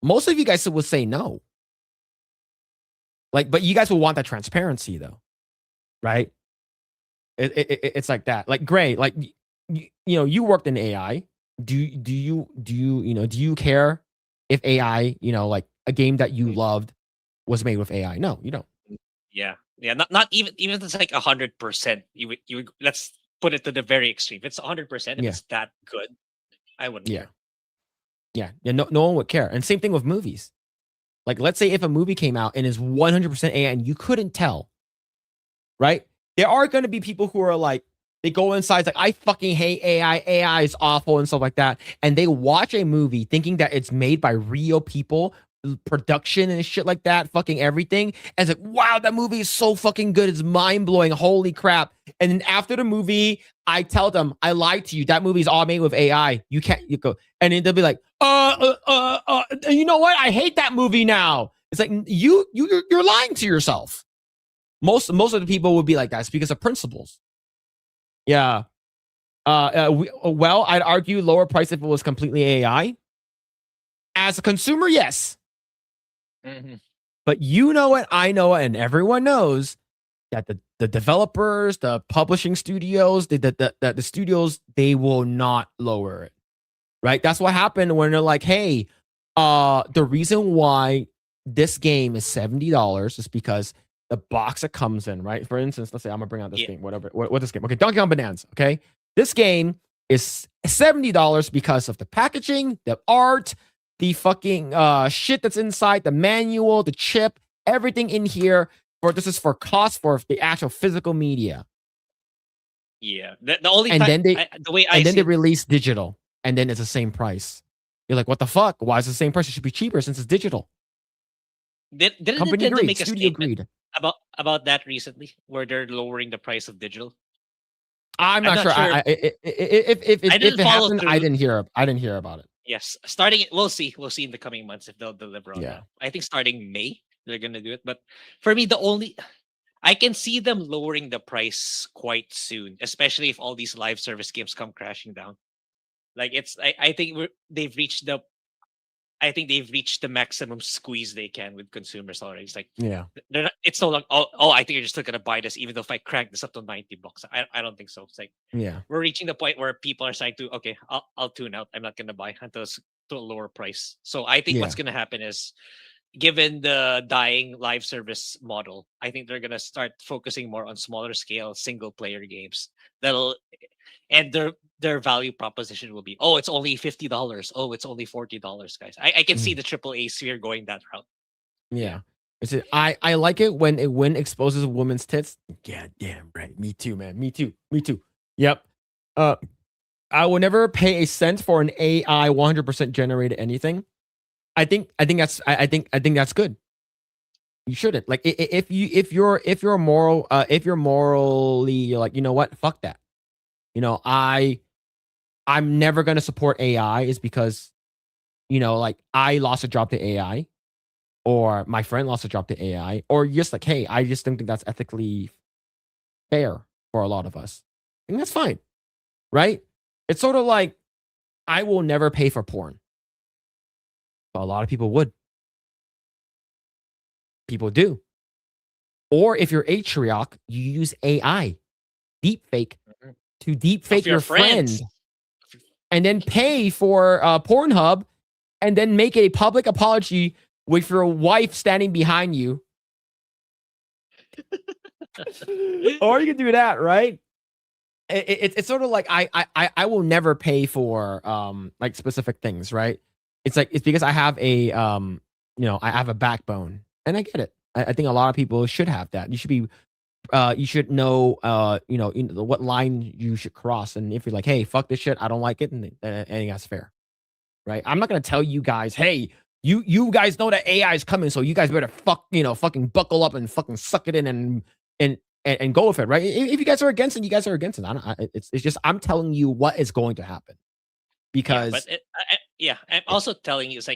[SPEAKER 1] Most of you guys would say no. Like, but you guys will want that transparency though, right? It's like that. Like Grae, like you worked in AI. Do you care if AI, like a game that you loved was made with AI? No, you don't.
[SPEAKER 2] Yeah. Not even if it's like 100%. You would let's put it to the very extreme. If it's 100%, if it's that good, I wouldn't.
[SPEAKER 1] Yeah. No one would care. And same thing with movies. Like, let's say if a movie came out and is 100% AI and you couldn't tell, right? There are going to be people who are like, they go inside, like, I fucking hate AI. AI is awful and stuff like that. And they watch a movie thinking that it's made by real people, production and shit like that, fucking everything. And it's like, wow, that movie is so fucking good. It's mind blowing. Holy crap. And then after the movie, I tell them, I lied to you. That movie's all made with AI. You go. And then they'll be like, you know what? I hate that movie now. It's like, you're lying to yourself. Most of the people would be like that. It's because of principles. Yeah. Well, I'd argue lower price if it was completely AI. As a consumer, yes.
[SPEAKER 2] Mm-hmm.
[SPEAKER 1] But you know it, I know it, and everyone knows that the developers, the publishing studios, the studios, they will not lower it. Right? That's what happened when they're like, hey, the reason why this game is $70 is because the box it comes in, right? For instance, let's say I'm gonna bring out this game, whatever. What this game? Okay, Donkey Kong Bonanza. Okay, this game is $70 because of the packaging, the art, the fucking shit that's inside, the manual, the chip, everything in here. This is for cost for the actual physical media.
[SPEAKER 2] Yeah, the only
[SPEAKER 1] and
[SPEAKER 2] time,
[SPEAKER 1] then
[SPEAKER 2] they
[SPEAKER 1] they release digital, and then it's the same price. You're like, what the fuck? Why is it the same price? It should be cheaper since it's digital.
[SPEAKER 2] Didn't
[SPEAKER 1] Company
[SPEAKER 2] Nintendo
[SPEAKER 1] agreed.
[SPEAKER 2] make a
[SPEAKER 1] Studio
[SPEAKER 2] statement
[SPEAKER 1] agreed.
[SPEAKER 2] about that recently, where they're lowering the price of digital?
[SPEAKER 1] I'm not sure. If it happened, I didn't hear about it.
[SPEAKER 2] Yes, we'll see in the coming months if they'll deliver on that. I think starting May they're gonna do it. But for me, I can see them lowering the price quite soon, especially if all these live service games come crashing down. Like I think they've reached the maximum squeeze they can with consumers already. It's like, it's no longer, I think you're just not gonna buy this, even though if I crank this up to $90. I don't think so. It's like, we're reaching the point where people are saying to, okay, I'll tune out. I'm not gonna buy until it's to a lower price. So I think what's gonna happen is, given the dying live service model, I think they're gonna start focusing more on smaller scale single player games and their value proposition will be, it's only $50. It's only $40, guys. I can see the AAA sphere going that route.
[SPEAKER 1] Yeah. I like it when it exposes women's tits. Yeah, damn right. Me too, man. Me too. Yep. I will never pay a cent for an AI 100% generated anything. I think that's good. You shouldn't. Like if you're moral, if you're morally, you're like, you know what, fuck that. You know, I'm never gonna support AI is because, you know, like I lost a job to AI, or my friend lost a job to AI, or just like, hey, I just don't think that's ethically fair for a lot of us. And that's fine, right? It's sort of like I will never pay for porn. But a lot of people would. People do. Or if you're Atriarch, you use AI, deepfake, to deepfake your friend, and then pay for Pornhub, and then make a public apology with your wife standing behind you. Or you can do that, right? It's sort of like I will never pay for like specific things, right? It's like it's because I have a you know, I have a backbone, and I get it. I think a lot of people should have that. You should be you should know you know what line you should cross, and if you're like, hey, fuck this shit, I don't like it, and I think that's fair, right? I'm not gonna tell you guys, hey, you guys know that AI is coming, so you guys better fucking buckle up and fucking suck it in and go with it, right? If you guys are against it, you guys are against it. It's just I'm telling you what is going to happen, because
[SPEAKER 2] I'm also telling you, it's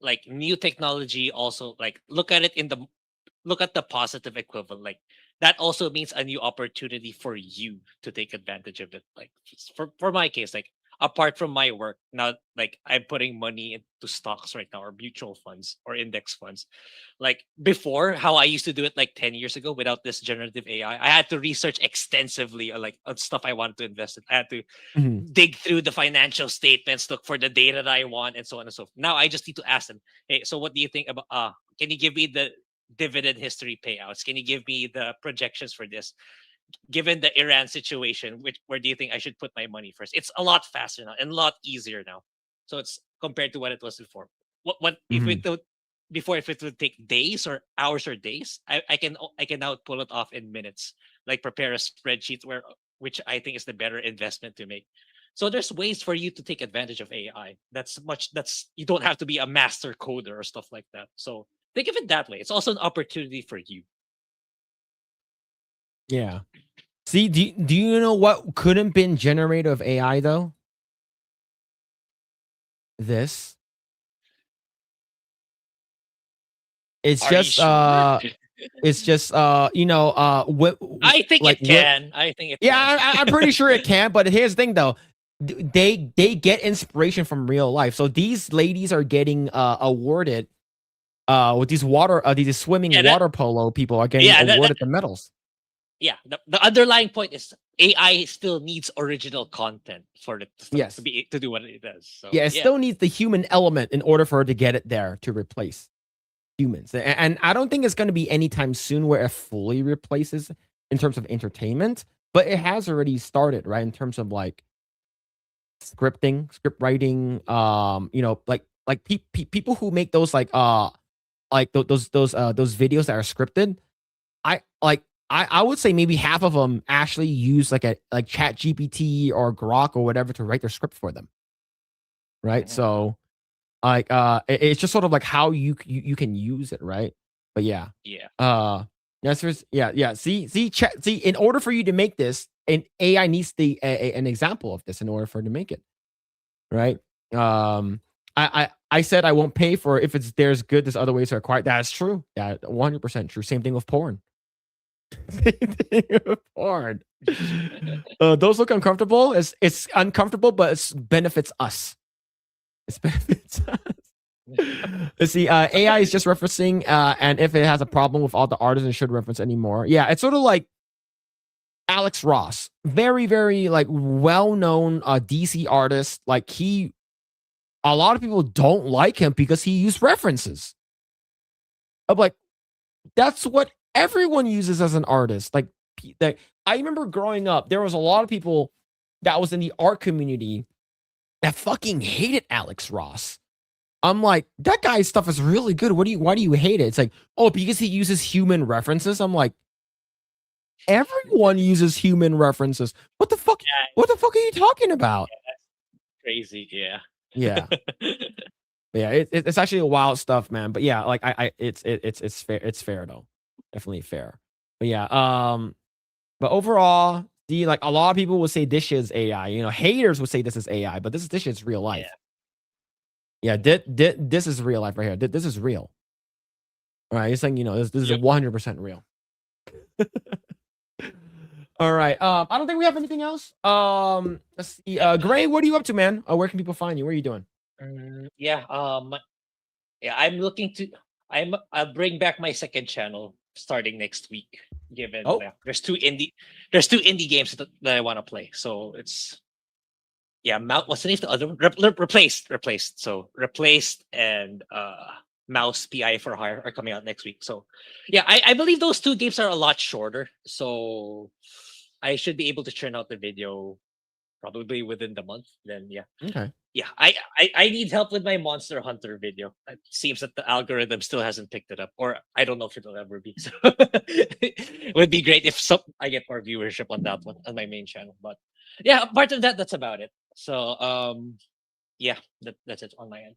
[SPEAKER 2] like new technology. Also, like look at the positive equivalent. Like that also means a new opportunity for you to take advantage of it. Like for my case, like apart from my work, now like I'm putting money into stocks right now, or mutual funds or index funds. Like before, how I used to do it like 10 years ago without this generative AI, I had to research extensively on stuff I wanted to invest in. I had to dig through the financial statements, look for the data that I want, and so on and so forth. Now I just need to ask them, hey, so what do you think about can you give me the dividend history payouts? Can you give me the projections for this? Given the Iran situation, where do you think I should put my money first? It's a lot faster now and a lot easier now. So it's compared to what it was before. What if it would, before, if it would take days or hours or days, I can now pull it off in minutes. Like prepare a spreadsheet which I think is the better investment to make. So there's ways for you to take advantage of AI. That's you don't have to be a master coder or stuff like that. So think of it that way. It's also an opportunity for you.
[SPEAKER 1] yeah. See, do you know what couldn't been generated of AI though? This. It's
[SPEAKER 2] Are you
[SPEAKER 1] just
[SPEAKER 2] sure?
[SPEAKER 1] it's just you know
[SPEAKER 2] I think
[SPEAKER 1] like
[SPEAKER 2] it can. I think it
[SPEAKER 1] yeah,
[SPEAKER 2] can.
[SPEAKER 1] I'm pretty sure it can, but here's the thing though. They get inspiration from real life. So these ladies are getting awarded with these these swimming water polo people are getting awarded the medals.
[SPEAKER 2] Yeah, the underlying point is AI still needs original content for it to do what it does. So,
[SPEAKER 1] yeah, it still needs the human element in order for it to get it there to replace humans. And I don't think it's going to be anytime soon where it fully replaces in terms of entertainment, but it has already started, right? In terms of like scripting, script writing, you know, like people who make those like those videos that are scripted. I would say maybe half of them actually use like Chat GPT or Grok or whatever to write their script for them. Right. So like it's just sort of like how you can use it, right? But yeah. See, in order for you to make this, an AI needs an example of this in order for it to make it. Right. I said I won't pay for it if there's good, there's other ways to acquire. That's true. Yeah, 100% true. Same thing with porn. Porn. Those look uncomfortable. It's uncomfortable, but it benefits us. It benefits us. Let's see. AI is just referencing, and if it has a problem with all the artists, it should reference anymore. Yeah, it's sort of like Alex Ross, very, very like well-known DC artist. Like a lot of people don't like him because he used references. I'm like, that's what everyone uses as an artist. Like, I remember growing up, there was a lot of people that was in the art community that fucking hated Alex Ross. I'm like, that guy's stuff is really good. Why do you hate it? It's like, oh, because he uses human references. I'm like, everyone uses human references. What the fuck? What the fuck are you talking about?
[SPEAKER 2] Crazy, yeah.
[SPEAKER 1] Yeah. But yeah, it's actually wild stuff, man. But yeah, like it's fair. It's fair though, definitely fair. But yeah, but overall, see, like a lot of people would say this shit is AI. You know, haters would say this is AI, but this shit's real life. Yeah, this is real life right here. This is real. All right, it's like, you know, this is 100% real. All right. I don't think we have anything else. Let's see. Grae, what are you up to, man? Where can people find you? What are you doing?
[SPEAKER 2] Yeah. I'm looking to. I'll bring back my second channel starting next week. Given there's two indie games that I want to play. So it's what's the name of the other one? Replaced. So Replaced and Mouse PI for Hire are coming out next week. So yeah, I believe those two games are a lot shorter. So I should be able to churn out the video probably within the month. Then
[SPEAKER 1] Okay.
[SPEAKER 2] yeah, I need help with my Monster Hunter video. It seems that the algorithm still hasn't picked it up, or I don't know if it'll ever be. So it would be great if I get more viewership on that one on my main channel. But yeah, apart from that, that's about it. So yeah, that's it on my end.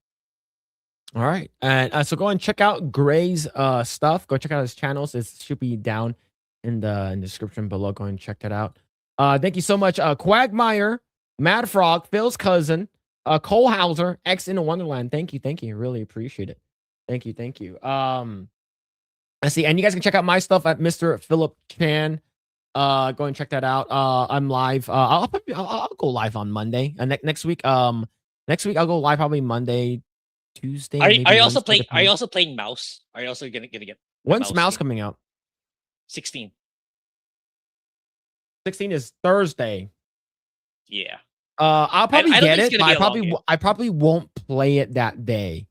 [SPEAKER 1] All right. And so go and check out Grae's stuff. Go check out his channels. It should be down in the description below. Go and check that out. Thank you so much. Quagmire, Mad Frog, Phil's cousin, Cole Hauser, X in a Wonderland. Thank you. Really appreciate it. Thank you. I see, and you guys can check out my stuff at Mr. Phillip Chan. Go and check that out. I'm live. I'll go live on Monday. Next week. Next week I'll go live probably Monday, Tuesday.
[SPEAKER 2] Are you also playing? Are you also playing Mouse? Are you also gonna get?
[SPEAKER 1] When's Mouse coming out?
[SPEAKER 2] 16.
[SPEAKER 1] 16 is Thursday.
[SPEAKER 2] Yeah.
[SPEAKER 1] I'll probably get it. But I probably won't play it that day.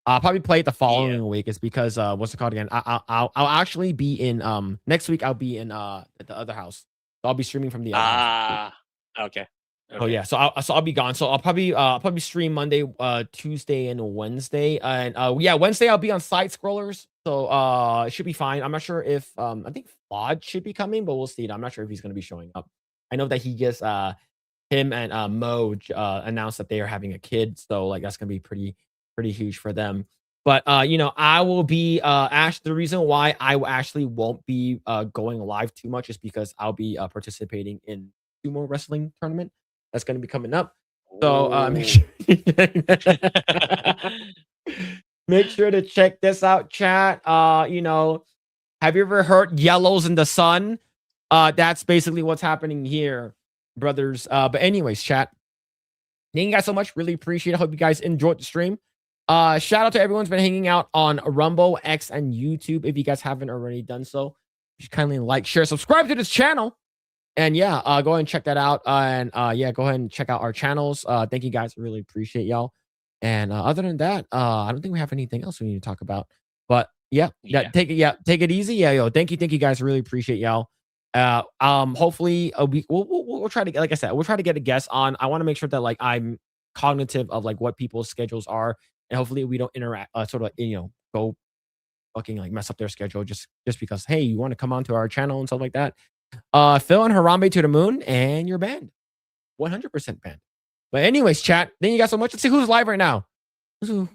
[SPEAKER 1] I'll probably play it the following week. It's because what's it called again? I'll actually be in next week. I'll be in at the other house. So I'll be streaming from the other house.
[SPEAKER 2] Okay.
[SPEAKER 1] Oh yeah, so I'll be gone. So I'll probably stream Monday, Tuesday, and Wednesday. And Wednesday I'll be on Side Scrollers. So it should be fine. I'm not sure if I think Flod should be coming, but we'll see. I'm not sure if he's gonna be showing up. I know that he just him and Moj announced that they are having a kid, so like that's gonna be pretty huge for them. But I will be the reason why I actually won't be going live too much is because I'll be participating in sumo wrestling tournament that's going to be coming up. So make sure to check this out, chat. Have you ever heard yellows in the sun? That's basically what's happening here, brothers. But anyways, chat, thank you guys so much. Really appreciate it. Hope you guys enjoyed the stream. Shout out to everyone's been hanging out on Rumble, X, and YouTube. If you guys haven't already done so, just kindly like, share, subscribe to this channel. And go ahead and check that out. Go ahead and check out our channels. Thank you guys. Really appreciate y'all. And other than that, I don't think we have anything else we need to talk about. But take it easy. Thank you guys. Really appreciate y'all. Hopefully we'll try to, like I said, we'll try to get a guest on. I want to make sure that like I'm cognitive of like what people's schedules are, and hopefully we don't interact go fucking like mess up their schedule just because, hey, you want to come onto our channel and stuff like that. Phil and Harambe to the moon, and you're banned. 100% banned. But anyways, chat, thank you guys so much. Let's see who's live right now. Who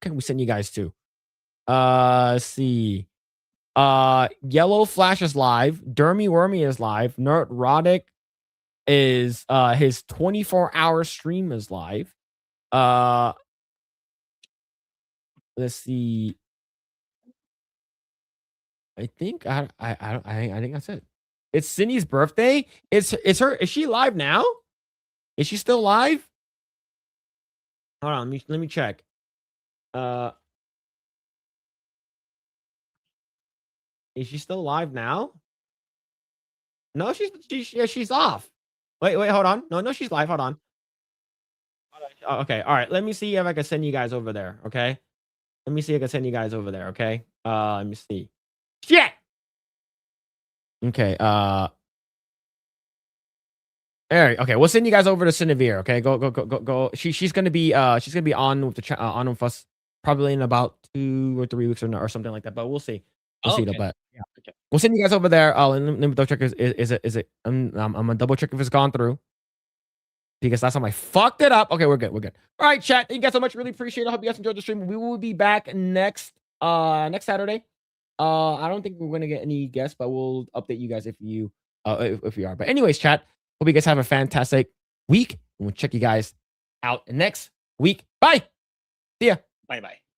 [SPEAKER 1] can we send you guys to? Let's see. Yellow Flash is live. Dermy Wormy is live. Nerd Roddick is his 24-hour stream is live. Let's see. I think I think that's it. It's Cindy's birthday. It's her. Is she live now? Is she still live? Hold on. Let me check. Is she still live now? No, she's off. Wait, hold on. No, she's live. Hold on. Okay, all right. Let me see if I can send you guys over there. Okay. Let me see if I can send you guys over there. Okay. Let me see. Shit. Okay. Okay, we'll send you guys over to Cinevere. Okay, go. She's gonna be on with the on with us probably in about 2 or 3 weeks or something like that. But we'll see. We'll see. But yeah, okay. We'll send you guys over there. Let me double check. Is it? I'm gonna double check if it's gone through. because last time I fucked it up. Okay, we're good. We're good. All right, chat. Thank you guys so much. Really appreciate it. I hope you guys enjoyed the stream. We will be back next Saturday. I don't think we're gonna get any guests, but we'll update you guys if you if we are. But anyways, chat. Hope you guys have a fantastic week. And we'll check you guys out next week. Bye. See ya.
[SPEAKER 2] Bye bye.